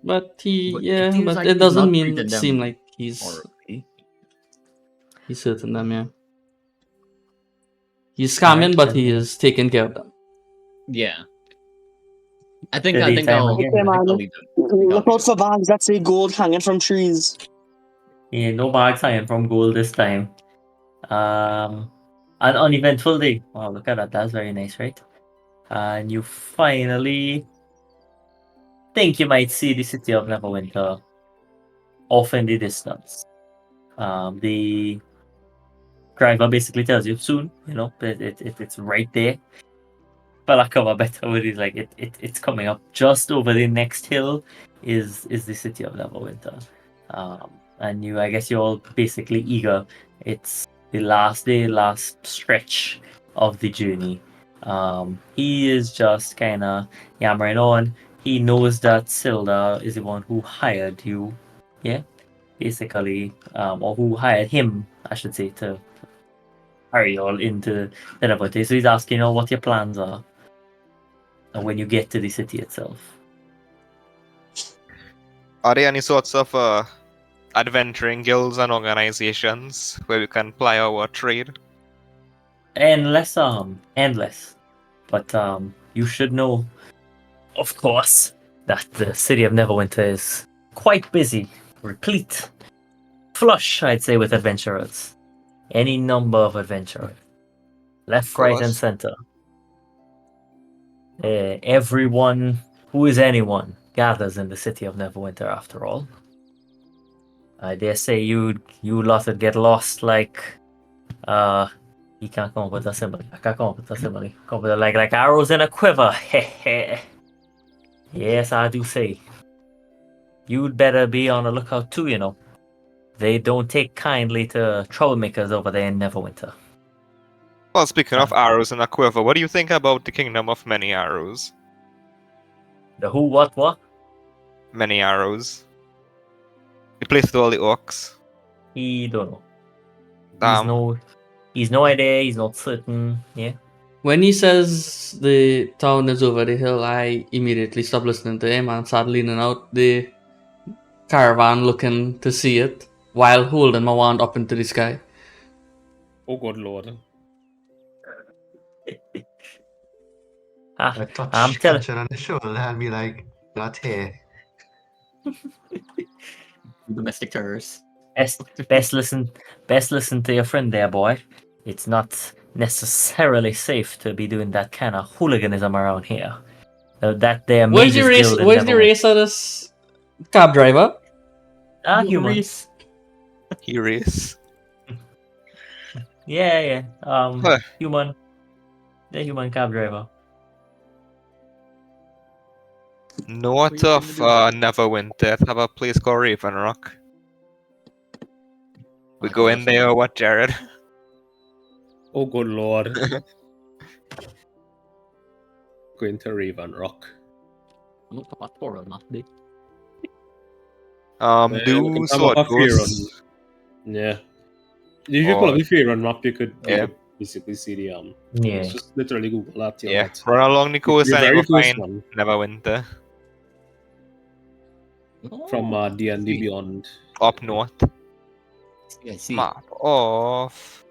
But he, But it yeah, seems but like it he's doesn't not mean treating them seem like he's horribly. hurting them. Yeah, he's scamming, but he is taking care of them. Yeah. I think The I'll daytime again. I think I'll leave them. Look out for bags that say gold hanging from trees. Yeah, no bags hanging from gold this time. An uneventful day. Wow, look at that. That's very nice, right? And you finally think you might see the city of Neverwinter off in the distance. The driver basically tells you soon, you know, it's right there. For lack of a better word, is like it's coming up just over the next hill is the city of Neverwinter. And I guess you're all basically eager. It's the last day, last stretch of the journey. He is just kind of yammering on. He knows that Silda is the one who hired you, yeah, basically, or who hired him, I should say, to hurry you all into the Neverwinter. So he's asking, you know, what your plans are, and when you get to the city itself. Are there any sorts of adventuring guilds and organizations where we can ply our trade? Endless. But you should know, of course, that the city of Neverwinter is quite busy, replete, flush, I'd say, with adventurers. Any number of adventurers. Left, right, and course. center. Everyone who is anyone gathers in the city of Neverwinter, after all. I dare say you lot would get lost like he can't come up with a simile. I can't come up with a simile. Come up with like arrows in a quiver. Yes, I do say. You'd better be on the lookout too, you know. They don't take kindly to troublemakers over there in Neverwinter. Well, speaking of arrows in a quiver, what do you think about the Kingdom of Many Arrows? The who, what? Many Arrows. The place with all the orcs. He don't know. Damn. He's no idea. He's not certain. Yeah. When he says the town is over the hill, I immediately stop listening to him and start leaning out the caravan looking to see it while holding my wand up into the sky. Oh, good lord. Ah, I I'm telling. touch it on the shoulder and be like, not here. Domestic terrors. Best listen to your friend there, boy. It's not necessarily safe to be doing that kind of hooliganism around here. That there Where's the mages race? guild and Where's the never- race of this cab driver? humans. Here he is. Yeah. Huh. Human. The human cab driver. North you of gonna Neverwinter, have a place called Raven Rock. We Oh, go that's in there or what, Jared? Oh, good lord. Going to Raven Rock. I'm not about Torah, not big. Do sword ghosts. Yeah. If you Or- pull up the Faerun map, you could Yeah. basically see the Yeah. It's just literally Google that. Yeah, That. run along the coast The and very you'll first find one Neverwinter. from D&D Sweet. Beyond. Up north. I see. Map off.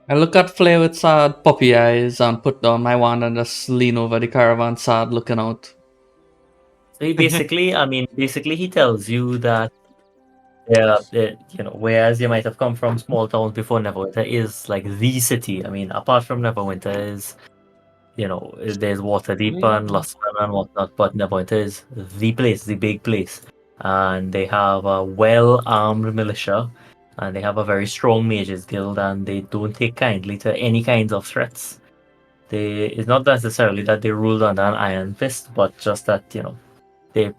I look at Flair with sad puppy eyes and put down my wand and just lean over the caravan, sad looking out. So he basically he tells you that whereas you might have come from small towns before Neverwinter is like the city. I mean, apart from Neverwinter is there's Waterdeep and Lustman and whatnot, but Neverwinter is the place, the big place. And they have a well-armed militia, and they have a very strong mages guild, and they don't take kindly to any kinds of threats. It's not necessarily that they ruled under an iron fist, but just that, they're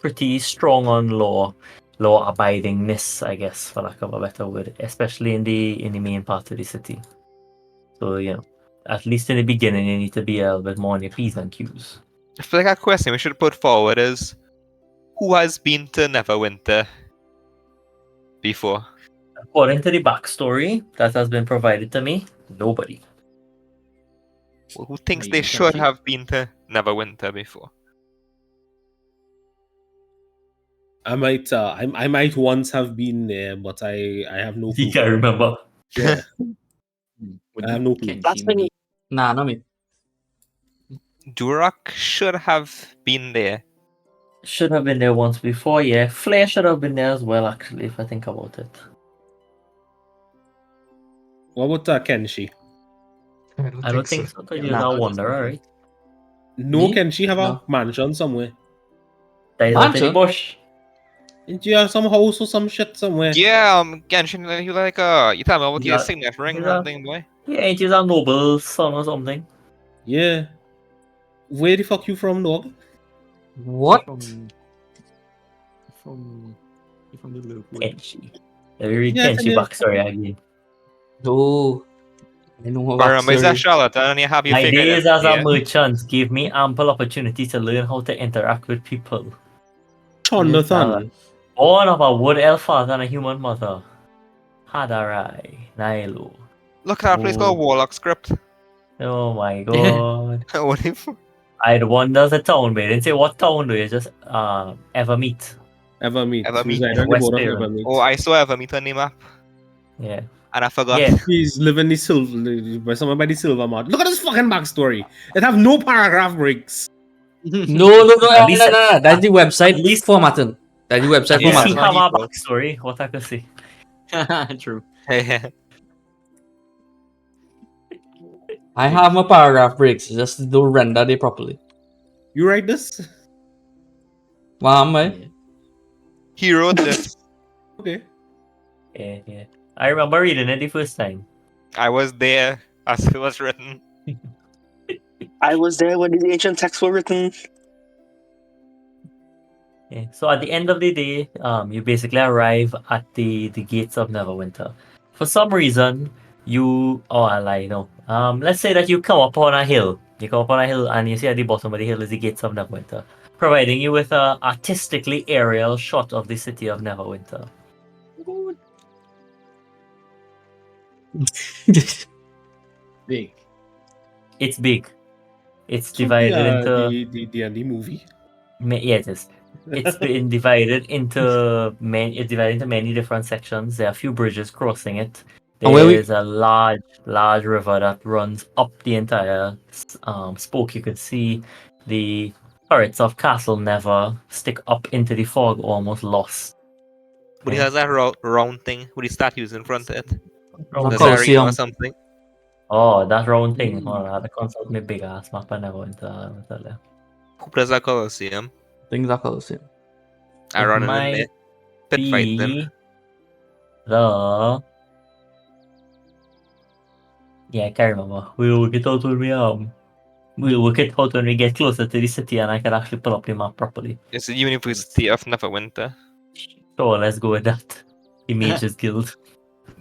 pretty strong on law abidingness, I guess, for lack of a better word, especially in the main part of the city. So, at least in the beginning, you need to be a little bit more on your P's and Q's. I feel like a question we should put forward is who has been to Neverwinter before? According to the backstory that has been provided to me, nobody. Who thinks Maybe they you should can- have been to Neverwinter before? I might once have been there, but I have no You clue. can't remember. Yeah. Would I have no clue. Kenshi That's when maybe? Nah, not me. Durak should have been there. Should have been there once before, yeah. Flair should have been there as well, actually, if I think about it. What about Kenshi? I don't think so, because you're Nah. a wanderer, right? No, Me? Kenshi have No. a mansion somewhere. That is out in the Mansion? bush. Didn't you have some house or some shit somewhere? Yeah, Genshin, you like you tell me about your Yeah. signet ring Yeah. and thing, boy. Yeah, ain't you a noble son or something? Yeah. Where the fuck you from, dog? What? From the local. Kenshi. Let me read Yeah, Kenshi yeah. backstory again. No. I know Or about is that Charlotte and you have your My figured days it, as a yeah? merchant gave me ample opportunity to learn how to interact with people. Jonathan. Born of a wood elf father and a human mother. Hadarai, Nailu. Look at that place called Ooh. Warlock Script. Oh my god. What if I'd wonder the town, but didn't say what town do you just Evermeet. Evermeet. Evermeet. He's right on the West border Faerun. of Evermeet. Oh, I saw Evermeet on the map Yeah. and I forgot. Yeah. He's living the silver by someone by the silver mart. Look at this fucking backstory. It have no paragraph breaks. No, At least- That's the website at least- formatting. That's the website At least Yeah. he formatting. have a Equal. backstory, what I could see. True. I have my paragraph breaks, just don't render it properly. You write this? Wow, am I? Yeah. He wrote this. Okay. Yeah. I remember reading it the first time. I was there as it was written. I was there when the ancient texts were written. Yeah. So at the end of the day, you basically arrive at the gates of Neverwinter. For some reason, I lie, no. Let's say that you come up on a hill. You come up on a hill and you see at the bottom of the hill is the gates of Neverwinter, providing you with a artistically aerial shot of the city of Neverwinter. Big. It's big. It's divided into the D&D movie. yeah, it is. It's been divided into many different sections. There are a few bridges crossing it. And where we- There's a large river that runs up the entire spoke. You could see the turrets of Castle Never stick up into the fog, almost lost. But he has that round thing with the statues in front of it. The The Colosseum. arena or something. Oh, that round thing. Oh, I had to consult my big ass map. I never went to that. Who does that Colosseum? Things are Colosseum. I It run in might there. Pit fight them. Be the I can't remember. We'll work it out when we'll work it out when we get closer to the city and I can actually pull up the map properly. It's the University of Neverwinter. So let's go with that. The Mages Guild.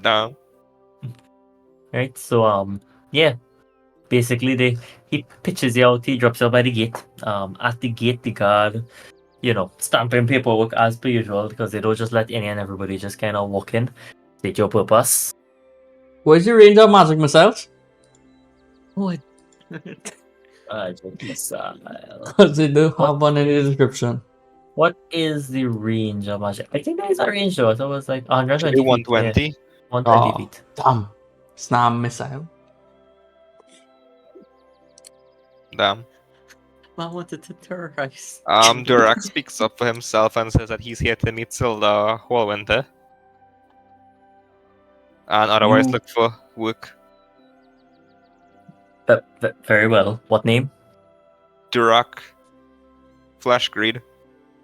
No. Right? So yeah. Basically he pitches you out, he drops you out by the gate. At the gate the guard, stamping paperwork as per usual because they don't just let any and everybody just kind of walk in. State your purpose. Where's your range of magic missiles? What? Missile. Because they do have one in the description. What is the range of magic? I think there is a range though. So it was like 120 feet. 120. Yeah, 120 Oh. feet. Damn. Snap missile. Damn. I wanted to terrorize. Durak speaks up for himself and says that he's here to meet Silda Hallwinter. And otherwise You- look for work. Very well. What name? Durak. Flash Greed.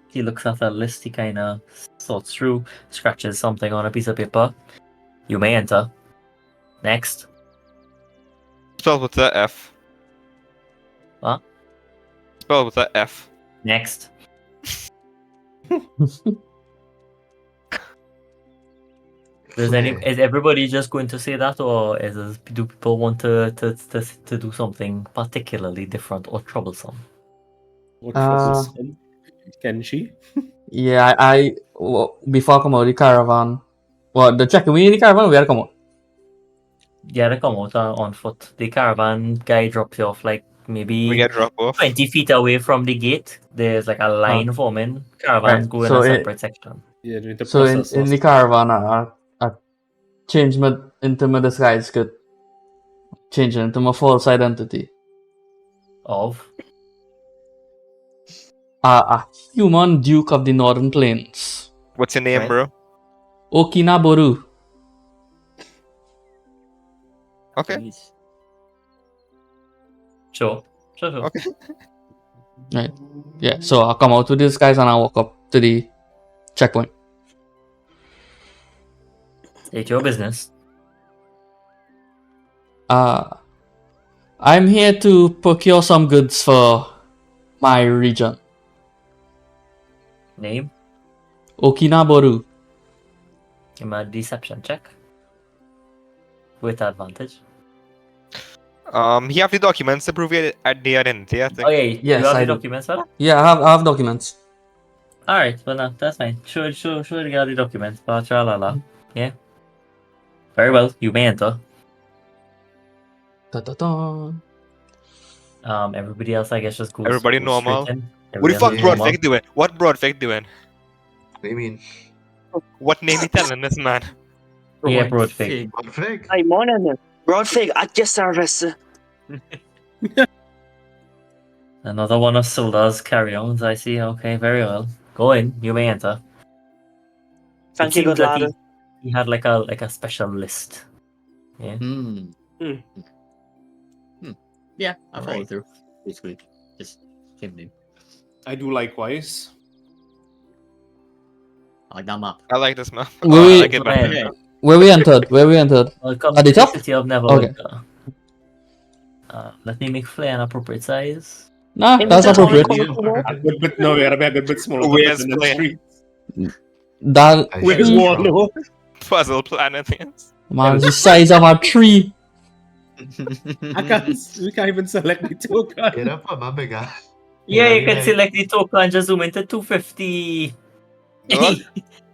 He looks at the list. He kind of sorts through, scratches something on a piece of paper. You may enter. Next. Spelled with the F. What? Spelled with the F. Next. Is everybody just going to say that, or do people want to do something particularly different or troublesome? What Uh, Can she? Yeah, before I come out of the caravan. Well, the check we in the caravan, we had to come out. Yeah, they come out on foot. The caravan guy drops you off like maybe We get drop off. 20 feet away from the gate. There's like a line forming. Caravans Right, go in so a it- separate section. Yeah, during the So in process. the caravan, I changed into my disguise kit. Change it into my false identity. Of A human duke of the Northern Plains. What's your name, Right. bro? Okinaboru. Okay. Jeez. Sure. Okay. Right. Yeah, so I come out with this guys and I walk up to the checkpoint. State your business. I'm here to procure some goods for my region. Name. Okinaboru. Give me a deception check. With advantage. You have the documents to prove the identity, I think. Oh yeah, Yes, you have I the do. documents, huh? Yeah, I have documents. Alright, well no, that's fine. Show the guy the documents. Ba-cha-la-la. Yeah. Very well, you may enter. Da-da-da. Everybody else I guess just goes. Everybody goes normal? straight in. What the fuck Everybody else normal. Broadfig doing? What Broadfig doing? What do you mean? What name he telling this man? Yeah, Broadfig. Fig. Hi, morning. Broadfig, at your service. Another one of Silda's carry-ons, I see. Okay, very well. Go in, you may enter. Thank It you, good seems that lad. he had like a special list. Yeah. Hmm. Hmm. Yeah, I followed Alright. through. Basically, just same name. I do likewise. I like that map. I like this map. Wait, I wait. like it better. Yeah. Where we entered? Welcome At the to top? the city of Neverwinter. Let me make Flare an appropriate size. Nah, In that's the appropriate. corner. A good bit, no, we gotta be a good bit smaller. Where's in the Claire? street. That I Where's should- Warlow? Puzzle Planet is. Man's the size of a tree. We can't even select the token. Get up, my bigger. Yeah, you can like, select the token and just zoom into 250. What?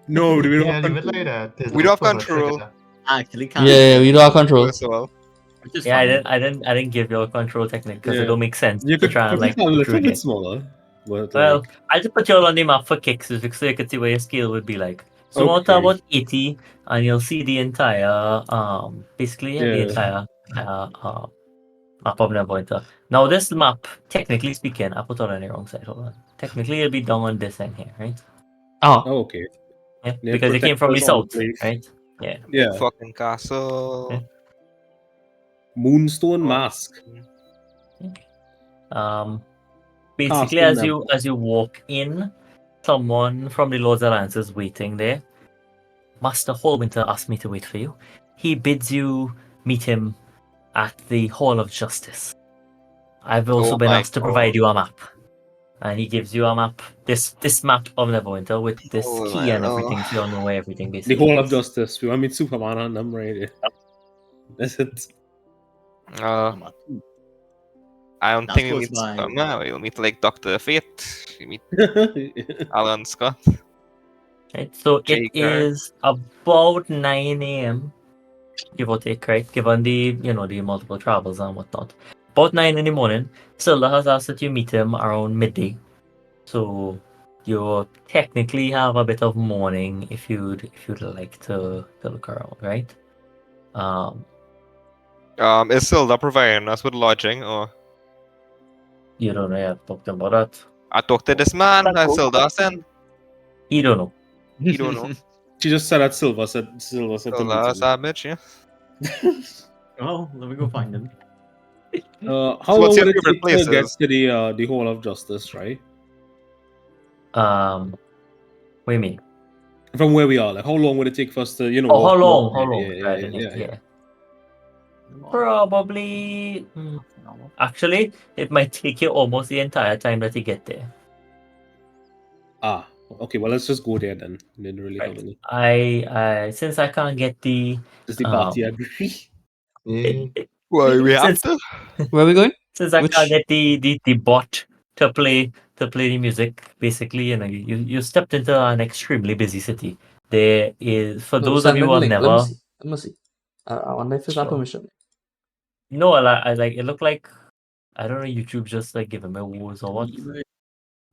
No, we don't Yeah, have leave it control. like that. There's We no don't have purpose to control. that. Actually, can't. Yeah, we don't have control. First of all. Which is Yeah, fine. I didn't give you a control technique because Yeah. it don't make sense You to could try and probably like have a go little through bit it. smaller. But Well, like, I'll just put you all on the map for kicks so you can see where your scale would be like. Zoom out to Okay. about 80 and you'll see the entire basically the Yeah. entire map of Neverwinter. Now this map, technically speaking, I put it on the wrong side. Hold on. Technically it'll be down on this end here, right? Oh, Oh, okay. Yeah. Yeah, Because it came from the protect us all south, the place. right? Yeah. Yeah. Big fucking castle. Yeah. Moonstone Mask. Basically Castle as you walk in, someone from the Lord's Alliance is waiting there. Master Hallwinter asked me to wait for you. He bids you meet him at the Hall of Justice. I've also Oh been my asked to God. provide you a map. And he gives you a map, this map of Neverwinter with this Oh, key and man, oh. everything, so you'll know where everything The basically Hall of is. Justice. We want to meet Superman and them right there. That's it. I don't That's think you close meet by. Superman. You'll meet like Dr. Fate. You meet Alan Scott. Right, so it Jake, is about 9 a.m. give or take, right? Given the the multiple travels and whatnot. About 9 in the morning. Silda has asked that you meet him around midday. So you technically have a bit of morning if you'd like to look around, right? Is Silda providing us with lodging or You don't know yet talked about that. I talked to this man, Silda said. You don't know. You don't know. She just said that Silver said to Silda meet savage, yeah. Oh, let me go find him. him. How So long what's your would it favorite take to get places? to the Hall of Justice, right? What do you mean? From where we are, like how long would it take for us to, Oh, how long? walk How there? long? Yeah, Right, yeah, yeah, yeah. Probably. Actually, it might take you almost the entire time that you get there. Ah, okay. Well, let's just go there then. Didn't really have Right. any. I since I can't get the Just the party. Yeah. Why we have since to? where are we going? since I Which- can't get the bot to play the music, basically, you stepped into an extremely busy city. There is for No, those send of you me who the have link. Let me never see. Let me see. I wonder if it's our Sure. permission. no, I like it looked like I don't know YouTube just like giving me woes or what.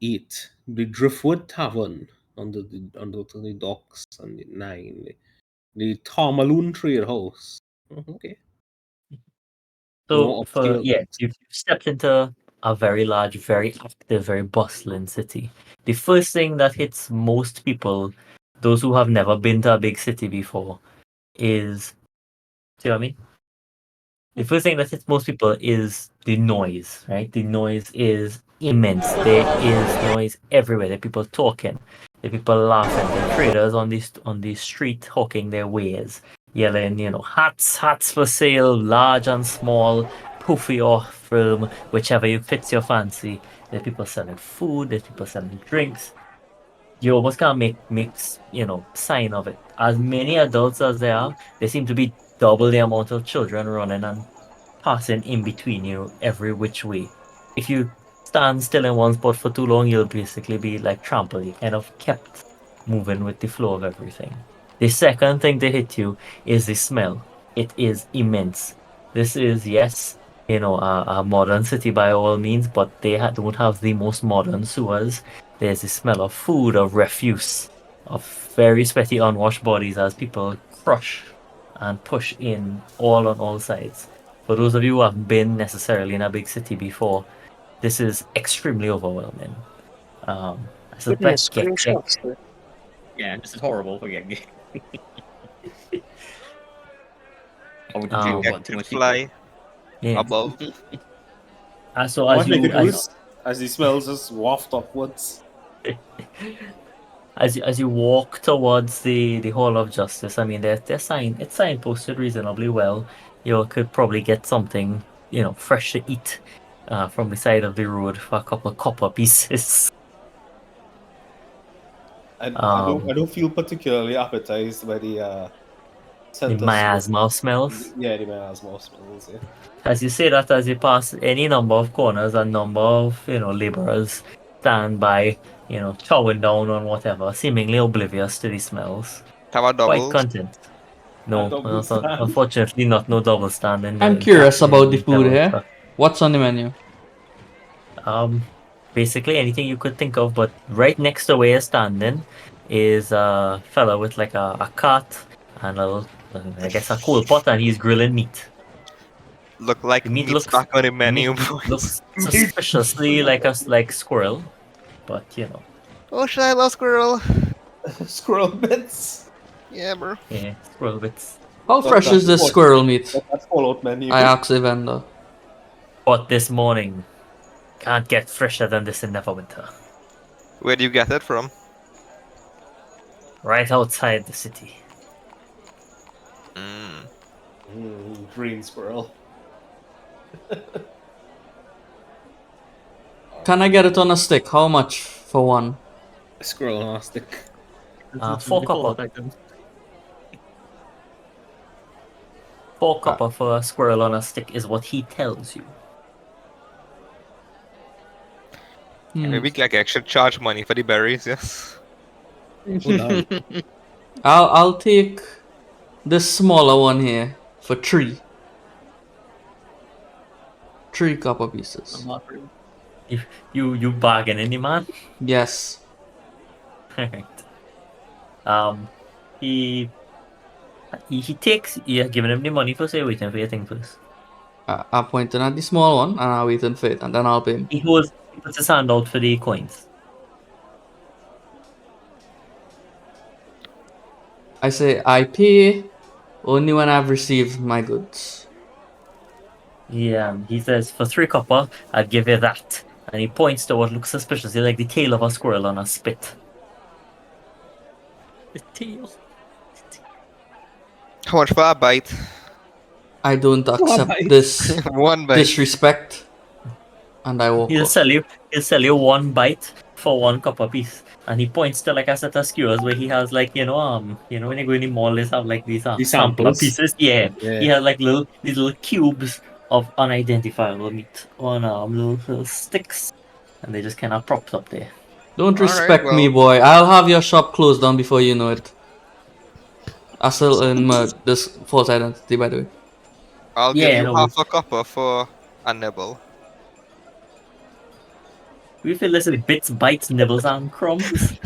8. The Driftwood Tavern under the docks, and the 9. The Tarmaloon Trade House. Okay. So More for upscale yeah, things. you've stepped into a very large, very active, very bustling city. The first thing that hits most people, those who have never been to a big city before, is see what I mean? The first thing that hits most people is the noise, right? The noise is immense. There is noise everywhere. There are people talking, there are people laughing, there are traders on the street hawking their wares, yelling, hats for sale, large and small, poofy or film, whichever you fits your fancy. There are people selling food, there's people selling drinks. You almost can't make sign of it. As many adults as there are, there seem to be double the amount of children running and passing in between you every which way. If you stand still in one spot for too long, you'll basically be like trampled. You kind of kept moving with the flow of everything. The second thing to hit you is the smell. It is immense. This is, yes, a modern city by all means, but they don't have the most modern sewers. There's the smell of food, of refuse, of very sweaty, unwashed bodies as people crush and push in all on all sides. For those of you who haven't been necessarily in a big city before, this is extremely overwhelming. I suspect Yeah, this is horrible for getting. I would Um, do Get one too to much. fly yeah. above. So What as make you it worse? As the smells just waft upwards. as you walk towards the Hall of Justice, I mean, it's signposted reasonably well. You could probably get something, fresh to eat from the side of the road for a couple of copper pieces. I don't feel particularly appetized by the The Sent us- miasma of smells. Yeah, the miasma smells. Yeah. As you say that, as you pass any number of corners, a number of laborers stand by, chowing down on whatever, seemingly oblivious to the smells. How about Quite doubles? content. No, double stand. unfortunately, no double stand in I'm the curious in about the the food Devil here. Truck. What's on the menu? Basically anything you could think of, but right next to where you're standing is a fella with like a cart and a little, I guess, a coal pot, and he's grilling meat. Look like The meat meat's looks- back on the menu. Meat looks suspiciously like squirrel, but Oh shit, I love squirrel. Squirrel bits. Yeah, bro. yeah, squirrel bits. How fresh that's is this what- squirrel meat? That's Fallout menu. I asked the vendor. But this morning, can't get fresher than this in Neverwinter. Where do you get it from? Right outside the city. Green squirrel. Can I get it on a stick? How much for one? Squirrel on a stick. 4 copper. 4 copper for a squirrel on a stick is what he tells you. Maybe like extra charge money for the berries, yes. I'll take this smaller one here for 3. 3 copper pieces. You bargaining, man? Yes. Alright. He takes. You're giving him the money for say waiting for your thing first. I'm pointing at the small one and I'm waiting for it and then I'll pay him. He puts his hand out for the coins. I say I pay only when I've received my goods. Yeah, he says for 3 copper, I'll give you that. And he points to what looks suspiciously like the tail of a squirrel on a spit. The tail. How much for a bite? I don't accept bite. this One bite. disrespect. And I walk He'll off. sell you 1 bite for 1 copper piece. And he points to like a set of skewers where he has like, when you go in the mall, they have like these These sampler samples. pieces. Yeah. Yeah. He has like these little cubes of unidentifiable meat on little sticks. And they just kind of propped up there. Don't Alright, respect me, well. boy. I'll have your shop closed down before you know it. I still in this false identity, by the way. I'll Yeah, give you no, half a copper for a nibble. We feel this is bits, bites, nibbles, and crumbs.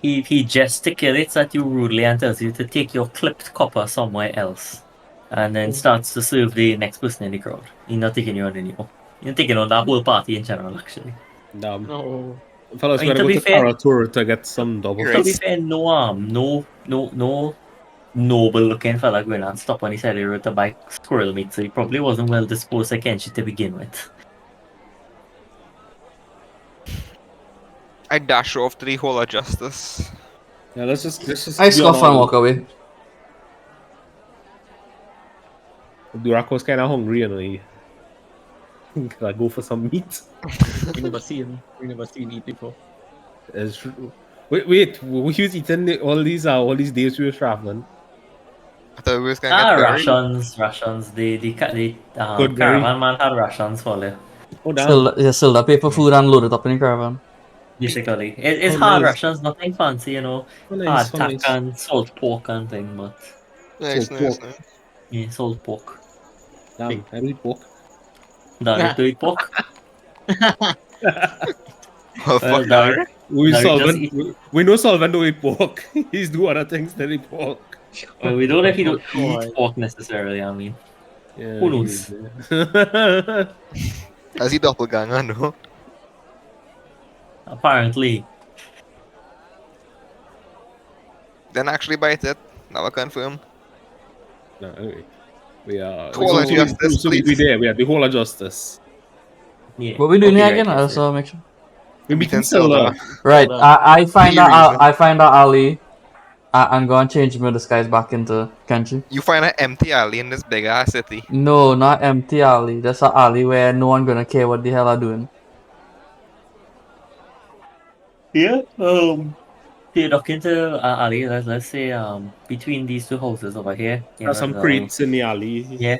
He gesticulates at you rudely and tells you to take your clipped copper somewhere else. And then starts to serve the next person in the crowd. He's not taking you on anymore. He's taking on that whole party in general, actually. Damn. No. Fellas, I mean, we're to gonna be go to fair- Karatur to get some double Great. To be fist. fair, no noble looking fella going and stop on the side of the road to buy squirrel meat, so he probably wasn't well disposed against you to begin with. I dash off to the Hall of Justice. Yeah, let's just I be scoff and honest. walk away. Durak was kind of hungry, He gotta go for some meat. We never seen meat before. It's true. Wait, we was eating all these days we were traveling. I thought we was gonna get buried. Rations. The Good caravan man had rations for you. Oh damn. Still the paper food and load it up in the caravan. Basically, it's Oh, hard nice. rations, nothing fancy, Oh, nice, hard oh, tack nice. and salt pork and thing, but Nice, So nice, pork. nice. yeah, salt pork. Damn, I eat pork. Don't do it pork. Oh, fuck Daryl- that. We No, solvent. just We know solvent don't eat pork. He's do other things than eat pork. Well, we don't know if you don't Oh, eat pork necessarily. I mean, Yeah, Who he knows? is. As he doppelganger, no? apparently, Then actually bite it. Never confirm. No, anyway. We are. Whole of Justice, we please. there. We are the whole of justice. yeah. What we doing Okay, here again? right, I yes, just make sure. We Meat meeting and silver. Silver. Right, Hold I find Period. I find that alley. I'm going to change my disguise back into Kenji. You find an empty alley in this big ass city. No, not empty alley. That's an alley where no one gonna care what the hell I'm doing. Yeah. So you look into alley. Let's say between these two houses over here. There's some crates in the alley. Yeah.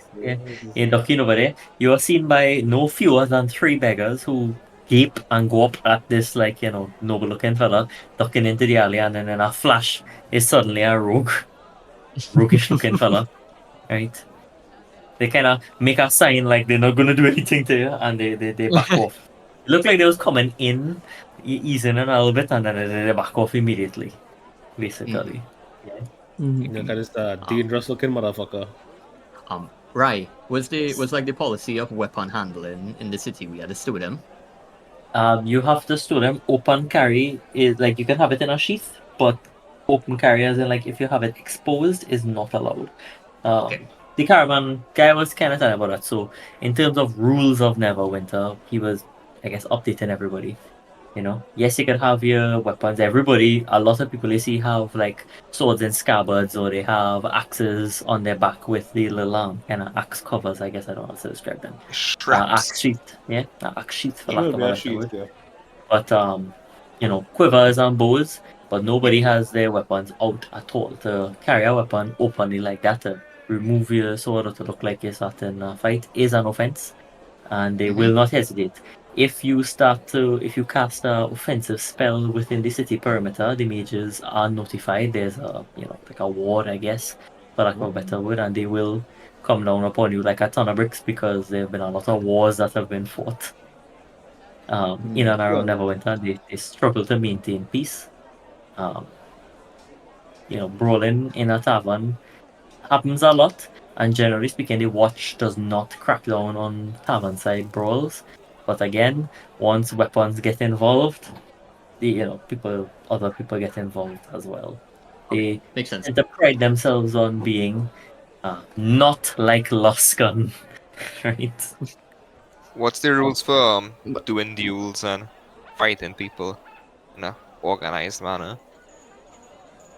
You're looking over there. You are seen by no fewer than 3 beggars who gape and go up at this noble looking fella ducking into the alley, and then in a flash is suddenly a roguish looking fella. Right? They kind of make a sign like they're not gonna do anything to you, and they back off. It looked like they was coming in, easing in a little bit, and then they back off immediately. Basically. Mhm. That is the dangerous looking motherfucker. Right. Was like the policy of weapon handling in the city we had to stow them? You have to store them. Open carry is like you can have it in a sheath, but open carry, as in like if you have it exposed, is not allowed. Okay. The caravan guy was kind of telling about that. So in terms of rules of Neverwinter, he was, I guess, updating everybody. Yes, you can have your weapons. Everybody, a lot of people you see have like swords in scabbards, or they have axes on their back with the little kind of axe covers. I guess I don't know how to describe them. Straps. Axe sheath, yeah, axe sheath for Sure, lack of a yeah, better sheet, word. yeah. But quivers and bows, but nobody has their weapons out at all. To carry a weapon openly like that, to remove your sword or to look like you're starting a fight, is an offense, and they will not hesitate. If you cast a offensive spell within the city perimeter, the mages are notified. There's like a ward, I guess, for lack of a better word, and they will come down upon you like a ton of bricks, because there have been a lot of wars that have been fought in and around Neverwinter. They struggle to maintain peace. Brawling in a tavern happens a lot, and generally speaking, the watch does not crack down on tavern side brawls. But again, once weapons get involved, other people get involved as well. They Makes sense. tend to pride themselves on being not like Lost Gun, right? What's the rules for doing duels and fighting people in a organized manner?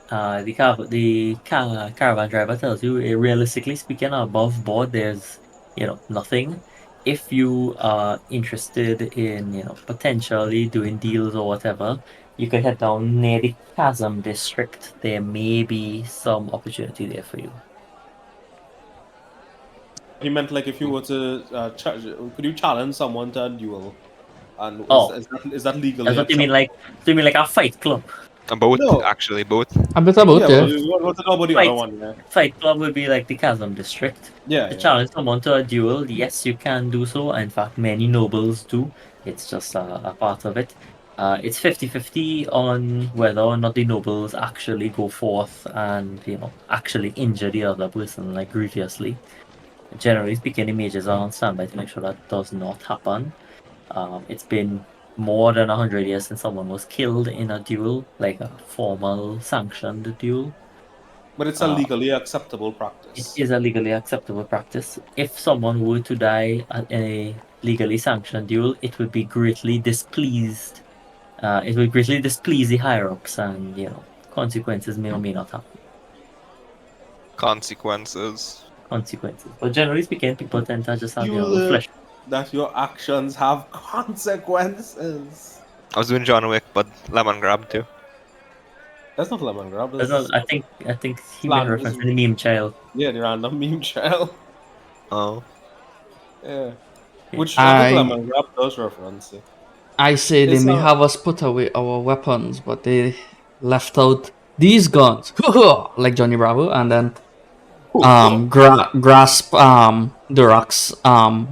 The caravan driver tells you, realistically speaking, above board, there's nothing. If you are interested in potentially doing deals or whatever, you could head down near the Chasm district. There may be some opportunity there for you. He meant like if you were to could you challenge someone to a duel? And Oh. is that legally? That's what you mean, like? Do you mean like a fight club? Both, No. actually, both. A bit about, Yeah, yeah. what about the Fight. other one? Yeah, Fight club would be like the Chasm district. yeah. To yeah. challenge someone to a duel, yes, you can do so. In fact, many nobles do. It's just a part of it. It's 50-50 on whether or not the nobles actually go forth and actually injure the other person like grievously. Generally speaking, the mages are on standby to make sure that does not happen. It's been more than 100 years since someone was killed in a duel, like a formal sanctioned duel. But it's a legally acceptable practice. It is a legally acceptable practice. If someone were to die in a legally sanctioned duel, it would be greatly displeased. It would greatly displease the higher ups, and consequences may or may not happen. Consequences. But generally speaking, people tend to just have You live flesh. that your actions have consequences. I was doing John Wick, but lemon grab too. That's not lemon grab. That's That's not- I think he made Flanders. reference to the meme child. yeah, the random meme child. Oh. Yeah. Which I- think lemon grab does reference. I say they It's may a- have us put away our weapons, but they left out these guns, like Johnny Bravo, and then grasp Durock's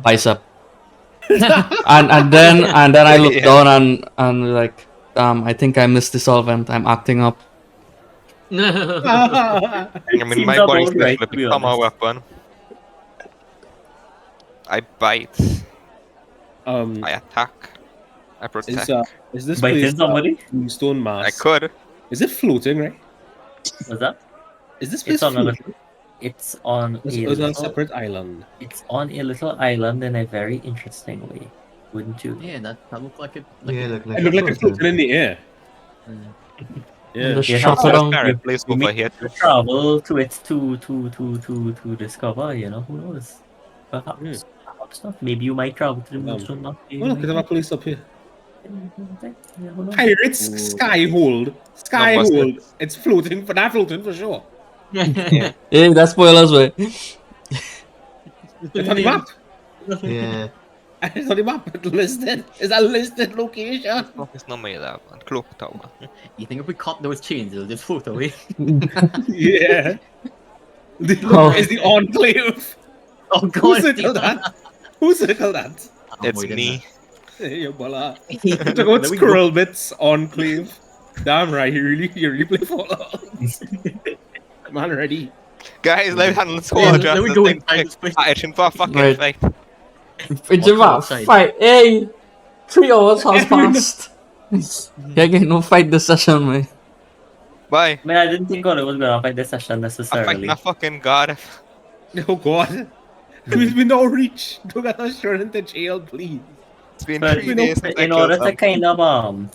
bicep, and then I look Yeah. down and like, I think I missed the solvent. I'm acting up. I mean, Seems my about body's right, literally to be become a honest. weapon. I bite. I attack. I protect. Is this Biting place somebody? Stone Mass? I could. Is it floating, right? What's that? Is this place It's on a floating? little. It's on It's a on a little. separate island. It's on a little island in a very interesting way, wouldn't you? Yeah, that looked like it. Yeah, look like It looked like it's floating in the air. Yeah. Just Yeah, shut that's it There's down. a place You over may here too. travel to it to discover. Who knows? Perhaps not. Maybe you might travel to the moon soon. Not. Oh, look, there's a place up here. Pirates Ooh. Skyhold. Numbers. Skyhold. It's floating for that floating for sure. Hey, that's spoilers, way. It's on the map. Yeah. It's on the map. It's listed. It's a listed location. Fuck is number 11? Cloak Tower. You think if we cut those chains, it'll just float away? Yeah. Oh. It's the Enclave. Oh Who god! circled that? Who circled that? It's me. Hey, you bola. There Check out we go. Squirrel Bits Enclave. Damn right, you really play Fallout. Man, ready. Guys, let me handle this whole Yeah, address. there we go inside the space. Action for a fucking Right. fight. It's I'll come about outside. fight. Hey, 3 hours has passed. Yeah, get no fight this session, man. Bye. I mean, I didn't think Oli was gonna fight this session I'm necessarily. fighting a fucking god. Oh god. We've been no reach. Don't get us thrown into jail, please. It's been But 3 days since I in order killed to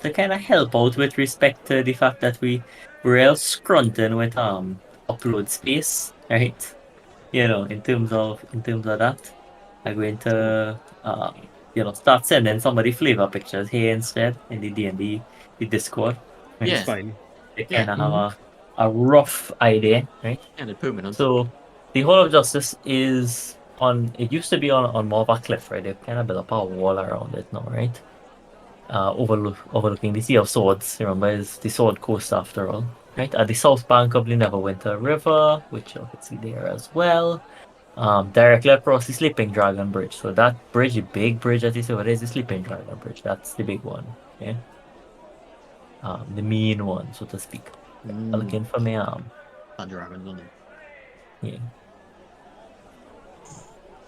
some. kind of help out with respect to the fact that we're all scrunting with upload space, right? You know, in terms of that, I'm going to start sending somebody flavor pictures here instead in the D&D the Discord. Right? Yeah. It's fine. They Yeah. kind of have a rough idea, right? And it's permanent. So the Hall of Justice is on. It used to be on more of a cliff, right? They've kind of built up a wall around it now, right? Overlooking the Sea of Swords. Remember, is the Sword Coast after all, right? At the south bank of the Neverwinter River, which you can see there as well. Directly across the Sleeping Dragon Bridge. So that bridge, the big bridge that you see, what is the Sleeping Dragon Bridge? That's the big one, okay? The mean one, so to speak. Looking for me, Dragons on it. yeah.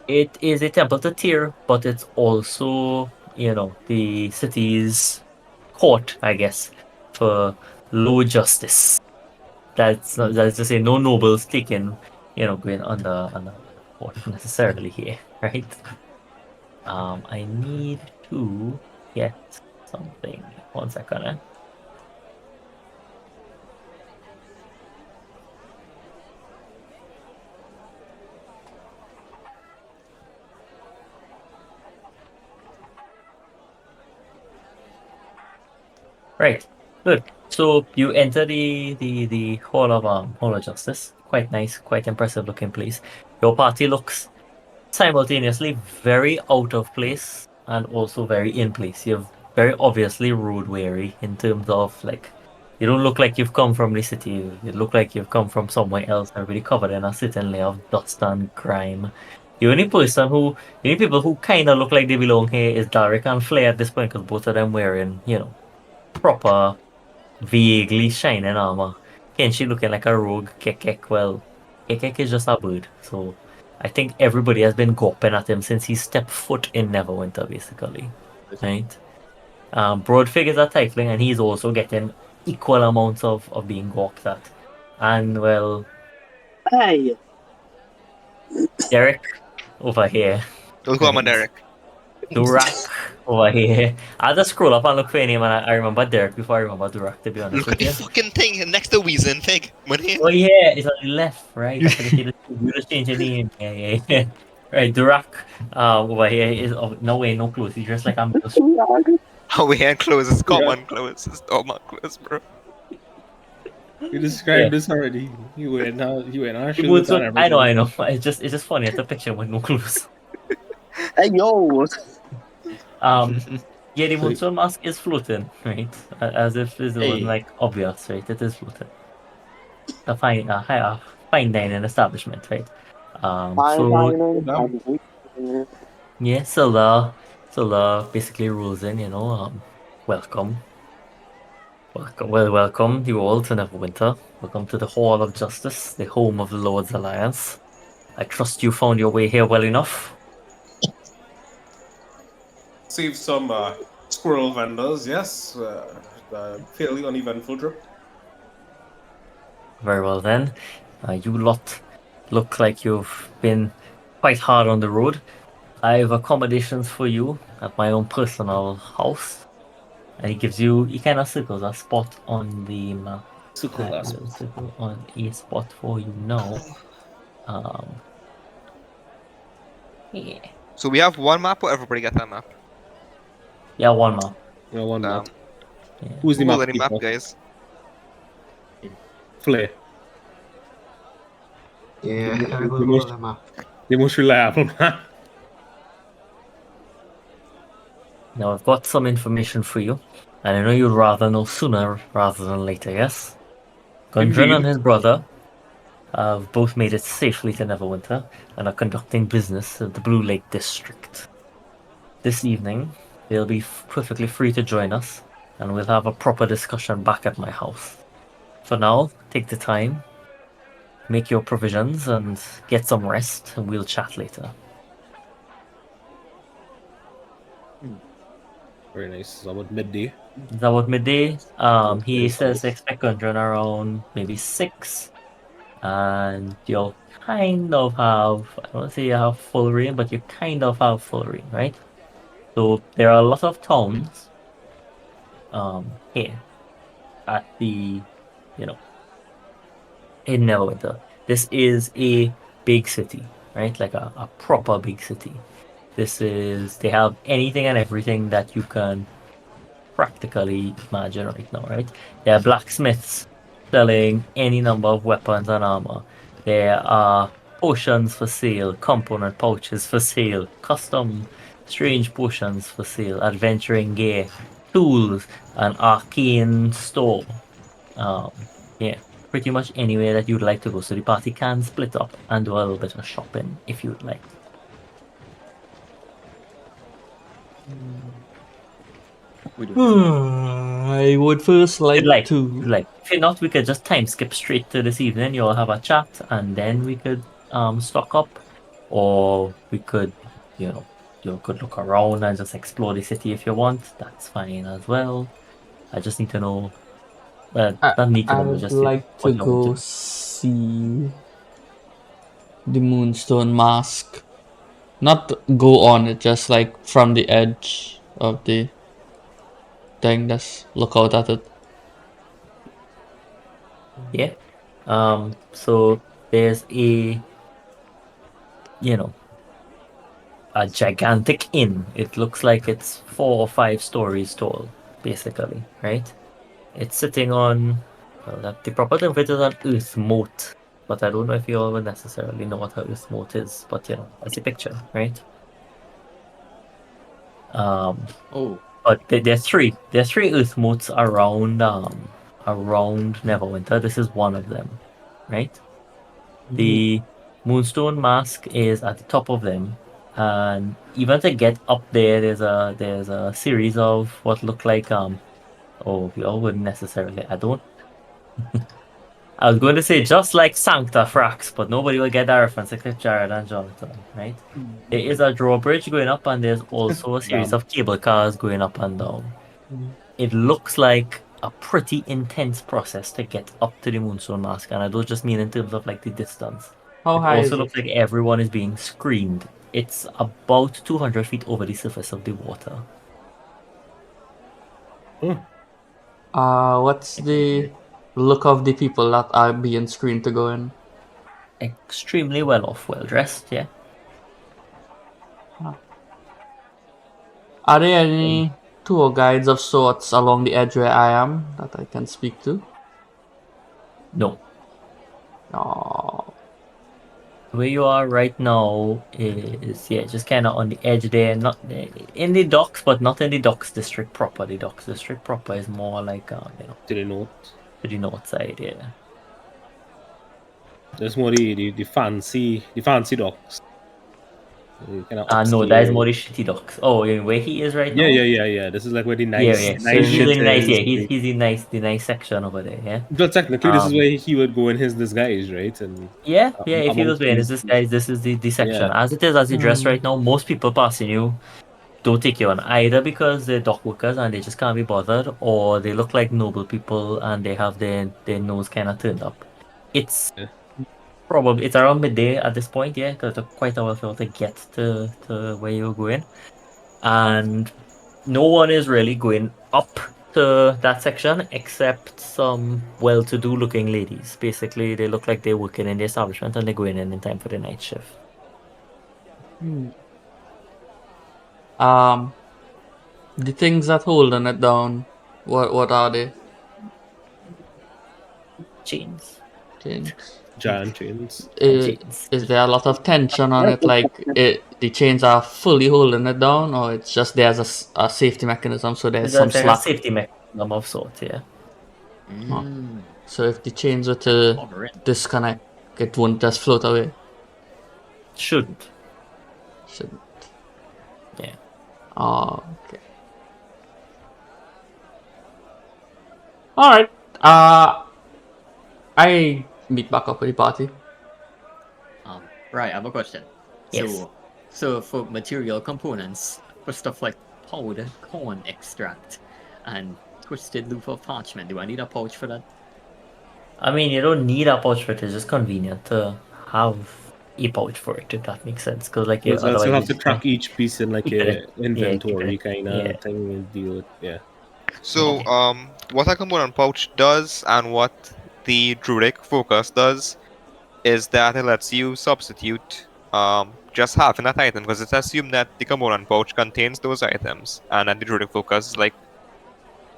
It is a temple to Tyr, but it's also, the city's court, I guess, for low justice. That's to say, no nobles taken, going under court necessarily here, right? I need to get something. 1 second, eh? Right, good. So you enter the Hall of Justice. Quite nice, quite impressive looking place. Your party looks simultaneously very out of place and also very in place. You're very obviously road weary in terms of you don't look like you've come from the city. You look like you've come from somewhere else. Everybody covered in a sitting layer of dust and grime. The only people who kind of look like they belong here is Derek and Flair at this point, because both of them wearing, proper, vaguely shining armor. Kenshi looking like a rogue. Kekek, well, Kekek is just a bird. So I think everybody has been gawping at him since he stepped foot in Neverwinter, basically. Right? Broadfig is a tiefling, and he's also getting equal amounts of being gawked at. And, well, Hey, Derek over here. Don't call me Derek. Durak over here. I'll just scroll up and look for your name, and I remember Derek before I remember Durak, to be honest Look with at the you. fucking thing next to Weezing Fig. When he Oh yeah, it's on the left, right? I forget you just change your name. Yeah. Right, Durak over here is no way, no clothes. He's just like I'm just how we had clothes, it's common clothes, it's normal clothes, bro. You described this already. You were in our He boots up- I know. It's just funny. It's a picture with no clothes. hey, yo. Yeah, the Moonstone mask is floating, right? As if it Hey. wasn't obvious, right? It is floating. A fine dining establishment, right? Yeah, Scylla basically rules in, welcome. Welcome you all to Neverwinter. Welcome to the Hall of Justice, the home of the Lord's Alliance. I trust you found your way here well enough. Save some squirrel vendors, yes. Fairly uneventful trip. Very well then. You lot look like you've been quite hard on the road. I have accommodations for you at my own personal house. And he kind of circles a spot on the map. Circle I will circle on a spot for you now. Yeah. So we have one map, or everybody get that map? Yeah, one map. You know, one Um, map. Who's the who map holding the map, keeper? guys? Flare. Yeah, The, I the, will the hold most them up. the most reliable man. Now I've got some information for you, and I know you'd rather know sooner rather than later, yes? Gundren and Indeed. his brother have both made it safely to Neverwinter and are conducting business at the Blue Lake District. This evening, they'll be perfectly free to join us, and we'll have a proper discussion back at my house. For now, take the time, make your provisions, and get some rest, and we'll chat later. Very nice. It's about midday. Is that what midday? He Very says nice. expect Gundren around maybe 6, and you'll kind of have, I don't want to say you have full reign, but you kind of have full reign, right? So there are a lot of towns here at the, in Neverwinter. This is a big city, right? Like a proper big city. They have anything and everything that you can practically imagine right now, right? There are blacksmiths selling any number of weapons and armor. There are potions for sale, component pouches for sale, custom strange potions for sale, adventuring gear, tools, an arcane store. Yeah, pretty much anywhere that you'd like to go. So the party can split up and do a little bit of shopping if you'd like. We do this. I would first like If to. you'd like. If not, we could just time skip straight to this evening. You'll have a chat, and then we could stock up, or we could, you could look around and just explore the city if you want. That's fine as well. I just need to know. Not need to know, but I'd just like to what you want go to do. see the Moonstone Mask. Not go on it, just like from the edge of the thing. Just look out at it. Yeah. So there's a gigantic inn. It looks like it's 4 or 5 stories tall, basically, right? It's sitting on, well, the proper term for it is an earth moat, but I don't know if you all will necessarily know what an earth moat is, but that's a picture, right? Oh, But there's three earth moats around Neverwinter. This is one of them, right? The Moonstone Mask is at the top of them, and even to get up there, there's a series of what look like we all wouldn't necessarily. I was going to say just like Sancta Frax, but nobody will get that reference except Jared and Jonathan, right? There is a drawbridge going up, and there's also a series Damn. of cable cars going up and down. It looks like a pretty intense process to get up to the Moonstone Mask, and I don't just mean in terms of like the distance. How It high is also it? looks like everyone is being screened. It's about 200 feet over the surface of the water. What's the look of the people that are being screened to go in? Extremely well off, well dressed, yeah. Are there any tour guides of sorts along the edge where I am that I can speak to? No. Oh, Where you are right now is just kind of on the edge there, not in the docks, but not in the docks district proper. The docks district proper is more like To the north. to the north side, yeah. There's more the fancy docks. No, that is more the shitty docks. Oh, you mean where he is right now? Yeah. This is like where the nice, Yeah. So nice he's shit in nice. is. Yeah, he's the nice section over there. Yeah. But technically, this is Um, where he would go in his disguise, right? And Yeah. If he was amongst wearing these- this guys, this is the section. Yeah. As it is, as you dress right now, most people passing you don't take you on either because they're dock workers and they just can't be bothered, or they look like noble people and they have their nose kind of turned up. It's Yeah. probably it's around midday at this point, yeah, because it took quite a while for you to get to where you're going, and no one is really going up to that section except some well-to-do looking ladies. Basically, they look like they're working in the establishment and they're going in time for the night shift. um, The things that holding it down, what are they? Chains. Chains. Giant chains. Chains. Is there a lot of tension on it? Like the chains are fully holding it down, or it's just there's a safety mechanism, so there's some It's like a slack. safety mechanism of sorts, yeah. Mm, So if the chains were to hovering. disconnect, it won't just float away. Shouldn't. Shouldn't. Yeah. Oh, okay. All right. I meet back up with the party. Right, I have a question. Yes. So for material components, for stuff like powdered corn extract and twisted loop of parchment, do I need a pouch for that? I mean, you don't need a pouch for it. It's just convenient to have a pouch for it, if that makes sense. Because like, You also have to you track each piece in like keep your it- inventory keep it- kind of yeah. thing and deal with. Yeah. So, what a component pouch does and what the Druidic Focus does is that it lets you substitute just having that item because it's assumed that the component pouch contains those items and that the Druidic Focus is like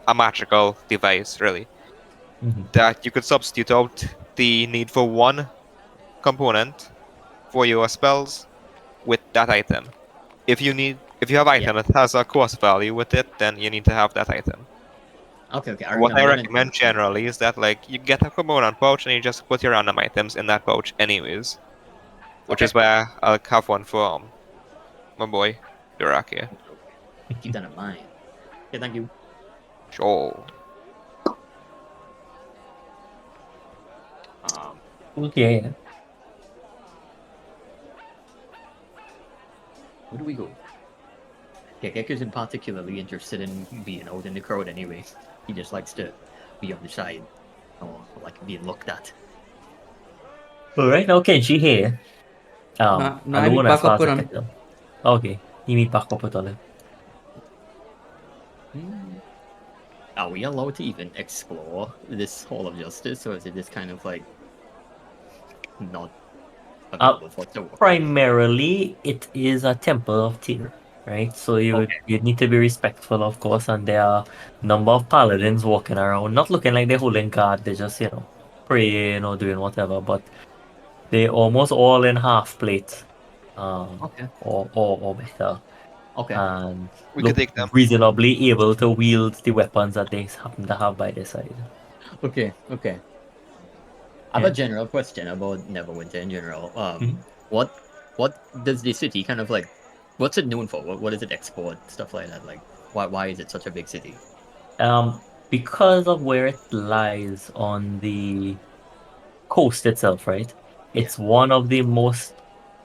a magical device, really. Mhm. That you could substitute out the need for one component for your spells with that item. If you have item that has a cost value with it, then you need to have that item. Okay, What I remember recommend generally is that like you get a component pouch and you just put your random items in that pouch anyways. Which is why I'll have one for my boy, Durak here. Keep that in mind. Okay, thank you. Sure. Okay. Where do we go? Yeah, Gek isn't particularly interested in being out in the crowd anyway. He just likes to be on the side. Or like being looked at. Well, right now, Kenshi here. No, I meet alone back as far up as with I him. can tell. Okay, you meet back up with Olive. Are we allowed to even explore this Hall of Justice, or is it just kind of like not available for to Primarily, it is a temple of Tyr, right? So you'd need to be respectful, of course, and there are a number of paladins walking around, not looking like they're holding guard. They're just, praying or doing whatever, but they're almost all in half plate, Okay. or better, Okay. and We look could take them. reasonably able to wield the weapons that they happen to have by their side. Okay. I have Yeah. a general question about Neverwinter in general. Mhm. What does the city kind of like? What's it known for? What does it export? Stuff like that. Like, why is it such a big city? Because of where it lies on the coast itself, right? It's one of the most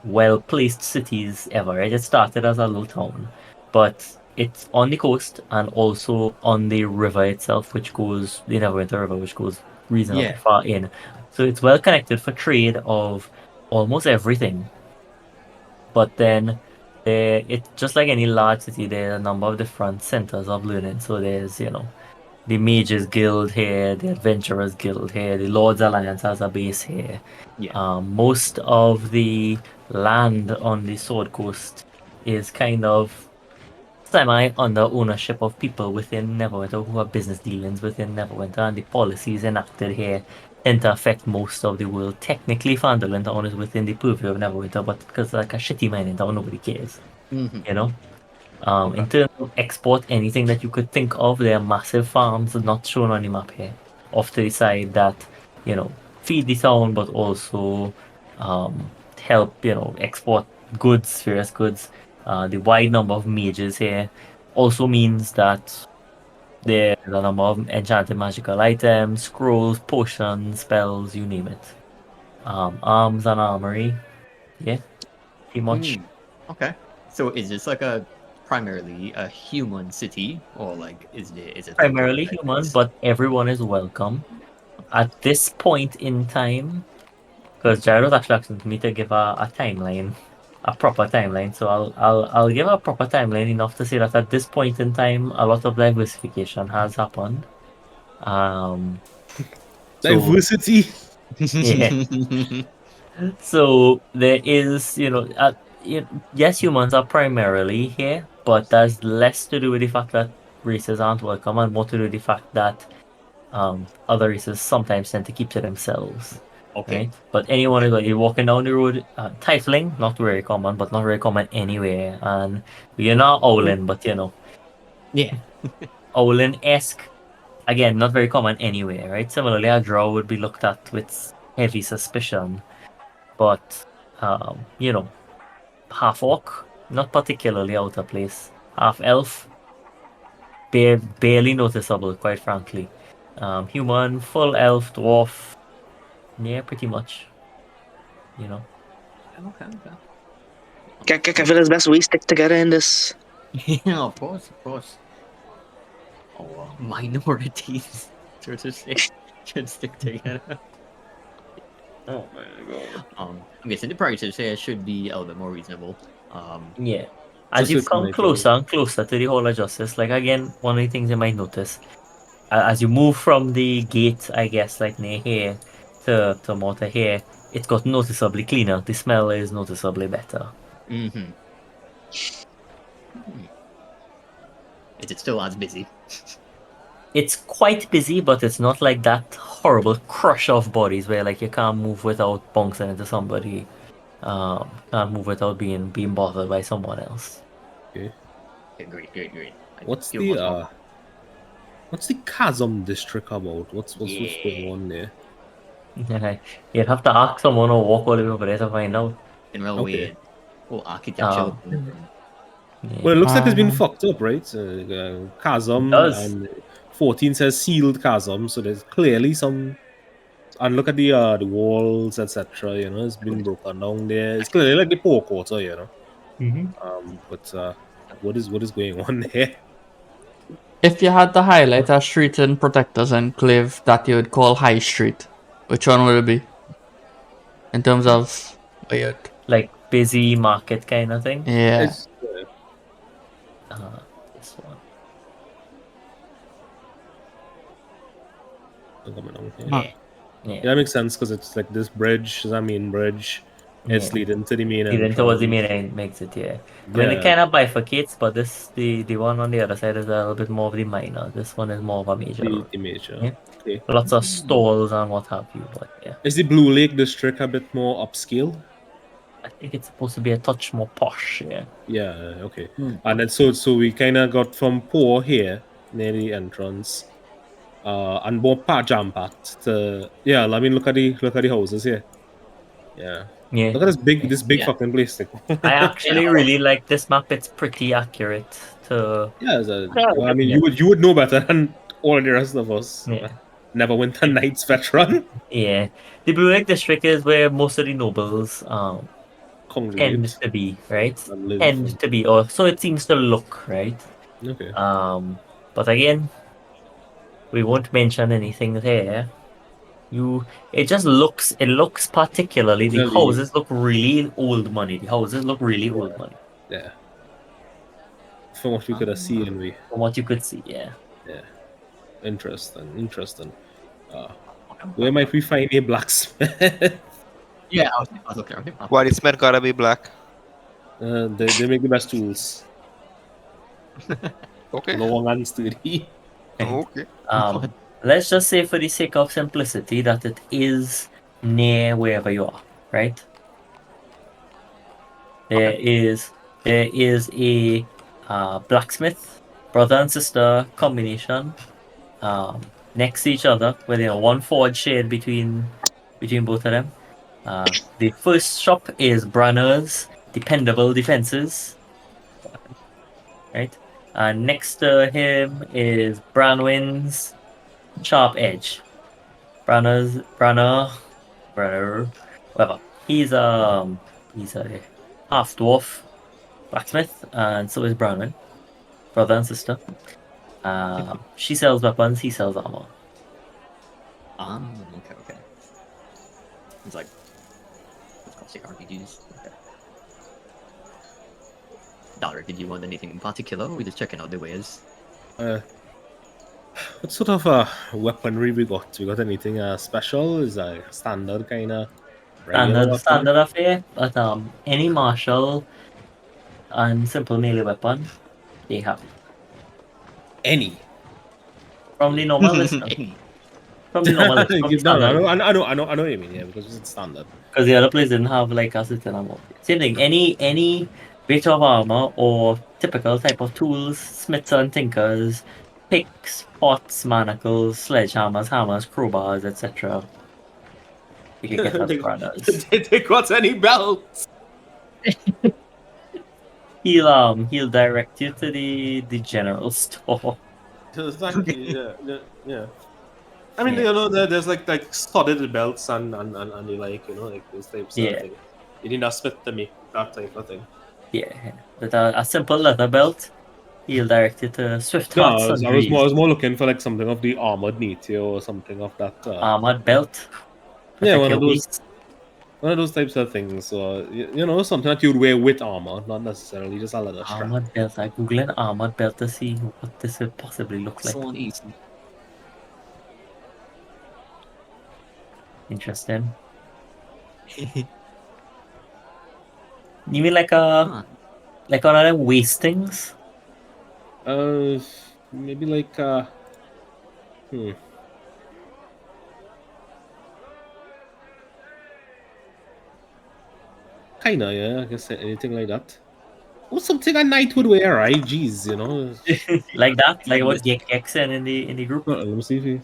well-placed cities ever, right? It started as a little town, but it's on the coast and also on the river itself, which goes the Neverwinter River, which goes reasonably Yeah. far in. So it's well connected for trade of almost everything. But then it's just like any large city, there are a number of different centers of learning. So there's, the Mages Guild here, the Adventurers Guild here, the Lords Alliance has a base here. Yeah. Most of the land on the Sword Coast is kind of semi under ownership of people within Neverwinter who have business dealings within Neverwinter, and the policies enacted here tend to affect most of the world. Technically, Phandalin Town is within the purview of Neverwinter, but because it's like a shitty mining town, nobody cares. Mm-hmm. You know? In terms of export, anything that you could think of, there are massive farms not shown on the map here, off to the side that, feed the town, but also help, export goods, various goods. The wide number of mages here also means that there's a number of enchanted magical items, scrolls, potions, spells, you name it. Arms and armory, yeah, pretty much. Okay. So is this like primarily a human city, or like is it Primarily human, but everyone is welcome. At this point in time, because Jared was actually asking me to give a timeline, a proper timeline. So I'll give a proper timeline enough to say that at this point in time, a lot of diversification has happened. Diversity. Yeah. So there is, yes, humans are primarily here, but that's less to do with the fact that races aren't welcome and more to do with the fact that other races sometimes tend to keep to themselves. Okay. Right? But anyone who's like you're walking down the road, Tifling, not very common, but not very common anywhere. And you're not Owlin, but you know, Yeah. Owlin-esque, again, not very common anywhere, right? Similarly, a Drow would be looked at with heavy suspicion, but you know, half orc, not particularly out of place. Half elf, barely noticeable, quite frankly. Human, full elf, dwarf, yeah, pretty much. You know. Okay. Kevin, it's best we stick together in this. Yeah, of course, of course. Oh, minorities, so to say, should stick together. Oh my god. I'm guessing the prices here should be a little bit more reasonable. Yeah. As you Just come like, closer and closer to the Hall of Justice, like again, one of the things you might notice, as you move from the gate, I guess, like near here to more to here, it got noticeably cleaner. The smell is noticeably better. Mm-hmm. Is it still as busy? It's quite busy, but it's not like that horrible crush of bodies where like you can't move without bouncing into somebody. Can't move without being bothered by someone else. Okay, great. I What's feel the much more what's the Chasm district about? What's going on there? You'd have to ask someone or walk all the way over there to find out. in real Okay. weird. Oh, architecture. Yeah. Well, it looks like it's been Uh, fucked up, right? Chasm It does. and 14 says sealed chasm, so there's clearly some. And look at the walls, etc. You know, it's been broken down there. It's clearly like the poor quarter, you know. But what is going on there? If you had to highlight a street in Protectors Enclave that you would call High Street, which one would it be? In terms of weird. Like busy market kind of thing. Yeah. It's, This one. coming on here. Huh. Yeah. Yeah, that makes sense because it's like this bridge is our main bridge. It's Yeah. leading to the main Even towards the entrance. main end makes it, yeah. I mean, it Yeah. kind of bifurcates, but the one on the other side is a little bit more of the minor. This one is more of a major. The major. Yeah. Okay. Lots of stalls and what have you, but yeah. Is the Blue Lake district a bit more upscale? I think it's supposed to be a touch more posh, yeah. Yeah, okay. Hmm. And then so we kind of got from poor here near the entrance, and more jam packed to yeah. I mean, look at the houses here. Yeah, Yeah. look at this big Yeah. fucking place. I actually really like this map. It's pretty accurate to Yeah, well, I mean, you would know better than all the rest of us. Yeah. Neverwinter Nights veteran. yeah. The Blue Lake District is where most of the nobles Congregate tend to be, right? and live. Tend to be, or so it seems to look, right? Okay. But again, we won't mention anything there. It just looks. It looks particularly. The Really? houses look really old money. The houses look really old money Yeah. From what we could have seen, we from what you could see. Yeah. interesting. Where might we find a blacksmith? Yeah, I was looking at him. Why the Smith gotta be black? They make the best tools. Okay. Long and sturdy. Okay. Let's just say, for the sake of simplicity, that it is near wherever you are. Right. There is a blacksmith, brother and sister combination, next to each other, with one forge shared between both of them. The first shop is Branner's Dependable Defenses, right? And next to him is Branwyn's Sharp Edge. Branner, whatever. He's a half dwarf blacksmith, and so is Branwyn, brother and sister. She sells weapons, he sells armor. Okay. It's like it's classic RPGs. Okay. Dalric, did you want anything in particular? Or we just checking out the ways. What sort of weaponry we got? We got anything special? Is a standard kind of Standard affair, but any martial and simple melee weapon they have Any. from the normal list. From the normal list. From the No, standard. I know what you mean. Yeah, because it's standard. Because the other players didn't have like a certain amount. Same thing. Any bit of armor or typical type of tools, smiths and tinkers, picks, pots, manacles, sledgehammers, hammers, crowbars, etc. You can get as brothers. They got any belts? He'll direct you to the general store. Thank you. Yeah. I mean, Yeah. you know, there's like studded belts and the like, you know, like those types Yeah. of things. You need a smith to make that type of thing. Yeah. With a simple leather belt, he'll direct you to Swift No, Heart I was Sundries. more looking for like something of the armored nature or something of that. Armored belt. Yeah, Protect one your of those waist. one of those types of things. So you know, something that you'd wear with armor, not necessarily just a leather strap. Armored belt. I googled armored belt to see what this would possibly look like. So easy. Interesting. You mean like one of them wastings? Maybe like kinda, yeah, I guess anything like that. Or something a knight would wear, right? Jeez, you know. Like that? Like what Gek said in the group? Let me see if he...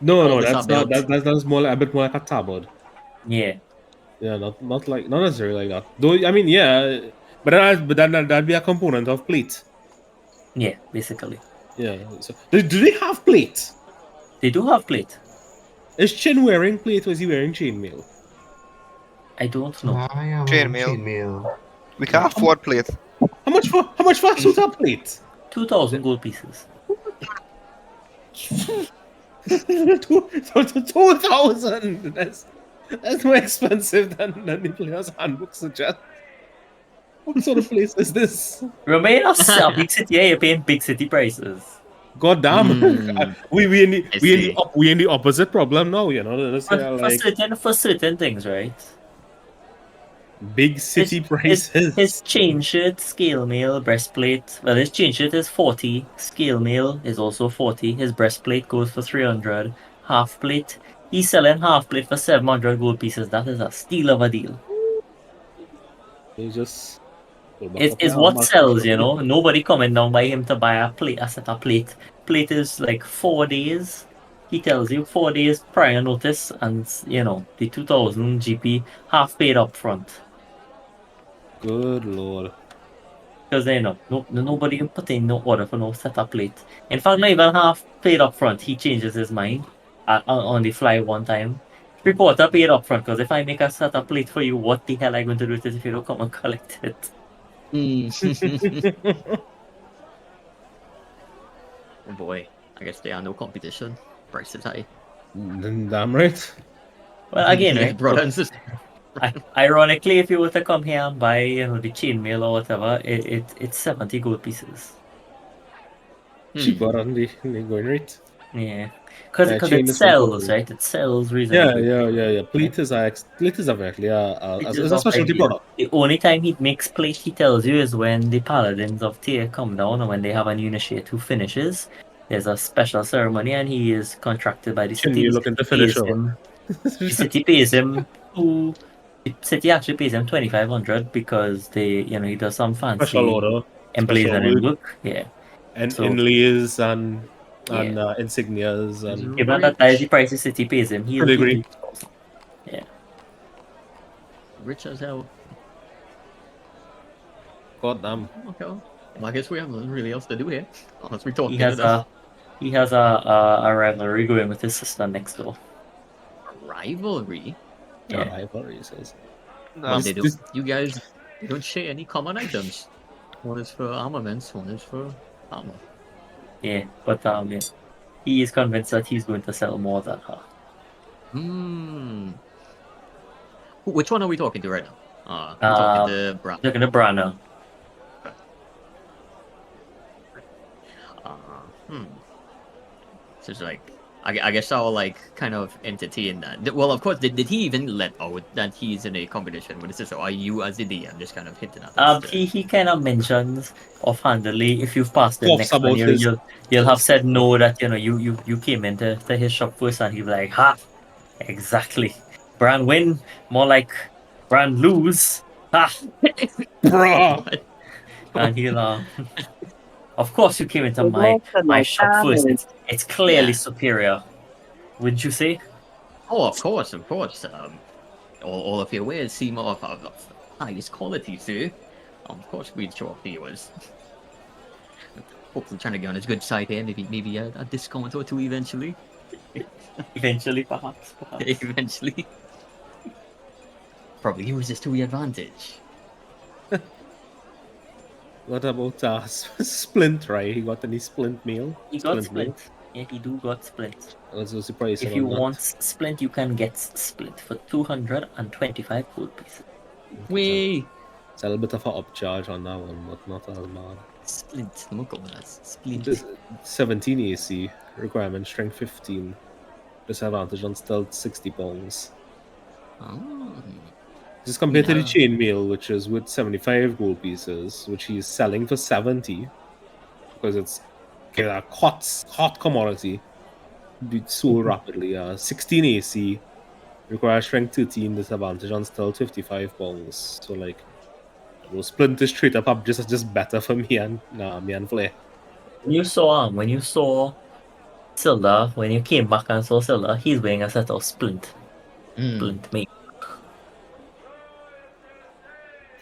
No, Oh, that's this not belt. that's more like, a bit more like a tabard. Yeah. Yeah, not necessarily like that. Though I mean, yeah, but that'd be a component of plate. Yeah, basically. Yeah. So do they have plate? They do have plate. Is Chin wearing plate or is he wearing chainmail? I don't know. I am Chainmail. chainmail. We can't afford plate. How much for a suit of plate? 2,000 gold pieces. 2,000. That's more expensive than the player's handbook suggests. What sort of place is this? Remember you're not a big city, yeah, you're paying big city prices. God damn! Hmm. we in see. the opposite problem now. You know, this For certain things, right? big city prices. His chain shirt, scale mail, breastplate. Well, his chain shirt is 40. Scale mail is also 40. His breastplate goes for 300. Half plate. He's selling half plate for 700 gold pieces. That is a steal of a deal. You just It's what sells, you know. Nobody coming down by him to buy a set of plate. Plate is like 4 days. He tells you 4 days prior notice, and you know the 2,000 GP half paid up front. Good lord. Because they know nobody can put in no order for no set of plate. In fact, not even half paid up front. He changes his mind on the fly one time. Reporter paid up front because if I make a set of plate for you, what the hell are you going to do with it if you don't come and collect it? Oh boy. I guess there are no competition. Price is high. Damn right. Well, again, Yeah, right? brother and sister. Ironically, if you were to come here and buy, you know, the chainmail or whatever, it's 70 gold pieces. Cheaper on the going rate. Yeah, because chain it is sells, 140. right? It sells reasonably. Yeah. Plate is actually a It is it's a of specialty ideal. product. The only time he makes plate, he tells you, is when the paladins of Tyr come down or when they have an initiate who finishes. There's a special ceremony and he is contracted by the Chin, city. you're The looking to city finish pays over. him. The city pays him the city actually pays him 2,500 because he does some fancy Special order. emblazoning work. Yeah. And So- inlays and Yeah. insignias and Given that is the price the city pays him, he'll Filigree. do 2,000. Yeah. Rich as hell. god damn. Okay. Well, I guess we have nothing really else to do here. Unless we talk He has a rivalry going with his sister next door. rivalry. Yeah. Rivalry, he says. Well, they This- don't. You guys don't share any common items. One is for armaments, one is for armor. Yeah, but yeah. He is convinced that he's going to sell more than her. Which one are we talking to right now? We're talking to Brad. Look at the Brana. So it's like I guess I'll like kind of entertain that. Well, of course, did he even let out that he's in a competition with his sister? Or are you as the DM just kind of hinting at us? He kind of mentions offhandedly, if you've passed the Coughs next one, about his- you'll have said no, that you came into his shop first, and he'll be like, ha, exactly. Brand win, more like brand lose. Ha. Bruh. And he'll of course you came into my shop first. It's clearly Yeah. superior. Wouldn't you say? Oh, of course, of course. All of your wares seem of highest quality, sir. Of course, we'd show off the yours. Hopefully, trying to get on his good side here. Maybe a discount or two eventually. Eventually, perhaps. Eventually. Probably use this to your advantage. What about Splint, right? He got any Splint meal? He got meal? Splint. Yeah, he do got Splint. I was so surprised. If you want Splint, you can get Splint for 225 gold pieces. Wait. It's a little bit of an upcharge on that one, but not as bad. Splint. Look over that. Splint. Just 17 AC, requirement strength 15, disadvantage on stealth 60 pounds. Oh. This is compared to the Yeah. chainmail, which is with 75 gold pieces, which he's selling for 70 because it's a hot commodity. Beat so rapidly. 16 AC, requires strength 13, disadvantage on stealth 55 pounds. So like, Splint is straight up just better for me and Flair. When you saw Silda, when you came back and saw Silda, he's wearing a set of Splint. Splint mate.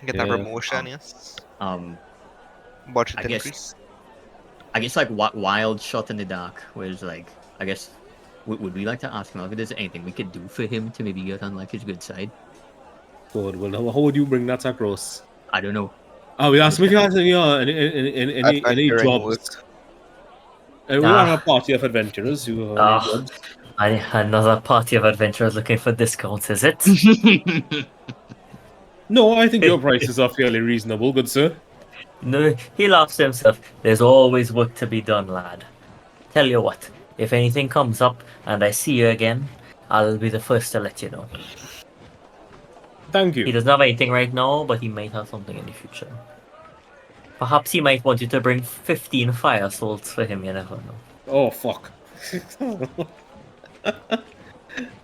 Get that Yeah. promotion, yes. Budget I guess- increase. I guess like wild shot in the dark was like, I guess, would we like to ask him if there's anything we could do for him to maybe get on like his good side? Good. Well, how would you bring that across? I don't know. We asked him if he has any Adventuring jobs. We Ah. are a party of adventurers. You have Ah. any jobs? Another party of adventurers looking for discounts, is it? No, I think your prices are fairly reasonable, good sir. No, he laughs to himself. There's always work to be done, lad. Tell you what, if anything comes up and I see you again, I'll be the first to let you know. Thank He you. doesn't have anything right now, but he might have something in the future. Perhaps he might want you to bring 15 fire salts for him, you never know. Oh fuck.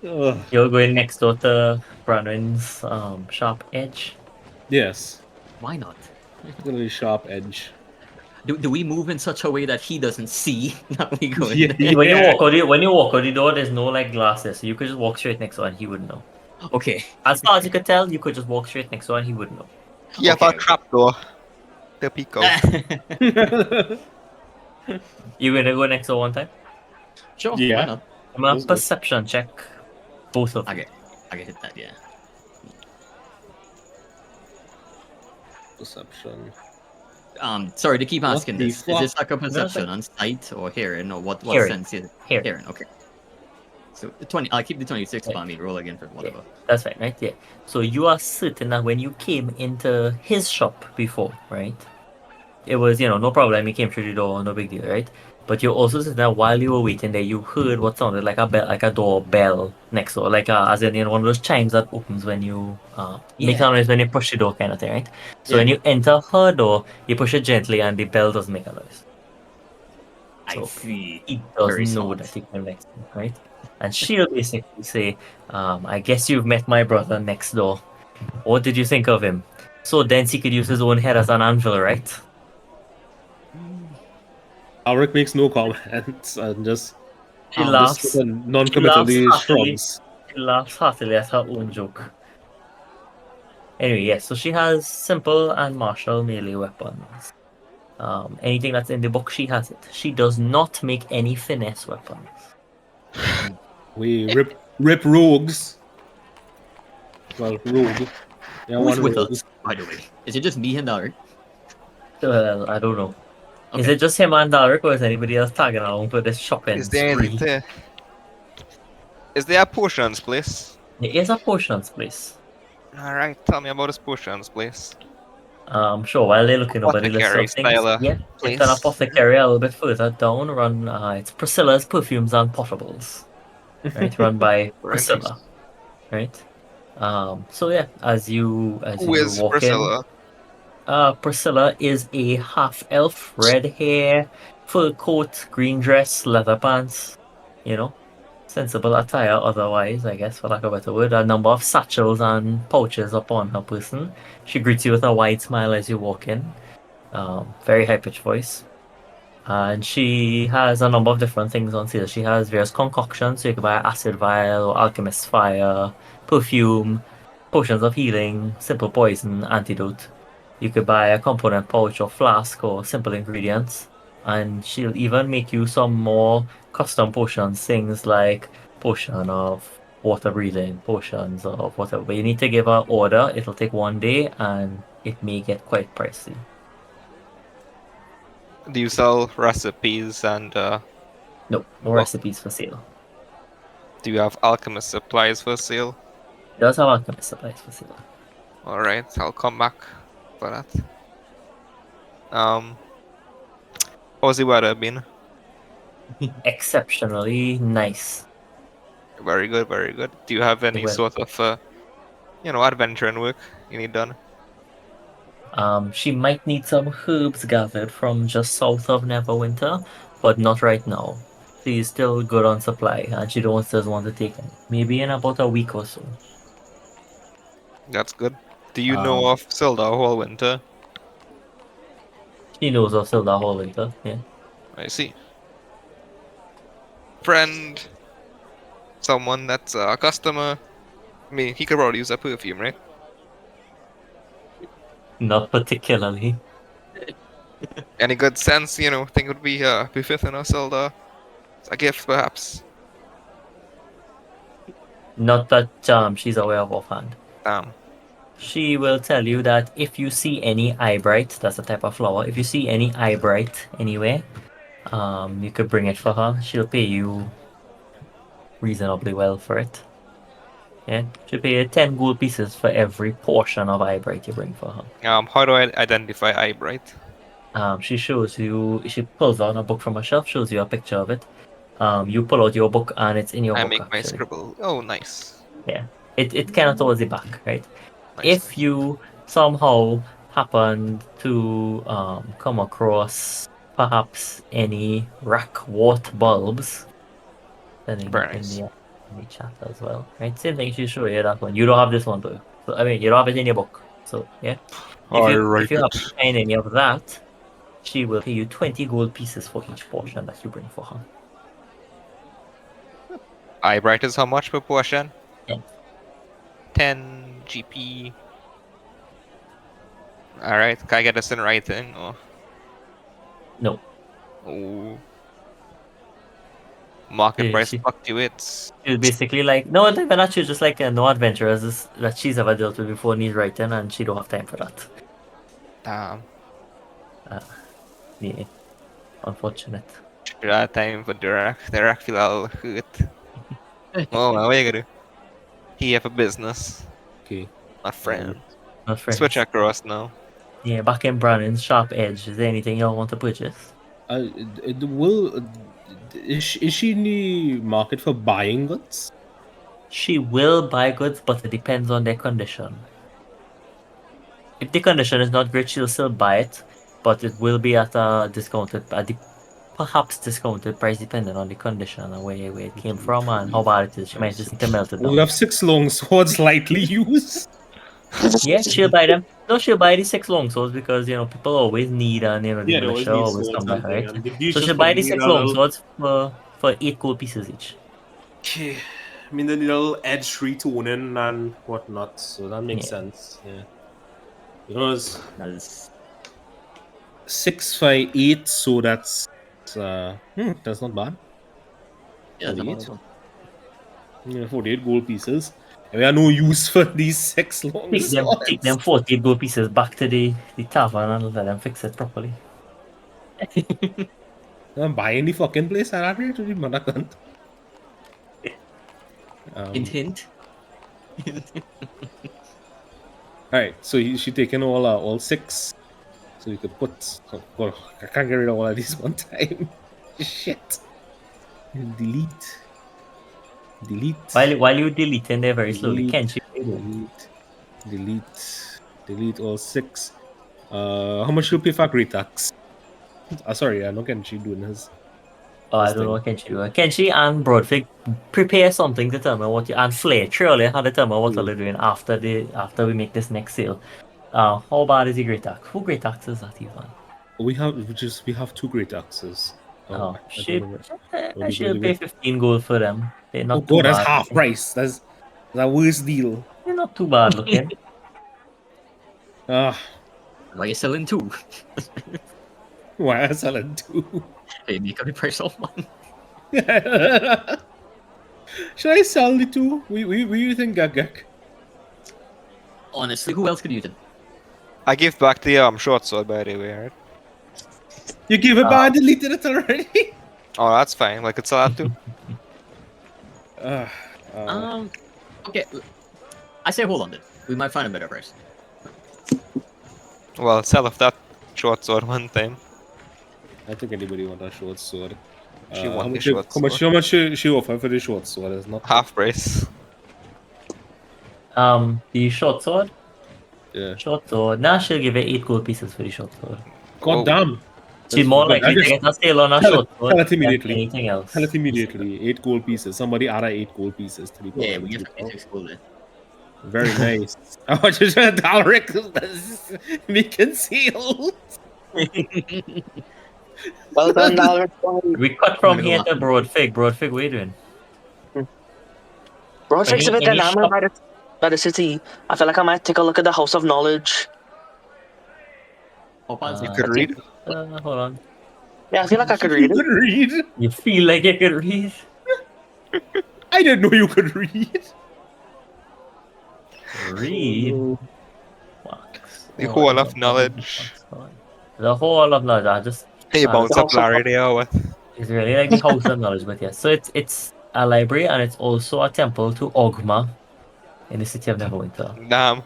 Ugh. You're going next door to Branwyn's sharp edge. Yes, Why not? really sharp edge. Do we move in such a way that he doesn't see that we go in Yeah. there? When you walk out the door, there's no like glasses, so you could just walk straight next door and he wouldn't know. Okay. As far as you could tell, you could just walk straight next door and he wouldn't know. Yeah, Okay. for a trapdoor. The peak out. You gonna go next door one time? Sure. Yeah. Why not? I'm a Let's go. perception check. Both of you. Okay. I can hit that. Yeah. Perception. Sorry to keep What asking the this. Is fuck? this like a perception fine. on sight or hearing or what Hearing. sense is it? Here. Hearing. Okay. So 20. I'll keep the 26 by me. Roll again for whatever. That's right, right? Yeah. So you are certain that when you came into his shop before, right? It was, no problem. You came through the door, no big deal, right? But you also certain that while you were waiting there, you heard what sounded like a bell, like a doorbell next door, like as in one of those chimes that opens when you make Yeah. a noise when you push the door, kind of thing, right? So Yeah. when you enter her door, you push it gently, and the bell doesn't make a noise. I So- see. He Very doesn't know smart. that he came next to him, right? And she'll basically say, I guess you've met my brother next door. What did you think of him? So dense he could use his own head as an anvil, right? Alric makes no comments and just She laughs. just with a non-committally She laughs happily. shrugs. She laughs heartily at her own joke. Anyway, yes, so she has simple and martial melee weapons. Anything that's in the book, she has it. She does not make any finesse weapons. We rip rogues. Well, rogue. Yeah, Who's one with rogue. us, by the way? Is it just me and Alric? Well, I don't know. Is Okay. it just him and Dalric, or is anybody else tagging along for this shopping Is there spree? anything Is there a potions place? There is a potions place. Alright, tell me about this potions place. Sure. While they're looking over the list Apothecary of things, style, yeah, it's an place. apothecary a little bit further down. It's Priscilla's Perfumes and Potables, right? Run by Very nice. Priscilla, right? So yeah, as you Who is walk in, Priscilla? Priscilla is a half elf, red hair, fur coat, green dress, leather pants. You know, sensible attire otherwise, I guess, for lack of a better word. A number of satchels and pouches upon her person. She greets you with a wide smile as you walk in. Very high pitched voice. And she has a number of different things on sale. She has various concoctions, so you can buy acid vial or alchemist's fire, perfume, potions of healing, simple poison, antidote. You could buy a component pouch or flask or simple ingredients. And she'll even make you some more custom potions, things like potion of water breathing, potions of whatever. But you need to give her order. It'll take 1 day and it may get quite pricey. Do you sell recipes and No, no Well- recipes for sale. do you have alchemist supplies for sale? It does have alchemist supplies for sale. Alright, I'll come back for that. How's the weather been? Exceptionally nice. Very good, very good. Do you have any Well- sort of adventuring work you need done? She might need some herbs gathered from just south of Neverwinter, but not right now. She's still good on supply, and she doesn't want to take any. Maybe in about a week or so. That's good. Do you know of Sildar Hallwinter? She knows of Sildar Hallwinter, yeah. I see. Friend, someone that's a customer. I mean, he could probably use a perfume, right? Not particularly. Any good sense, think would be befitting of Sildar? It's a gift, perhaps. Not that she's aware of offhand. Damn. She will tell you that if you see any eyebright, that's a type of flower, if you see any eyebright anywhere, you could bring it for her. She'll pay you reasonably well for it. Yeah, she'll pay you 10 gold pieces for every portion of eyebright you bring for her. How do I identify Eyebright? She shows you, she pulls out a book from her shelf, shows you a picture of it. You pull out your book and it's in your I book. make my actually. scribble. Oh, nice. It kind of towards the back, right? Nice. If you somehow happen to come across perhaps any rackwort bulbs, then in Very the, nice. in the chat as well, right? Same thing, she show you that one. You don't have this one though. So, I mean, you don't have it in your book. So yeah. If you happen to find any of that, she will pay you 20 gold pieces for each portion that you bring for her. Eyebright is how much per portion? 10. 10 GP. Alright, can I get this in writing? Or... No. Oh. Market Yeah, price she- fluctuates. It's basically like no, not even actually just like no adventurers that she's ever dealt with before need writing, and she don't have time for that. Damn. Yeah, unfortunate. Should I have time for Dirac? Dirac feel all hurt. Oh, well, what you gonna do? He have a business, Okay. not friend. Not friends. Switch across now. Yeah, back in Brannan's Sharp Edge. Is there anything y'all want to purchase? Is she in the market for buying goods? She will buy goods, but it depends on their condition. If the condition is not great, she'll still buy it, but it will be at a perhaps discounted price depending on the condition and where it came from and how bad it is. She might just need to melt it We down. have 6 long swords lightly used. Yeah, she'll buy them. No, she'll buy the 6 longswords because people always need and the Yeah, they always militia need always swords come back, and thing, right? and the So dudes she'll just buy the need 6 a little- longswords for 8 gold pieces each. Okay. I mean, the little edge retoning and whatnot, so that makes Yeah. sense. Yeah. It's That's 658, so that's not bad. yeah, that's Delete. about it. Yeah, 48 gold pieces. And we have no use for these 6 long Take them 40 gold pieces back to the tavern and let them fix it properly. I'm buying the fucking place at that rate to the mother cunt. Hint, hint. Alright, so she taking all 6. So you could put. Oh, I can't get rid of all of these one time. Shit. Delete. While you deleting there very slowly, Delete. Kenshi, what are you doing? Delete all 6. How much you pay for Great Tax? Sorry, I'm not getting she doing his. Oh, I This don't know thing. what Kenshi doing. Kenshi and Broadfig prepare something to tell me what you and Flare surely how to tell me what they're doing after we make this next sale. How bad is the Great Tax? Who Great Tax is that even? We have 2 Great Taxes. Oh, I don't shit. remember. I should pay 15 gold for them. They're not Oh too god, that's bad. half price. That's the worst deal. They're not too bad looking. Ah, Why are you selling 2? why am I selling 2? Hey, make a price of 1. Should I sell the 2? What do you think, Gag? Honestly, who else could use it? I give back the short sword by the way, right? You gave it, but I deleted it already. Oh, that's fine. Like it's allowed to. Okay. I say hold on then. We might find a better price. Well, sell off that short sword one time. I don't think anybody want that short sword. She How want the much? short How much? sword. How much she offer for the short sword? It's not Half price. The short sword? Yeah. Short sword. Nah, she'll give it 8 gold pieces for the short sword. God Oh. damn. She's more likely to get a sale on a tell short it- sword tell it than immediately. anything else. Tell it immediately. 8 gold pieces. Somebody add 8 gold pieces to the Yeah, pile. we get 56 gold then. Very nice. How much is that? Dalric making sales. Well done, Dalric. We cut from Gonna go here back to to- Broadfig. Broadfig, what are you doing? Broadfig's a bit Any dynamic shop- by the city. I feel like I might take a look at the House of Knowledge. Oh, fancy. You could read. Hold on. Yeah, I feel like I could You read it. could read. You feel like you could read? I didn't know you could read. Read? The whole of knowledge. The whole of knowledge. I just Hey, bounce the up house of- Larry there. What? it's really like the house of knowledge, but yes. So it's a library and it's also a temple to Ogma in the city of Neverwinter. Damn.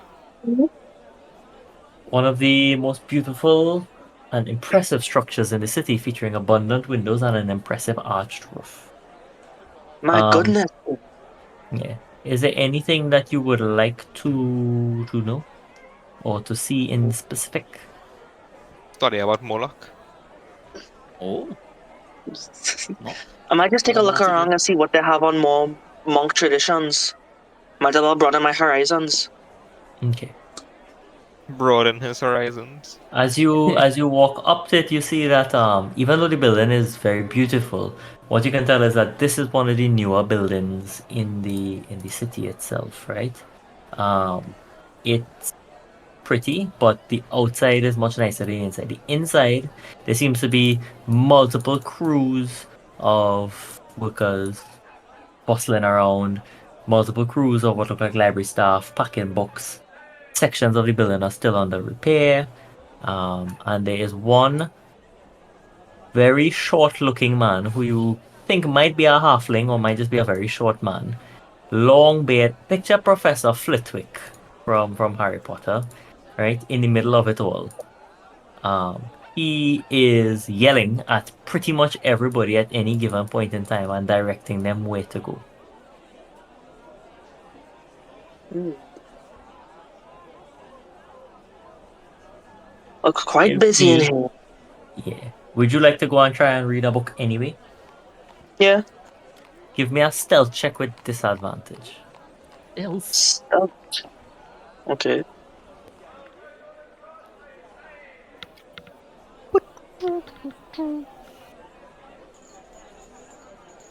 One of the most beautiful and impressive structures in the city, featuring abundant windows and an impressive arched roof. My goodness. Yeah. Is there anything that you would like to know or to see in specific? Study about Moloch. Oh, I might just take a look That's a around good- and see what they have on more monk traditions. Might as well broaden my horizons. Okay. Broaden his horizons. As you walk up to it, you see that even though the building is very beautiful, what you can tell is that this is one of the newer buildings in the city itself, right? It's pretty, but the outside is much nicer than the inside. The inside, there seems to be multiple crews of workers bustling around, multiple crews of what look like library staff packing books. Sections of the building are still under repair, and there is one very short-looking man who you think might be a halfling or might just be a very short man. Long beard. Picture Professor Flitwick from Harry Potter, right? In the middle of it all. He is yelling at pretty much everybody at any given point in time and directing them where to go. Looks quite It'll busy in be- here. Yeah. Would you like to go and try and read a book anyway? Yeah. Give me a stealth check with disadvantage. else. Okay.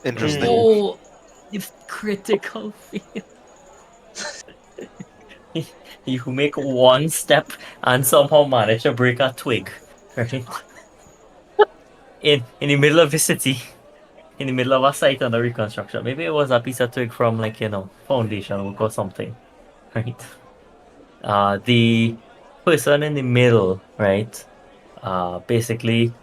Interesting. Oh, it's critical fail. You make one step and somehow manage to break a twig. Right? In the middle of the city. In the middle of a site under reconstruction. Maybe it was a piece of twig from foundation work or something. Right? The person in the middle, right? Basically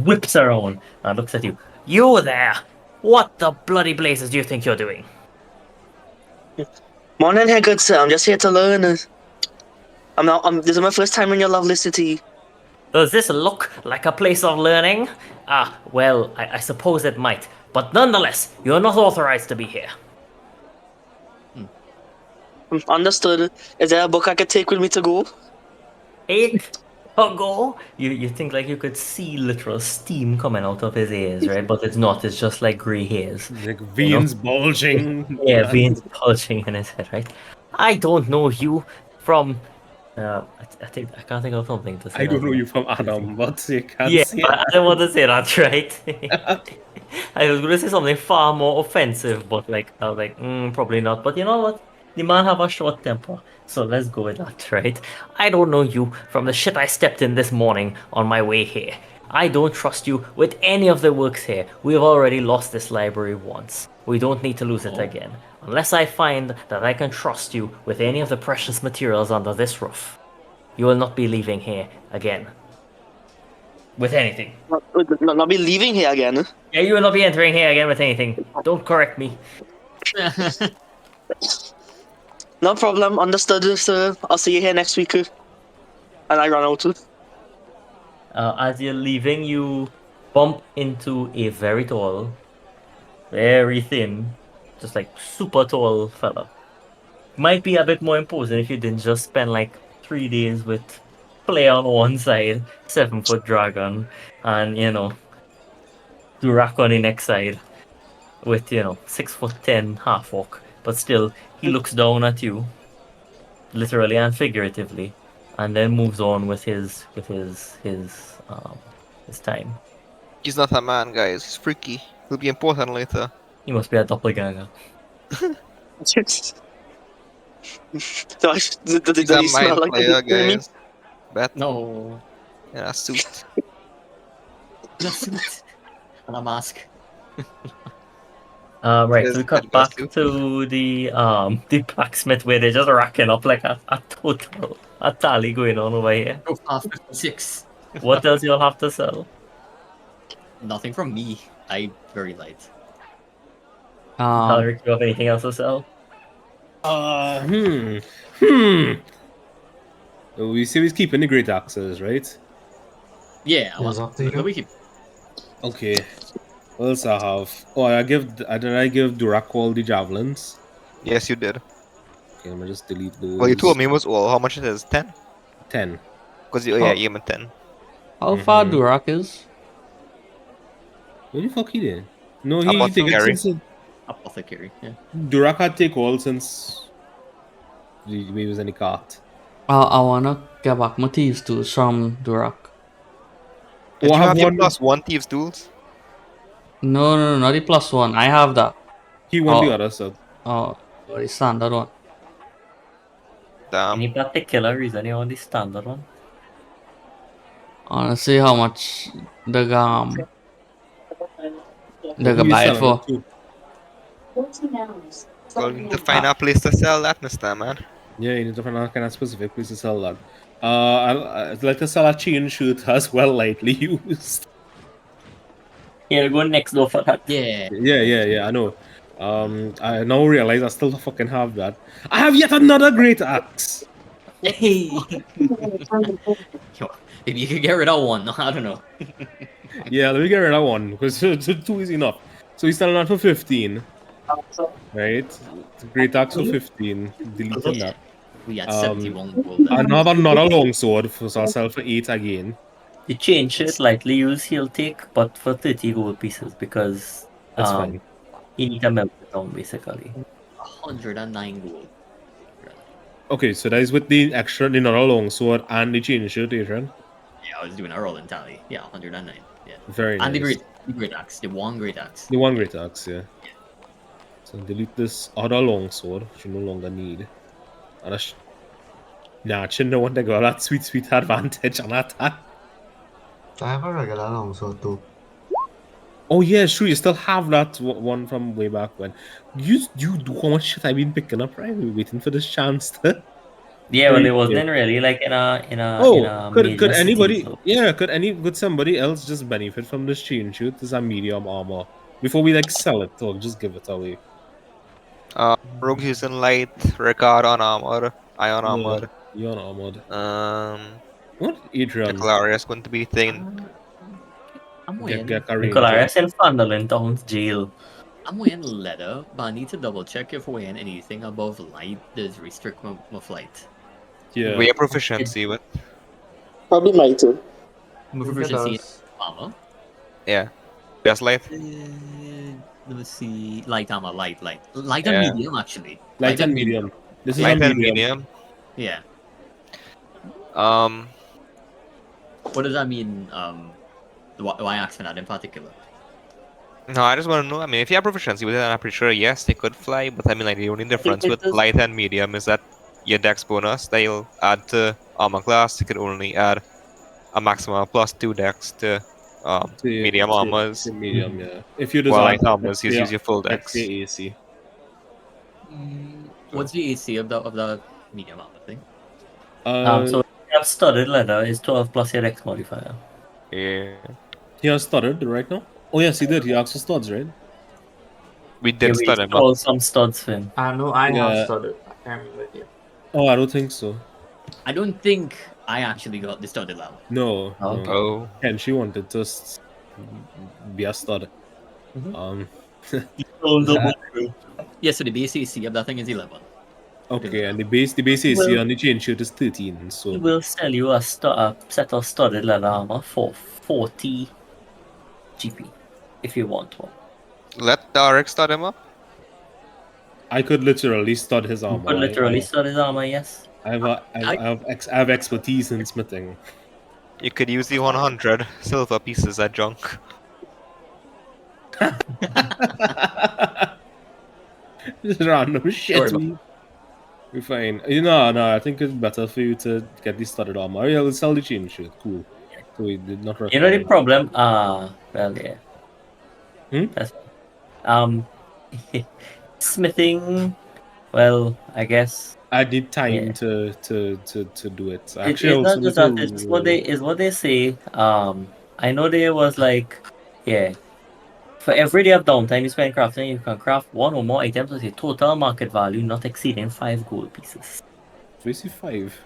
whips around and looks at you. You there! What the bloody blazes do you think you're doing? Morning here, good sir. I'm just here to learn. This is my first time in your lovely city. Does this look like a place of learning? Ah, well, I suppose it might. But nonetheless, you're not authorized to be here. Understood. Is there a book I could take with me to go? Eight go. You think like you could see literal steam coming out of his ears, right? But it's not. It's just like grey hairs. Like veins bulging. Yeah, veins bulging in his head, right? I don't know you from. I think I can't think of something to say. I don't that. know you from Adam, but you can't Yeah, say but I don't want to say that, right? I was going to say something far more offensive, but like I was like, probably not. But you know what? The man have a short temper, so let's go with that, right? I don't know you from the shit I stepped in this morning on my way here. I don't trust you with any of the works here. We've already lost this library once. We don't need to lose it again. Unless I find that I can trust you with any of the precious materials under this roof, you will not be leaving here again. With anything. Not be leaving here again. Yeah, you will not be entering here again with anything. Don't correct me. No problem. Understood, sir. I'll see you here next week. And I run out. As you're leaving, you bump into a very tall, very thin, just like super tall fella. Might be a bit more imposing if you didn't just spend like 3 days with Play on one side, 7-foot dragon, and Durak on the next side with 6'10" half orc. But still, he looks down at you, literally and figuratively, and then moves on with his time. He's not a man, guys. He's freaky. He'll be important later. He must be a doppelganger. Does He's he a smell mind like player, a me? guys. Bet No. in a suit. And a mask. Right, Yes, so we cut that back does to the blacksmith where they're just racking up like a total tally going on over here. Oh, 56. What else you'll have to sell? Nothing from me. I'm very light. Alric, do you have anything else to sell? We say he's keeping the great axes, right? Yeah, It's up to you. we keep. Okay. What else I have? Oh, did I give Durak all the javelins? Yes, you did. Okay, let me just delete those. Well, you told me it was all. How much it is? 10? 10. Because you aim at 10. How far Mhm. Durak is? What the fuck he did? No, he take it Apothecary. since Apothecary, yeah. Durak had take all since we was in the cart. I wanna get back my thieves tools from Durak. Did Oh, you I have have your one. plus 1 thieves tools? No, not the +1. I have that. He won the Oh. other, so Oh, the standard one. Any Damn. particular reason you want the standard one? I wanna see how much they can Who buy you it selling for. to? Well, you need to find a place to sell that, mister, man. Yeah, you need to find out kind of specific place to sell that. I'd like to sell a chain shoot as well, lightly used. Here, go next door for that. Yeah. Yeah, I know. I now realize I still fucking have that. I have yet another great axe. Hey! Yo, maybe you could get rid of one. I don't know. Yeah, let me get rid of one because two is enough. So he's selling that for 15, right? Great axe for 15. Deleting that. We had Um, 71 gold. I have another long sword, so I'll sell for 8 again. The change it lightly use he'll take, but for 30 gold pieces because That's fine. he need to melt it down basically. 109 gold. Okay, so that is with the another long sword and the chain shirt, Adrian. Yeah, I was doing a rolling tally. Yeah, 109. Yeah. Very nice. And the great axe. The one great axe. The one great axe, yeah. So delete this other long sword, which you no longer need. And nah, you know what they got that sweet advantage on that. I have a regular longsword too. Oh yeah, sure. You still have that one from way back when. You do how much shit I've been picking up, right? We're waiting for this chance to. Yeah, well, it Yeah. wasn't really like in a Could major city, anybody? so- Yeah, could somebody else just benefit from this chain shoot? This is a medium armor before we like sell it or just give it away. Rogue using light, Ricard unarmored, iron armored. You're unarmored. What? The Adrian. Galaria's going to be thing. I'm wearing Nicolarius in Fandolin Town's jail. I'm wearing leather, but I need to double check if wearing anything above light does restrict my flight. Yeah. We have proficiency with. Probably might too. My I think it proficiency in does. armor. Yeah. Just light. Let me see. Light armor, light and Yeah. medium actually. Light and medium. This is Light a and medium. medium. Yeah. Um, What does that mean? Why ask for that in particular? no, I just want to know. I mean, if you have proficiency with it, I'm pretty sure yes, they could fly. But I mean, like the only difference it with does- light and medium is that your dex bonus that you'll add to armor class, you could only add a maximum of +2 dex to medium armors. Medium, yeah. If you While desire, light armors, you use your full that's dex. the AC. What's the AC of the medium armor thing? So if you have studded leather, is 12 plus your Dex modifier. Yeah, he has studded right now. Oh yes, he did. He asked for studs, right? we did we start him up. installed some studs for him. I know I Yeah. have studied. I can't remember it yet. Oh, I don't think so. I don't think I actually got the studded level. No. Okay. no. Oh, And she wanted to be a stud. Mhm. Um. Yeah, so the base AC of that thing is 11. Okay, and the base AC Well- on the chain shirt is 13. We So will sell you a set of studded leather armor for 40 GP if you want one. let Derek start him up. I could literally stud his armor. But literally studded armor, yes. I have expertise in smithing. You could use the 100 silver pieces at junk. Just random shit. Sorry, We're fine. No, I think it's better for you to get the studded armor. Oh, yeah, let's sell the chain shirt. Cool. So we did not You know the recommend. problem? Well, yeah. Hmm? That's, smithing. Well, I guess I need time Yeah. to do it. it's Actually, I also not just need that. to It's what they say. I know there was like, yeah. For every day of downtime you spend crafting, you can craft one or more items with a total market value not exceeding 5 gold pieces. 5.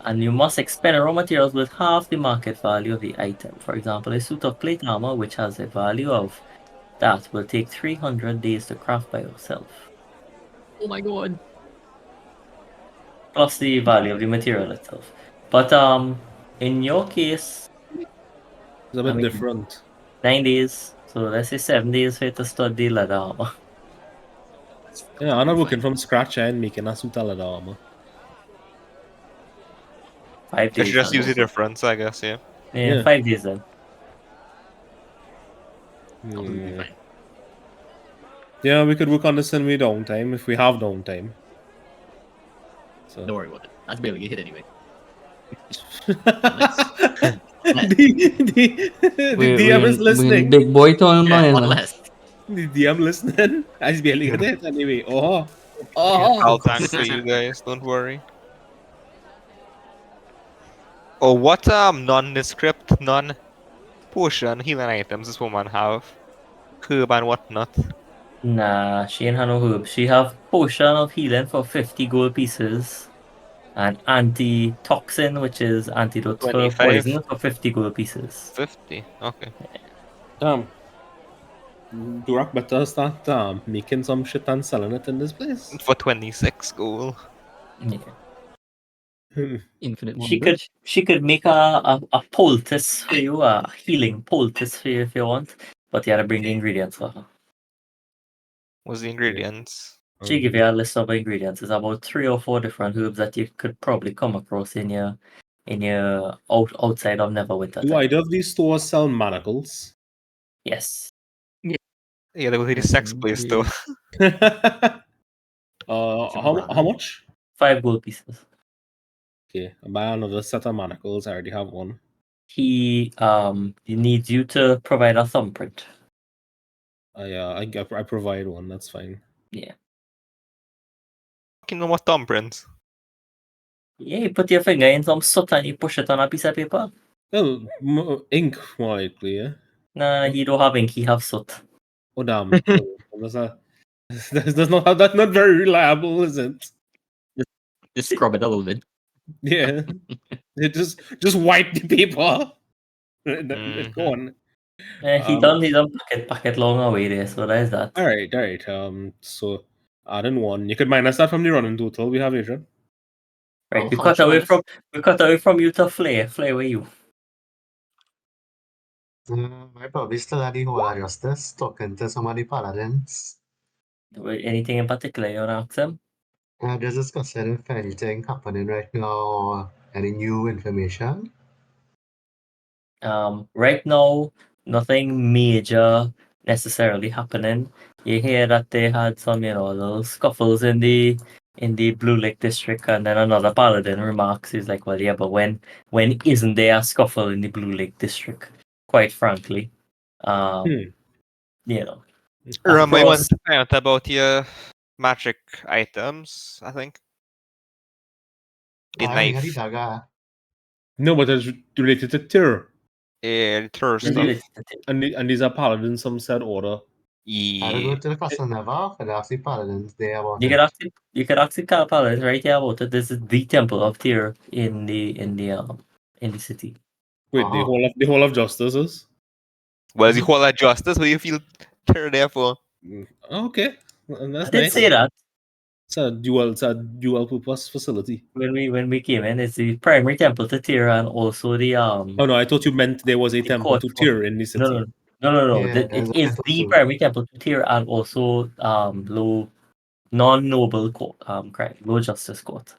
And you must expend raw materials with half the market value of the item. For example, a suit of plate armor, which has a value of that, will take 300 days to craft by yourself, Oh my god. plus the value of the material itself. But in your case, It's a bit I mean- different. 9 days. So let's say 7 days for you to study leather armor. Yeah, I'm not working from scratch and making a suit of leather armor. 5 You days. should just then. use the difference, I guess. Yeah. Yeah, 5 days then. I'll be Yeah. fine. Yeah, we could work on this in we downtime if we have downtime. So. Don't worry about it. That's barely get hit anyway. the We, DM is we listening. big boy tournament. One less. The DM listening. I barely get it anyway. Oh. I'll tank for you guys. Don't worry. Oh, what nondescript, non-potion healing items does woman have? Herb and whatnot. Nah, she ain't had no herbs. She have potion of healing for 50 gold pieces. And anti-toxin, which is antidote for 25. poison, for 50 gold pieces. 50. Okay. Damn. Durak better start making some shit and selling it in this place. For 26 gold. Yeah. Infinite She could make a poultice for you, a healing poultice for you if you want. But you gotta bring the ingredients for her. What's the ingredients? She give you a list of ingredients. It's about 3 or 4 different herbs that you could probably come across in your outside of Neverwinter. Do time. either of these stores sell manacles? Yes. Yeah, they go to the sex place though. How much? 5 gold pieces. Okay, I buy another set of manacles. I already have one. He needs you to provide a thumbprint. I provide one. That's fine. Yeah. You know what thumbprints? Yeah, you put your finger in some soot and you push it on a piece of paper. Well, ink more likely. Yeah. Nah, he don't have ink, he have soot. Oh damn. That's not very reliable, is it? Just scrub it a little bit. Yeah. They just wipe the paper. Go on. He done packet long away there, so there's that. All right. So adding one. You could minus that from the running total we have, Adrian. Right, Oh, we how cut away much from you to Flare. Flare, where you? I probably still had the whole of Justice talking to some of the paladins. Anything in particular you wanna ask them? Just discussing if anything happening right now or any new information. Right now, nothing major necessarily happening. You hear that they had some, little scuffles in the Blue Lake district, and then another paladin remarks, he's like, "Well, yeah, but when isn't there a scuffle in the Blue Lake district? Quite frankly, you know, Remember you across- wanted to find out about your magic items, I think. The I got the knife. dagger. No, but it's related to Tyr. The third Really? stuff. And these are paladins some said order. I don't go Yeah. to the castle never, but ask the paladins there about You it. could actually call paladins right here about it. This is the temple of Tyr in the city. Wait, Uh-huh. the whole of justice is? Well, the whole of justice, what do you feel they're there for? Okay. And that's I did nice. say that It's a dual purpose facility. when we came in. It's the primary temple to Tyr and also the Oh no, I thought you meant there was a the temple court to for- Tyr in the city. No. Yeah, It there's a is temple the too. primary temple to Tyr and also low non-noble court low justice court.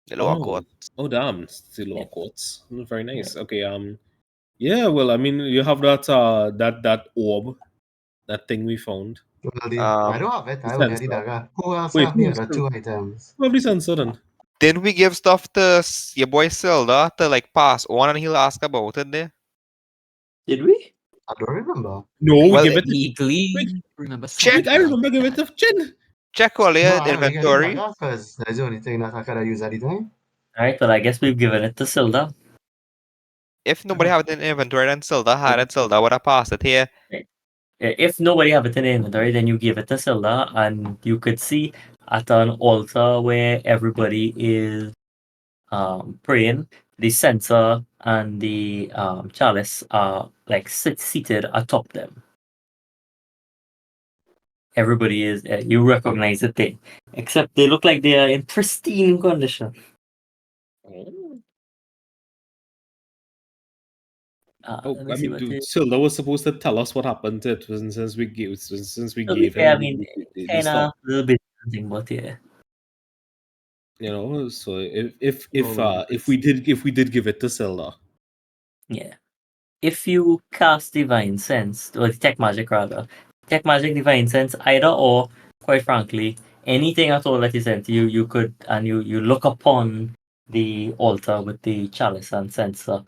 The lower Oh. court. Oh damn, still law Yeah. courts. Very nice. Okay, yeah, well I mean you have that that orb, that thing we found. Well, I don't have it. I the only had the sensor. dagger. Who else Wait, have the who other else? two items? Lovely sensor then. Didn't we give stuff to your boy Silda to like pass on and he'll ask about it there? Did we? I don't remember. No, we Well, give it Vaguely remember Check. Wait, I something. remember giving it to Chin. Check all No, your I only got the inventory. dagger because that's the only thing that I could have used at the time. Alright, well I guess we've given it to Silda. If nobody had it in inventory, then Silda had it. Silda would have passed it here. If nobody have it in the inventory, then you give it to Silda, and you could see at an altar where everybody is praying, the censer and the chalice are like seated atop them. Everybody is you recognize it there, except they look like they are in pristine condition. Oh, Let me I see mean, what dude, it- Silda was supposed to tell us what happened to it since we gave To be gave fair, I him mean, the kind stuff. of a little bit something, but yeah. You know, so Oh, if we did give it to Silda, Yeah. If you cast Divine Sense, or Detect Magic rather, Detect Magic, Divine Sense, either or, quite frankly, anything at all that is sent to you, you could, and you look upon the altar with the chalice and censer.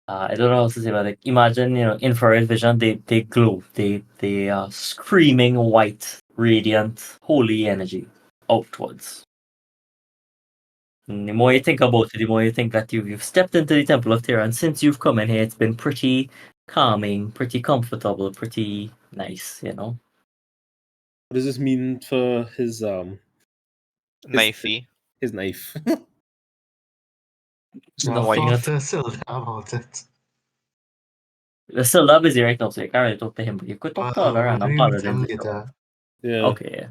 I don't know how to say about it. Imagine, infrared vision, they glow. They are screaming white, radiant, holy energy outwards. And the more you think about it, the more you think that you've stepped into the Temple of Tyr, and since you've come in here, it's been pretty calming, pretty comfortable, pretty nice, what does this mean for his Knifey. his knife? Just I'll nothing talk at- to Silda about it. They're still not busy right now, so you can't really talk to him, but you could talk to all around Maybe and meet him paladins. later. Yeah. Okay, yeah.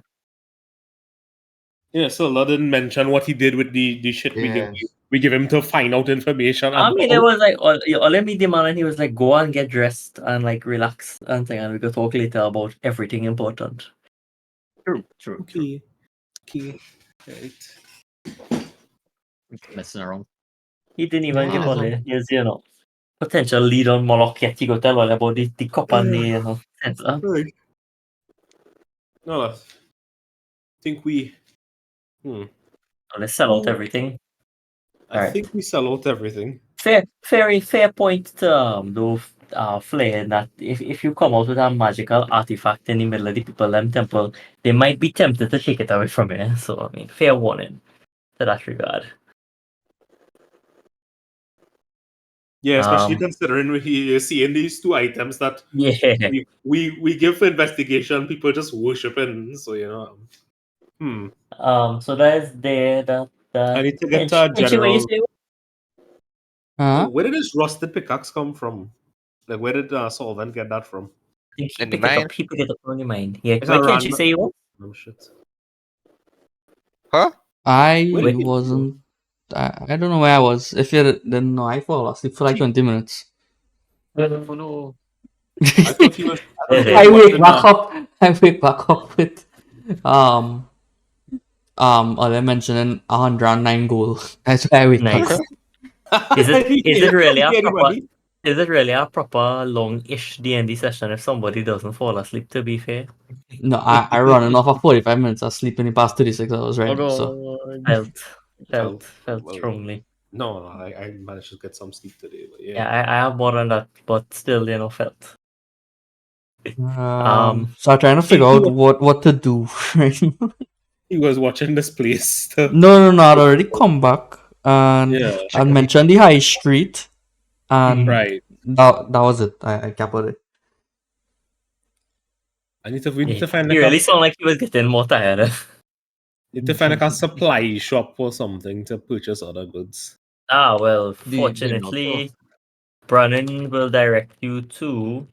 Yeah, Silda didn't mention what he did with the shit Yeah. we give him to find out information. I And mean, it was like, let me demand, and he was like, go and get dressed and like relax and thing, and we could talk later about everything important. True. okay. Right. Messing around. He didn't even Yeah, give all so- his, potential lead on Moloch yet. He got tell all about the cup and the, sensor. Right. No, I think we. Let's sell out everything. I Alright. think we sell out everything. Fair point to though Flare, that if you come out with a magical artifact in the middle of the people temple, they might be tempted to take it away from you. So I mean, fair warning to that regard. Yeah, especially Um, considering we seeing these two items that Yeah. we give for investigation, people just worshiping. So So there's that I need to get Kenshi, what you general. say? Huh? Where did this rusted pickaxe come from? Like, where did Solvent get that from? I think In the mine? he pick it up on your mind. Yeah, It's what a Kenshi random. say you want? Oh shit. Huh? I Where did you- wasn't. I don't know where I was. If you didn't know, I fall asleep for like 20 minutes. Oh no. I thought he was. I wake back up. I wake back up with Ole mentioning 109 goal. That's why I wake Nice. up. Is it really a Any proper? money? Is it really a proper long-ish D&D session if somebody doesn't fall asleep? To be fair, No, I running off of 45 minutes of sleep in the past 36 hours right Oh now. So felt Well, strongly. No, I managed to get some sleep today, but Yeah, I have more than that, but still, felt. so I'm trying to figure out what to do right now. He was watching this place. No, I'd already come back and Yeah. I mentioned the high street and Right. that was it. I kept it. We need to find He like really a, sounded like he was getting more tired. need to find like a supply shop or something to purchase other goods. Well, The fortunately, Brannon will direct you to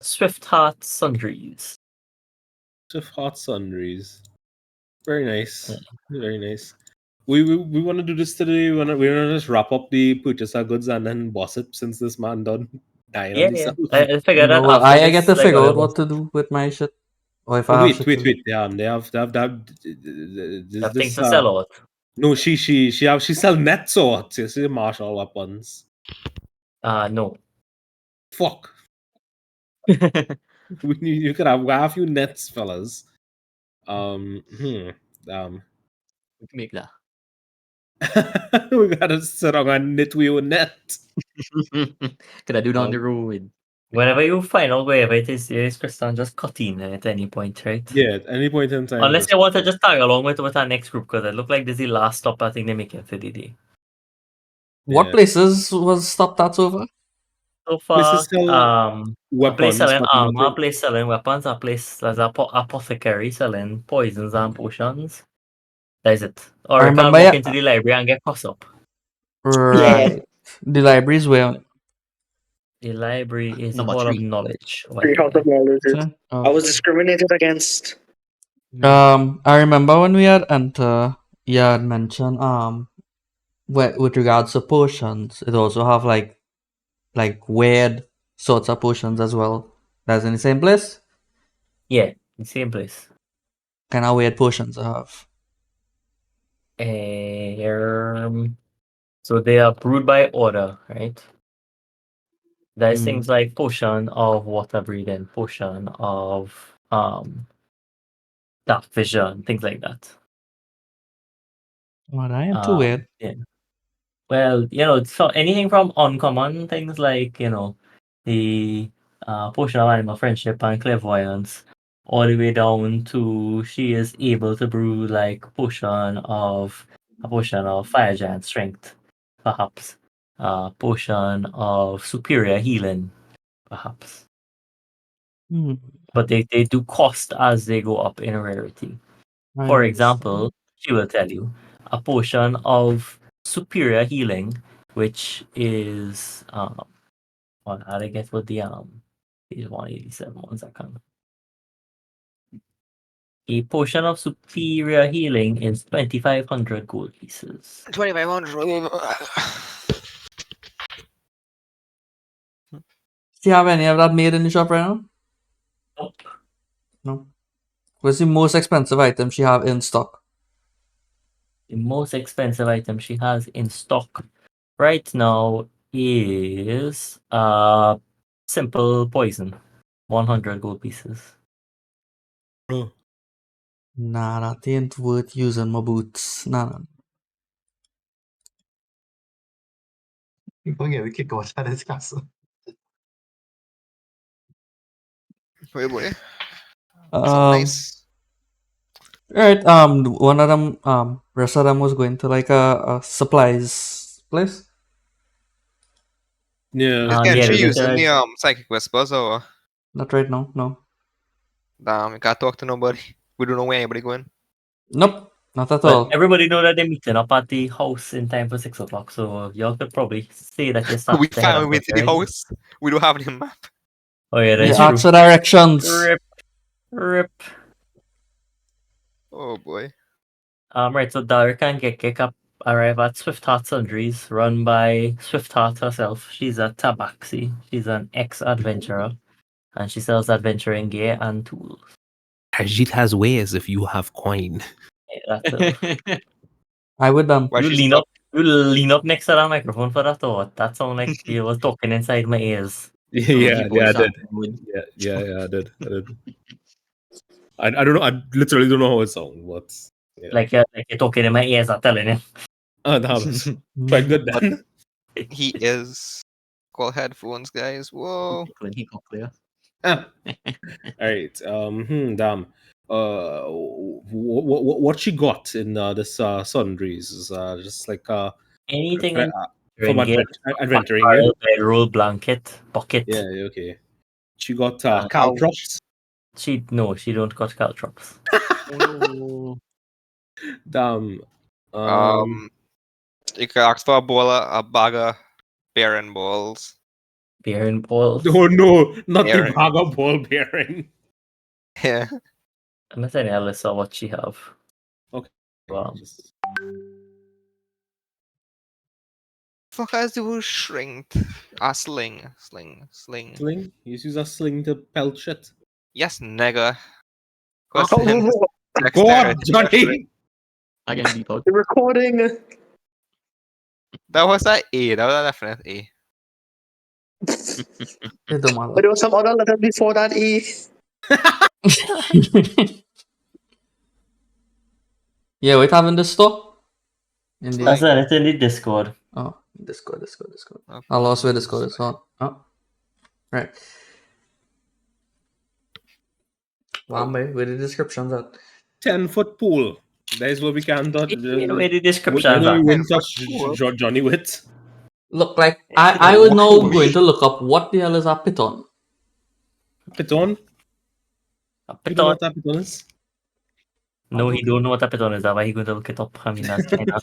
Swift Heart Sundries. Just hot sundries. Very nice. Very nice. We want to do this today. We wanna just wrap up the purchase our goods and then boss it since this man done dying on Yeah. himself. I figured that Well, after I this, get to like, figure out whatever. what to do with my shit. Or if I Oh, have wait, shit wait, to wait. They have That thing to sell out. No, she sell net swords. You see, martial weapons. No. Fuck. You could have a few nets, fellas. We can make that. We gotta sit on a knit wheel net. Could I do down the road? Whenever you find out wherever it is, Kristan, just cut in at any point, right? Yeah, at any point in time. Unless you want to just tag along with our next group, because it look like this is the last stop I think they're making for the day. What Yeah. places was stopped at so far? So far, Places sell a place weapons, selling but armor, a nothing. place selling weapons, a place there's a apothecary selling poisons and potions. That is it. Or you can remember, walk yeah. into the library and get cross up. Right. The libraries where. The library is the Number hall of 3. knowledge. Three house of knowledge. Oh. I was discriminated against. I remember when we had enter, you had mentioned with regards to potions, it also have like weird sorts of potions as well. That's in the same place. Yeah, the same place. Kind of weird potions I have. So they are brewed by order, right? There's Hmm. things like potion of water breathing, potion of dark vision, things like that. Well, I am too weird. Yeah. Well, so anything from uncommon things like, the potion of animal friendship and clairvoyance, all the way down to she is able to brew like a potion of fire giant strength, perhaps. Potion of superior healing, perhaps. Hmm. But they do cost as they go up in rarity. I For understand. example, she will tell you a potion of superior healing, which is what how I get with the is 187 1 second. A potion of superior healing is 2,500 gold pieces. 2,500. Do you have any of that made in the shop right now? Nope. No. What's the most expensive item she have in stock? The most expensive item she has in stock right now is simple poison, 100 gold pieces. Nah, that ain't worth using my boots. Nah. Okay, we could go to this castle. Boy, boy. So Um, nice. Right. One of them, rest of them was going to like a supplies place. Yeah. Again, yeah, she we get using the- the psychic whispers or Not right now. No. damn, you can't talk to nobody. We don't know where anybody going. Nope. Not at But all. everybody know that they're meeting up at the house in time for 6 o'clock, so y'all could probably say that you start We to head found up way to the right? house. We don't have any map. Oh yeah, You that's ask true. for directions. Rip. Oh boy. Right, so Derek and Gekek arrive at Swift Heart Sundries, run by Swift Heart herself. She's a tabaxi. She's an ex-adventurer, and she sells adventuring gear and tools. Ajit has ways if you have coin. Yeah, that's I would Why you she lean stuck? up. You lean up next to that microphone for that, or what? That sound like you was talking inside my ears. Yeah, I did. Would. Yeah, I did. I don't know. I literally don't know how it sounds, but yeah. Like you're talking in my ears. I'm telling you. That was quite good then. He is called headphones, guys. Whoa. When he got clear. All right. Damn. What she got in this sundries is just like Anything from in gear, adventuring. Yeah? bedroll, blanket, bucket. Yeah. Okay. She got Couch. caltrops. She don't got caltrops. Damn. You could ask for a bag of bearing balls. Beer and balls. Oh no, not the Bearing. bag of ball bearing. Yeah. I'm not telling Alyssa what she have. Okay. Wow. Just- Fuck us do shrink. Sling. Sling? You use a sling to pelt shit. Yes, nigga. Oh, Go on, Johnny! I can beep out. the recording. That was a A. That was a definite A. It don't But matter. there was some other letter before that E. Yeah, what having this store? In the That's it. It's in the Discord. oh, Discord. Okay. I lost where Discord is on. Oh, right. Lambe, where the descriptions at? 10-foot pool. That is what we can touch. Where the descriptions we are. wouldn't touch 10-foot pool. Johnny with. Look like I was now going to look up what the hell is a piton. Piton? A You know piton. what that piton is? No, he don't know what a piton is. That's why he going to look it up. I mean, that's kind of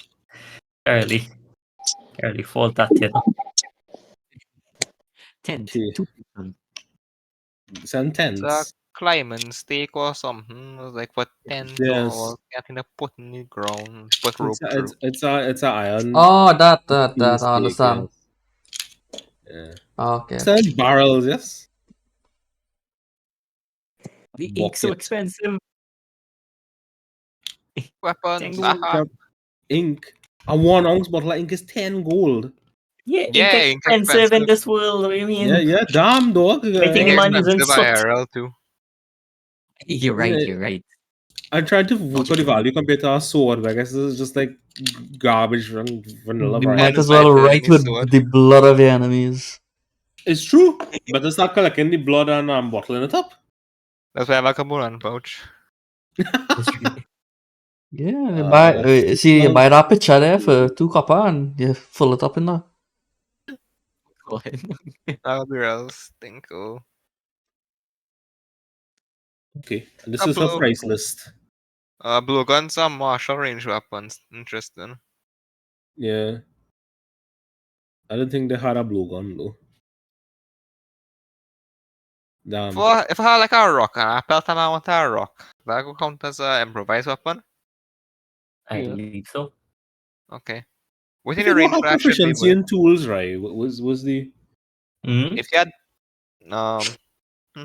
early fault that you know. 10. Okay. 2. Some It's a tents. climbing stake or something. It was like what tent Yes. or getting a put in the ground, put rope through. It's a iron. Oh, that. I stake, understand. Yeah. Okay. It's like barrels, yes. The ink's so Bucket. expensive. Weapons. Dang. Aha. Ink. A 1 ounce bottle of ink is 10 gold. Yeah, Yeah, it's ink expensive in expensive. this world. What do you mean? Yeah, damn dog. I think the man using Expensive soot. IRL too. You're right, Yeah. you're right. I tried to work out the value compared to a sword, but I guess this is just like garbage from vanilla. You Right? might as it's like well the write with sword. the blood of your enemies. It's true, but it's not collecting the blood and bottling it up. That's why I have a Kaburan pouch. Yeah, you buy you buy that picture there for 2 copper and you fill it up in there. Go ahead. That would be real stinko. Okay, and this is her Couple of- price list. Blue guns are martial range weapons. Interesting. Yeah, I didn't think they had a blue gun though. Damn. If I had like a rock and I pelt him out with a rock, that could count as an improvised weapon. I Yeah. believe so. Okay. If Within you the don't range have that should be proficiency with. in tools, right? Was the Mm-hmm. If you had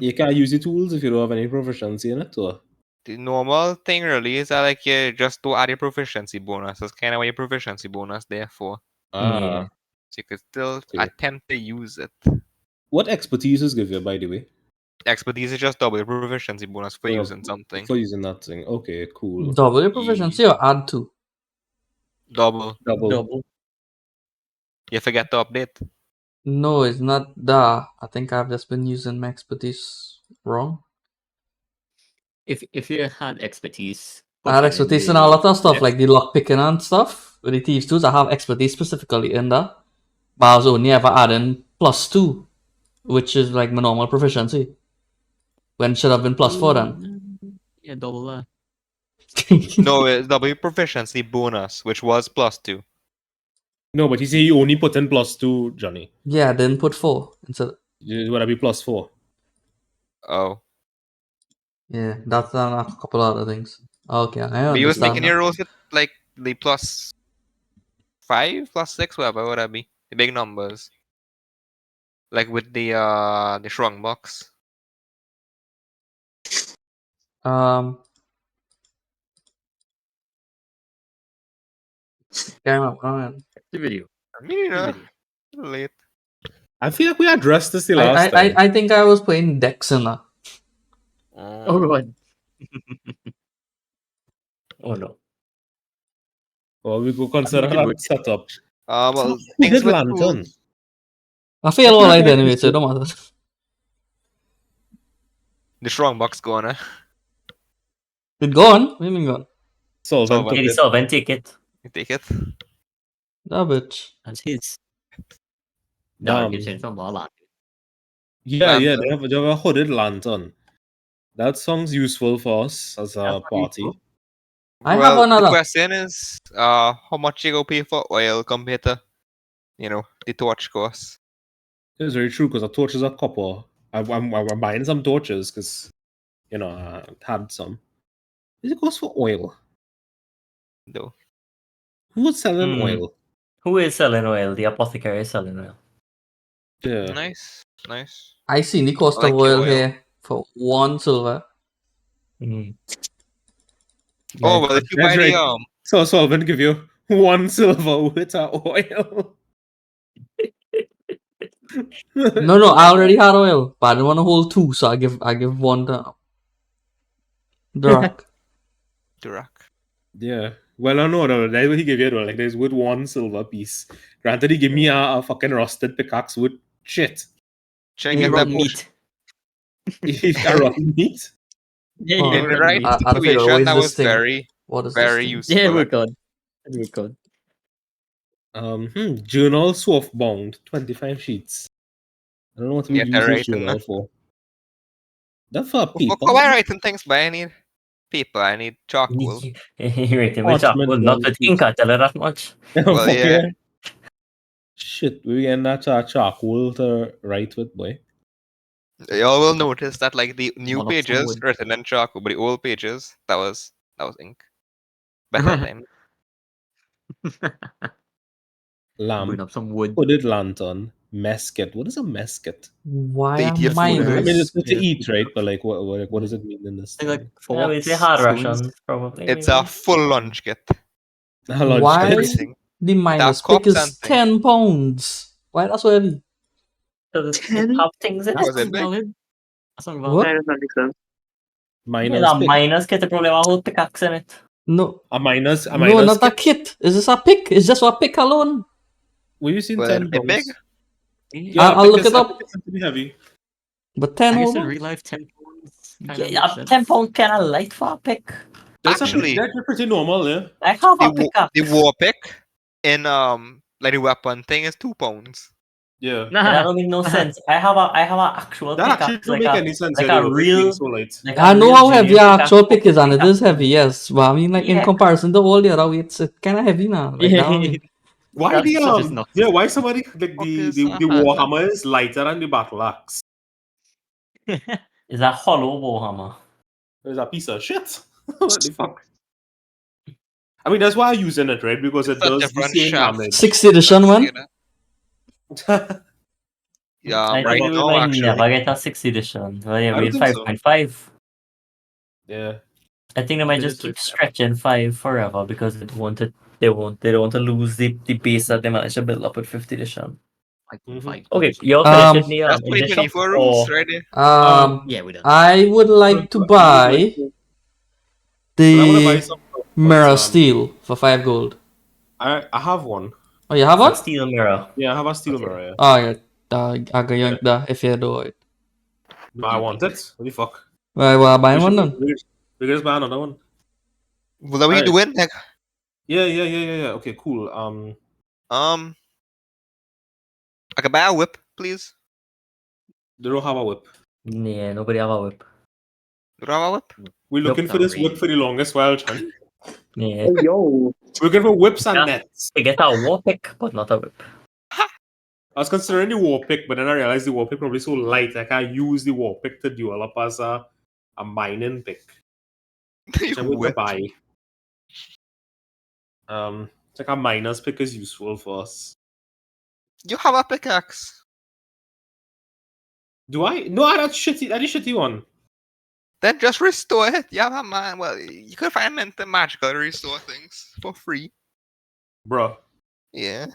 you can't use the tools if you don't have any proficiency in it, or the normal thing really is that like you just do add your proficiency bonus. That's kind of what your proficiency bonus there for. Yeah. So you could still Okay. attempt to use it. what expertise does give you, by the way, Expertise is just double your proficiency bonus for using something. for using that thing? Okay, cool. Double your proficiency or add 2? Double. Double. You forget to update. No, it's not that. I think I've just been using my expertise wrong. If you had expertise. I had put it in expertise in the- a lot of stuff, Yeah. like the lock picking and stuff. With the thieves tools, I have expertise specifically in that. But I was only ever adding +2, which is like my normal proficiency. When it should have been +4 then. Yeah, double that. No, that'll be proficiency bonus, which was +2. No, but he said he only put in +2, Johnny. Yeah, then put 4 instead. It would be +4. Oh. Yeah, that's a couple other things. Okay, I But you was understand. making now. your rolls with like the +5, +6, whatever would that be? The big numbers. Like with the shrunk box. Can't remember, man. The video. I mean, you know, The video. late. I feel like we addressed this the last time. I think I was playing Dex in that. Oh god. Oh no. Well, we go consider I think we that setup. Well, Who things did with Lantern? tools. I fail all right anyway, so it don't matter. The shrunk box going, eh? It gone? What do you mean gone? Solvent took Maybe it. solvent take it. You take it. That bitch. That's his. No, Damn. you're saying from Lala. Yeah, Lantern. they have a hooded lantern. That song's useful for us as a That's party. useful. I have Well, another. the question is, how much you go pay for oil compared to, the torch cost? It's very true because the torches are copper. I'm buying some torches because, I had some. It goes for oil. Though. Who's selling Hmm. oil? Who is selling oil? The apothecary is selling oil. Yeah. Nice, nice. I seen the cost I like of your oil oil. here for 1 silver. Mm. Oh well, if you buy That's the So Solvent give you 1 silver with our oil. No, I already had oil, but I didn't want to hold 2, so I give 1 to Durak. Durak. Yeah. Well, no. That's what he gave you. Though. Like, there's with 1 silver piece. Granted, he gave me a fucking rusted pickaxe with shit. Try You and get run that meat. He got rotten meat. Yeah, Oh, you in the run right meat. I don't figure, what situation. is That this was thing? very, What is very this thing? useful. Yeah, we like, could. We could. Journal soft bound, 25 sheets. I don't know what we Yeah, use they're this right, journal isn't for. That's for For paper. why writing things, but I need paper. I need charcoal. You're right, Parchment with charcoal, not on with sheet. ink, I tell her that much. Well, Fuck yeah. Shit, we getting that charcoal to write with, boy. Y'all will notice that like the new One of some pages wood. written in charcoal, but the old pages that was ink. Better time. Lamp, Burn up some wood. hooded lantern, mesket. What is a mesket? Why To am eat your food, I miners? mean, it's to Yeah. eat, right? But like, what does it mean in this? Thing like thing? Yeah, we forks, say hard spoons. rations, probably. It's maybe. a full lunch kit. A lunch Why kit. Everything. the miners cups pick is and things. 10 pounds? Why that's so heavy? So it 10? have things in Was it. it That's big? valid. That's not What? valid. That does not make sense. Yeah, Miners that pick. miners kit probably have a whole pickaxe in it. No, A miners no, miners not a kit. kit. Is this a pick? It's just a pick alone. Were you seen Well, 10 it big? pounds? Yeah, I'll look it I up. think it's meant to be heavy. But 10 I guess whole in ones? real life, 10 pounds. Yeah, 10 pound kind of light for a pick. Actually, That's pretty normal, yeah. I have the a pickaxe. the war pick in like the weapon thing is 2 pounds. Yeah. Yeah, that don't make no sense. I have a actual That actually pickaxe, don't like make a any sense. like yeah, a they were real- being so light. like a I know real how heavy junior our pickaxe actual for pick is, and it pickaxe. is heavy, yes. But I mean, like, in Yeah. comparison to all the other weights, it's kind of heavy now. Like, that one- Why That's the such as nuts. yeah? Why somebody like Fuck the is the, a the hand warhammer is lighter than the battle axe? It's a hollow warhammer. It's a piece of shit. What the fuck? I mean, that's why I'm using it, right? Because it It's a does the different same shaft. damage. 6th edition one? Yeah, I right think we now might actually. never get a 6th edition. Well, yeah, I we don't had think so. 5.5. Yeah. I think they might It just is keep like that. stretching 5 forever because they don't want to lose the base that they managed to build up with 5th edition. Mhm. Okay, you're Um, finishing the That's in the shop 2024 rules or right there. Yeah, we done. I would like to buy But I want to buy the some. mirror steel for 5 gold. I have one. Oh, you have a one? steel mirror? Yeah, I have a steel Okay. mirror. Yeah. Oh, yeah. I can yank that if you do it. No, I want it. What the fuck? Right, well, I'm buying We one should- then. we can just buy another one. What are we Alright. doing? Like, Yeah. Okay, cool. I can buy a whip, please. They don't have a whip. Yeah, nobody have a whip. Do you have a whip? We're looking Nope, for not this whip really. for the longest while, John. Yeah. Hey, yo. We're looking for whips and Yeah. nets. To get a war pick, but not a whip. I was considering the war pick, but then I realized the war pick probably so light I can't use the war pick to develop as a mining pick. Which I'm going to Whip. buy. It's like a miner's pick is useful for us. You have a pickaxe. Do I? No, that's shitty. That is shitty one. Then just restore it. You have a man. Well, you could find magical to restore things for free. Bruh. Yeah.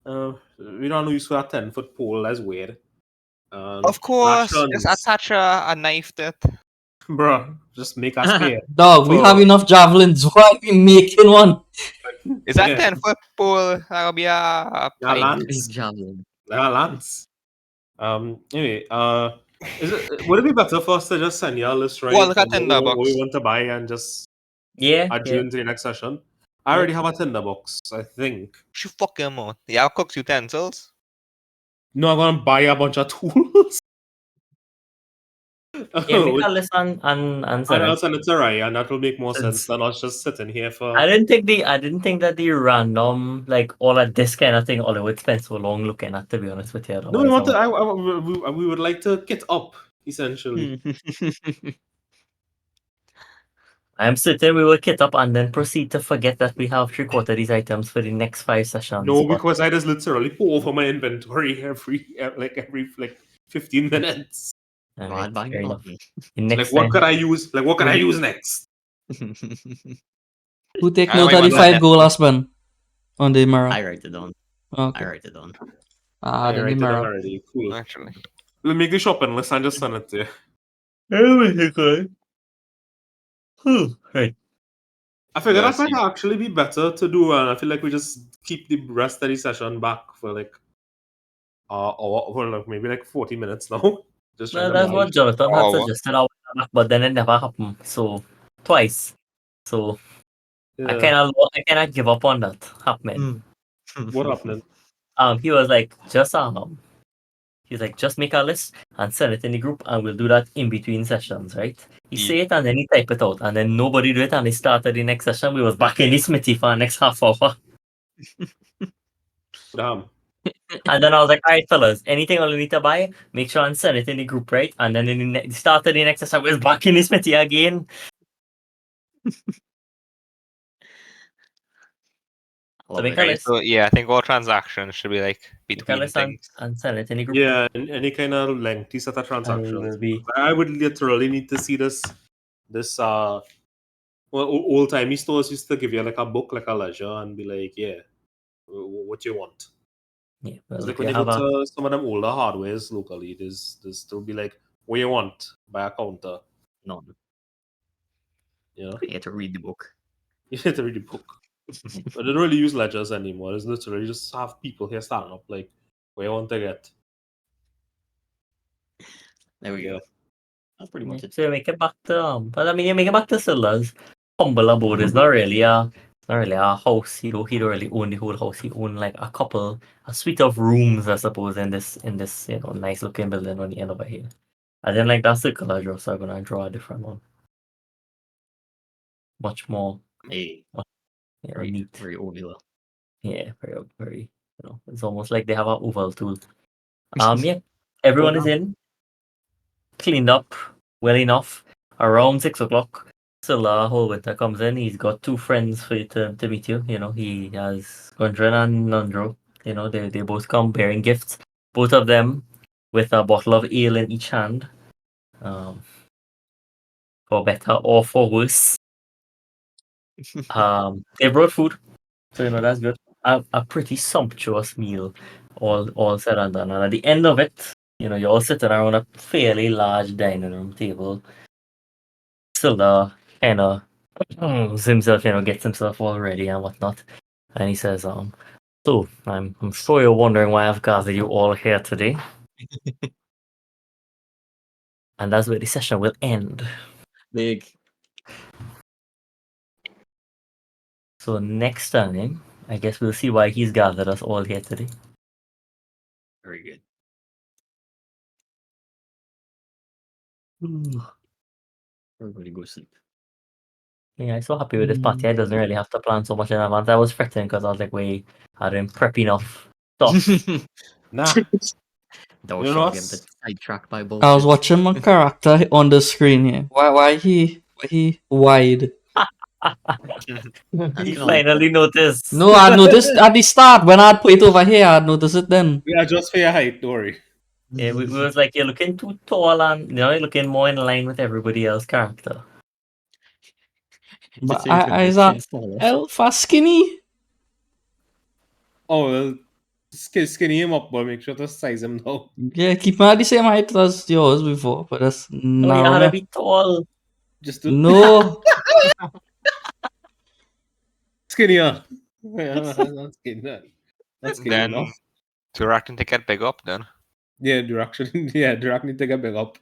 We don't use for a 10-foot pole. That's weird. Of course. Rations. Just attach a knife to it. Bruh, just make a spear. Dog, we For- have enough javelins. Why are we making one? Is that Yeah. 10-foot pole? That'll be a Yeah, pine. lance. Big javelin. Yeah, lance. Anyway, would it be better for us to just send you a list, right? Well, look at of what we Tinderbox. want to buy and just Yeah. add yeah. you into the next session? I already have a tinderbox, I think. You fucking amount. You have cooked utensils. No, I'm gonna buy a bunch of tools. Yeah, make a list and and send I'll it. send it to Ryan, and that will make more sense Since- than us just sitting here for. I didn't think that the random like all of this kind of thing all I would spend so long looking at, to be honest with you. No, we want to. Otherwise We would like to kit up, essentially. I'm certain we will kit up and then proceed to forget that we have 3/4 of these items for the next 5 sessions. No, but- because I just literally pull over my inventory every 15 minutes. Alright, Bad buying fair enough. button. The next Like, what time- could I use? Like, what can I use next? Who take I note like of the what that 5 gold last one on the mirror? I write it down. I Okay. write it down. I The write it down mirror. already. Cool. Actually. We'll make the shopping list and just send it to you. Right. I figure Yeah, that might see. actually be better to do, and I feel like we just keep the rest of the session back for like or for like maybe like 40 minutes now. Just trying Well, to that's what manage. Jonathan had Oh, what? suggested a while back, but then it never happened. So twice. So I Yeah. kind of give up on that happening. What happened? He was like, just just make a list and send it in the group, and we'll do that in between sessions, right? He Yeah. say it and then he type it out, and then nobody do it, and they started the next session. We was back in the smithy for the next half hour, Damn. and then I was like, all right, fellas, anything all you need to buy, make sure and send it in the group, right? And then in the start of the next session, we was back in the smithy again. Love make it. a Okay, list. so yeah, I think all transactions should be like Make a between list things. and send it in the group. Yeah, and any kind of lengthy set of And transactions. we'll be I would literally need to see this well, old timey stores used to give you like a book, like a ledger, and be like, yeah, what you want. yeah. It's Well, like if when you you have go a to some of them older hardwares locally, there's to be like, what you want by a counter, None. you know? You have to read the book. You have to read the book. But they don't really use ledgers anymore. It's literally just have people here standing up like, what you want to get. There we Yeah. go. That's pretty much it. So you make it back to but I mean you make it back to Silla's humble abode. It's not really a house. He don't really own the whole house. He own like a suite of rooms, I suppose, in this nice looking building on the end over here. I didn't like that circular draw, so I'm gonna draw a different one. Much more Hey, very, neat. very ovular. Yeah, very it's almost like they have an oval tool. Yeah. Everyone is in, cleaned up well enough. Around 6 o'clock, Silla Holwinter comes in. He's got 2 friends for you to meet you. He has Gundren and Nundro. They both come bearing gifts. Both of them with a bottle of ale in each hand. For better or for worse. They brought food, so that's good. A pretty sumptuous meal, all said and done. And at the end of it, you're all sitting around a fairly large dining room table. Silla kind of himself, gets himself all ready and whatnot. And he says, so I'm sure you're wondering why I've gathered you all here today. And that's where the session will end. Big. So next time, I guess we'll see why he's gathered us all here today. Very good. Everybody go sleep. Yeah, I'm so happy with this party. I doesn't really have to plan so much in advance. I was fretting because I was like, wait, I didn't prep enough stuff. Nah. Thou You know shalt what's- get sidetracked by bullshit. I was watching my character on the screen here. Why he wide? He finally noticed. No, I noticed at the start when I'd put it over here. I'd notice it then. We adjust for your height, don't worry. Yeah, we was like, you're looking too tall and you're looking more in line with everybody else's character. But Just so you can I make is that things smaller. alpha skinny? Oh, well, skinny him up, but make sure to size him down. Yeah, keep him at the same height as yours before, but that's Oh, you narrow. gotta be tall. Just to No, skinnier. Yeah, that's skinny. That's skinny Then enough. Durak need to get big up then. Yeah, Durak need to get big up.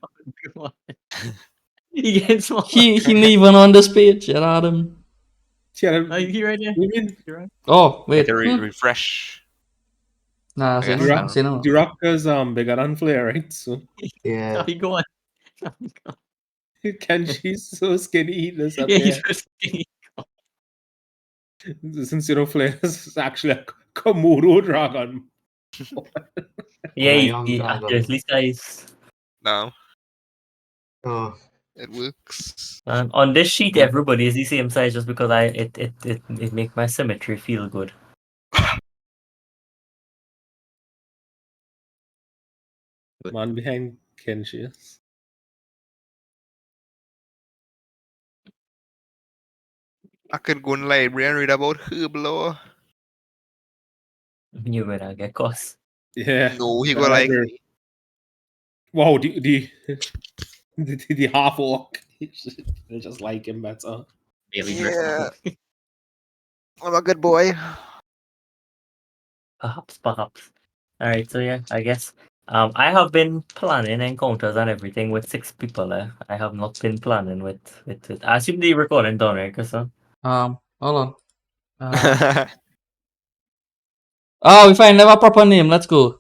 He gets smaller. he ain't even on this page. Get at him. Yeah, Oh, he right there. you mean You're right. Oh Need wait, to refresh. nah, say Yeah, no, Durak, say no. Durak is bigger than Flair, right? So Yeah. How he going? Kenshi's so skinny this up Yeah, here. he's just skinny. Since Flair is actually a Komodo dragon. Yeah, Yeah, young he dragon. accurately sized. No, Oh, it works. And on this sheet, everybody is the same size just because it make my symmetry feel good. Man behind Kenshi. I could go in the library and read about Herbalo. You better get cost. Yeah. No, he the go like library. Wow, the half orc. They just like him better. Barely Yeah. dressed. I'm a good boy. Perhaps. Alright, so yeah, I guess. I have been planning encounters and everything with 6 people. I have not been planning with. I assume the recording done, right, Chris? Hold on. Oh, we finally have a proper name. Let's go.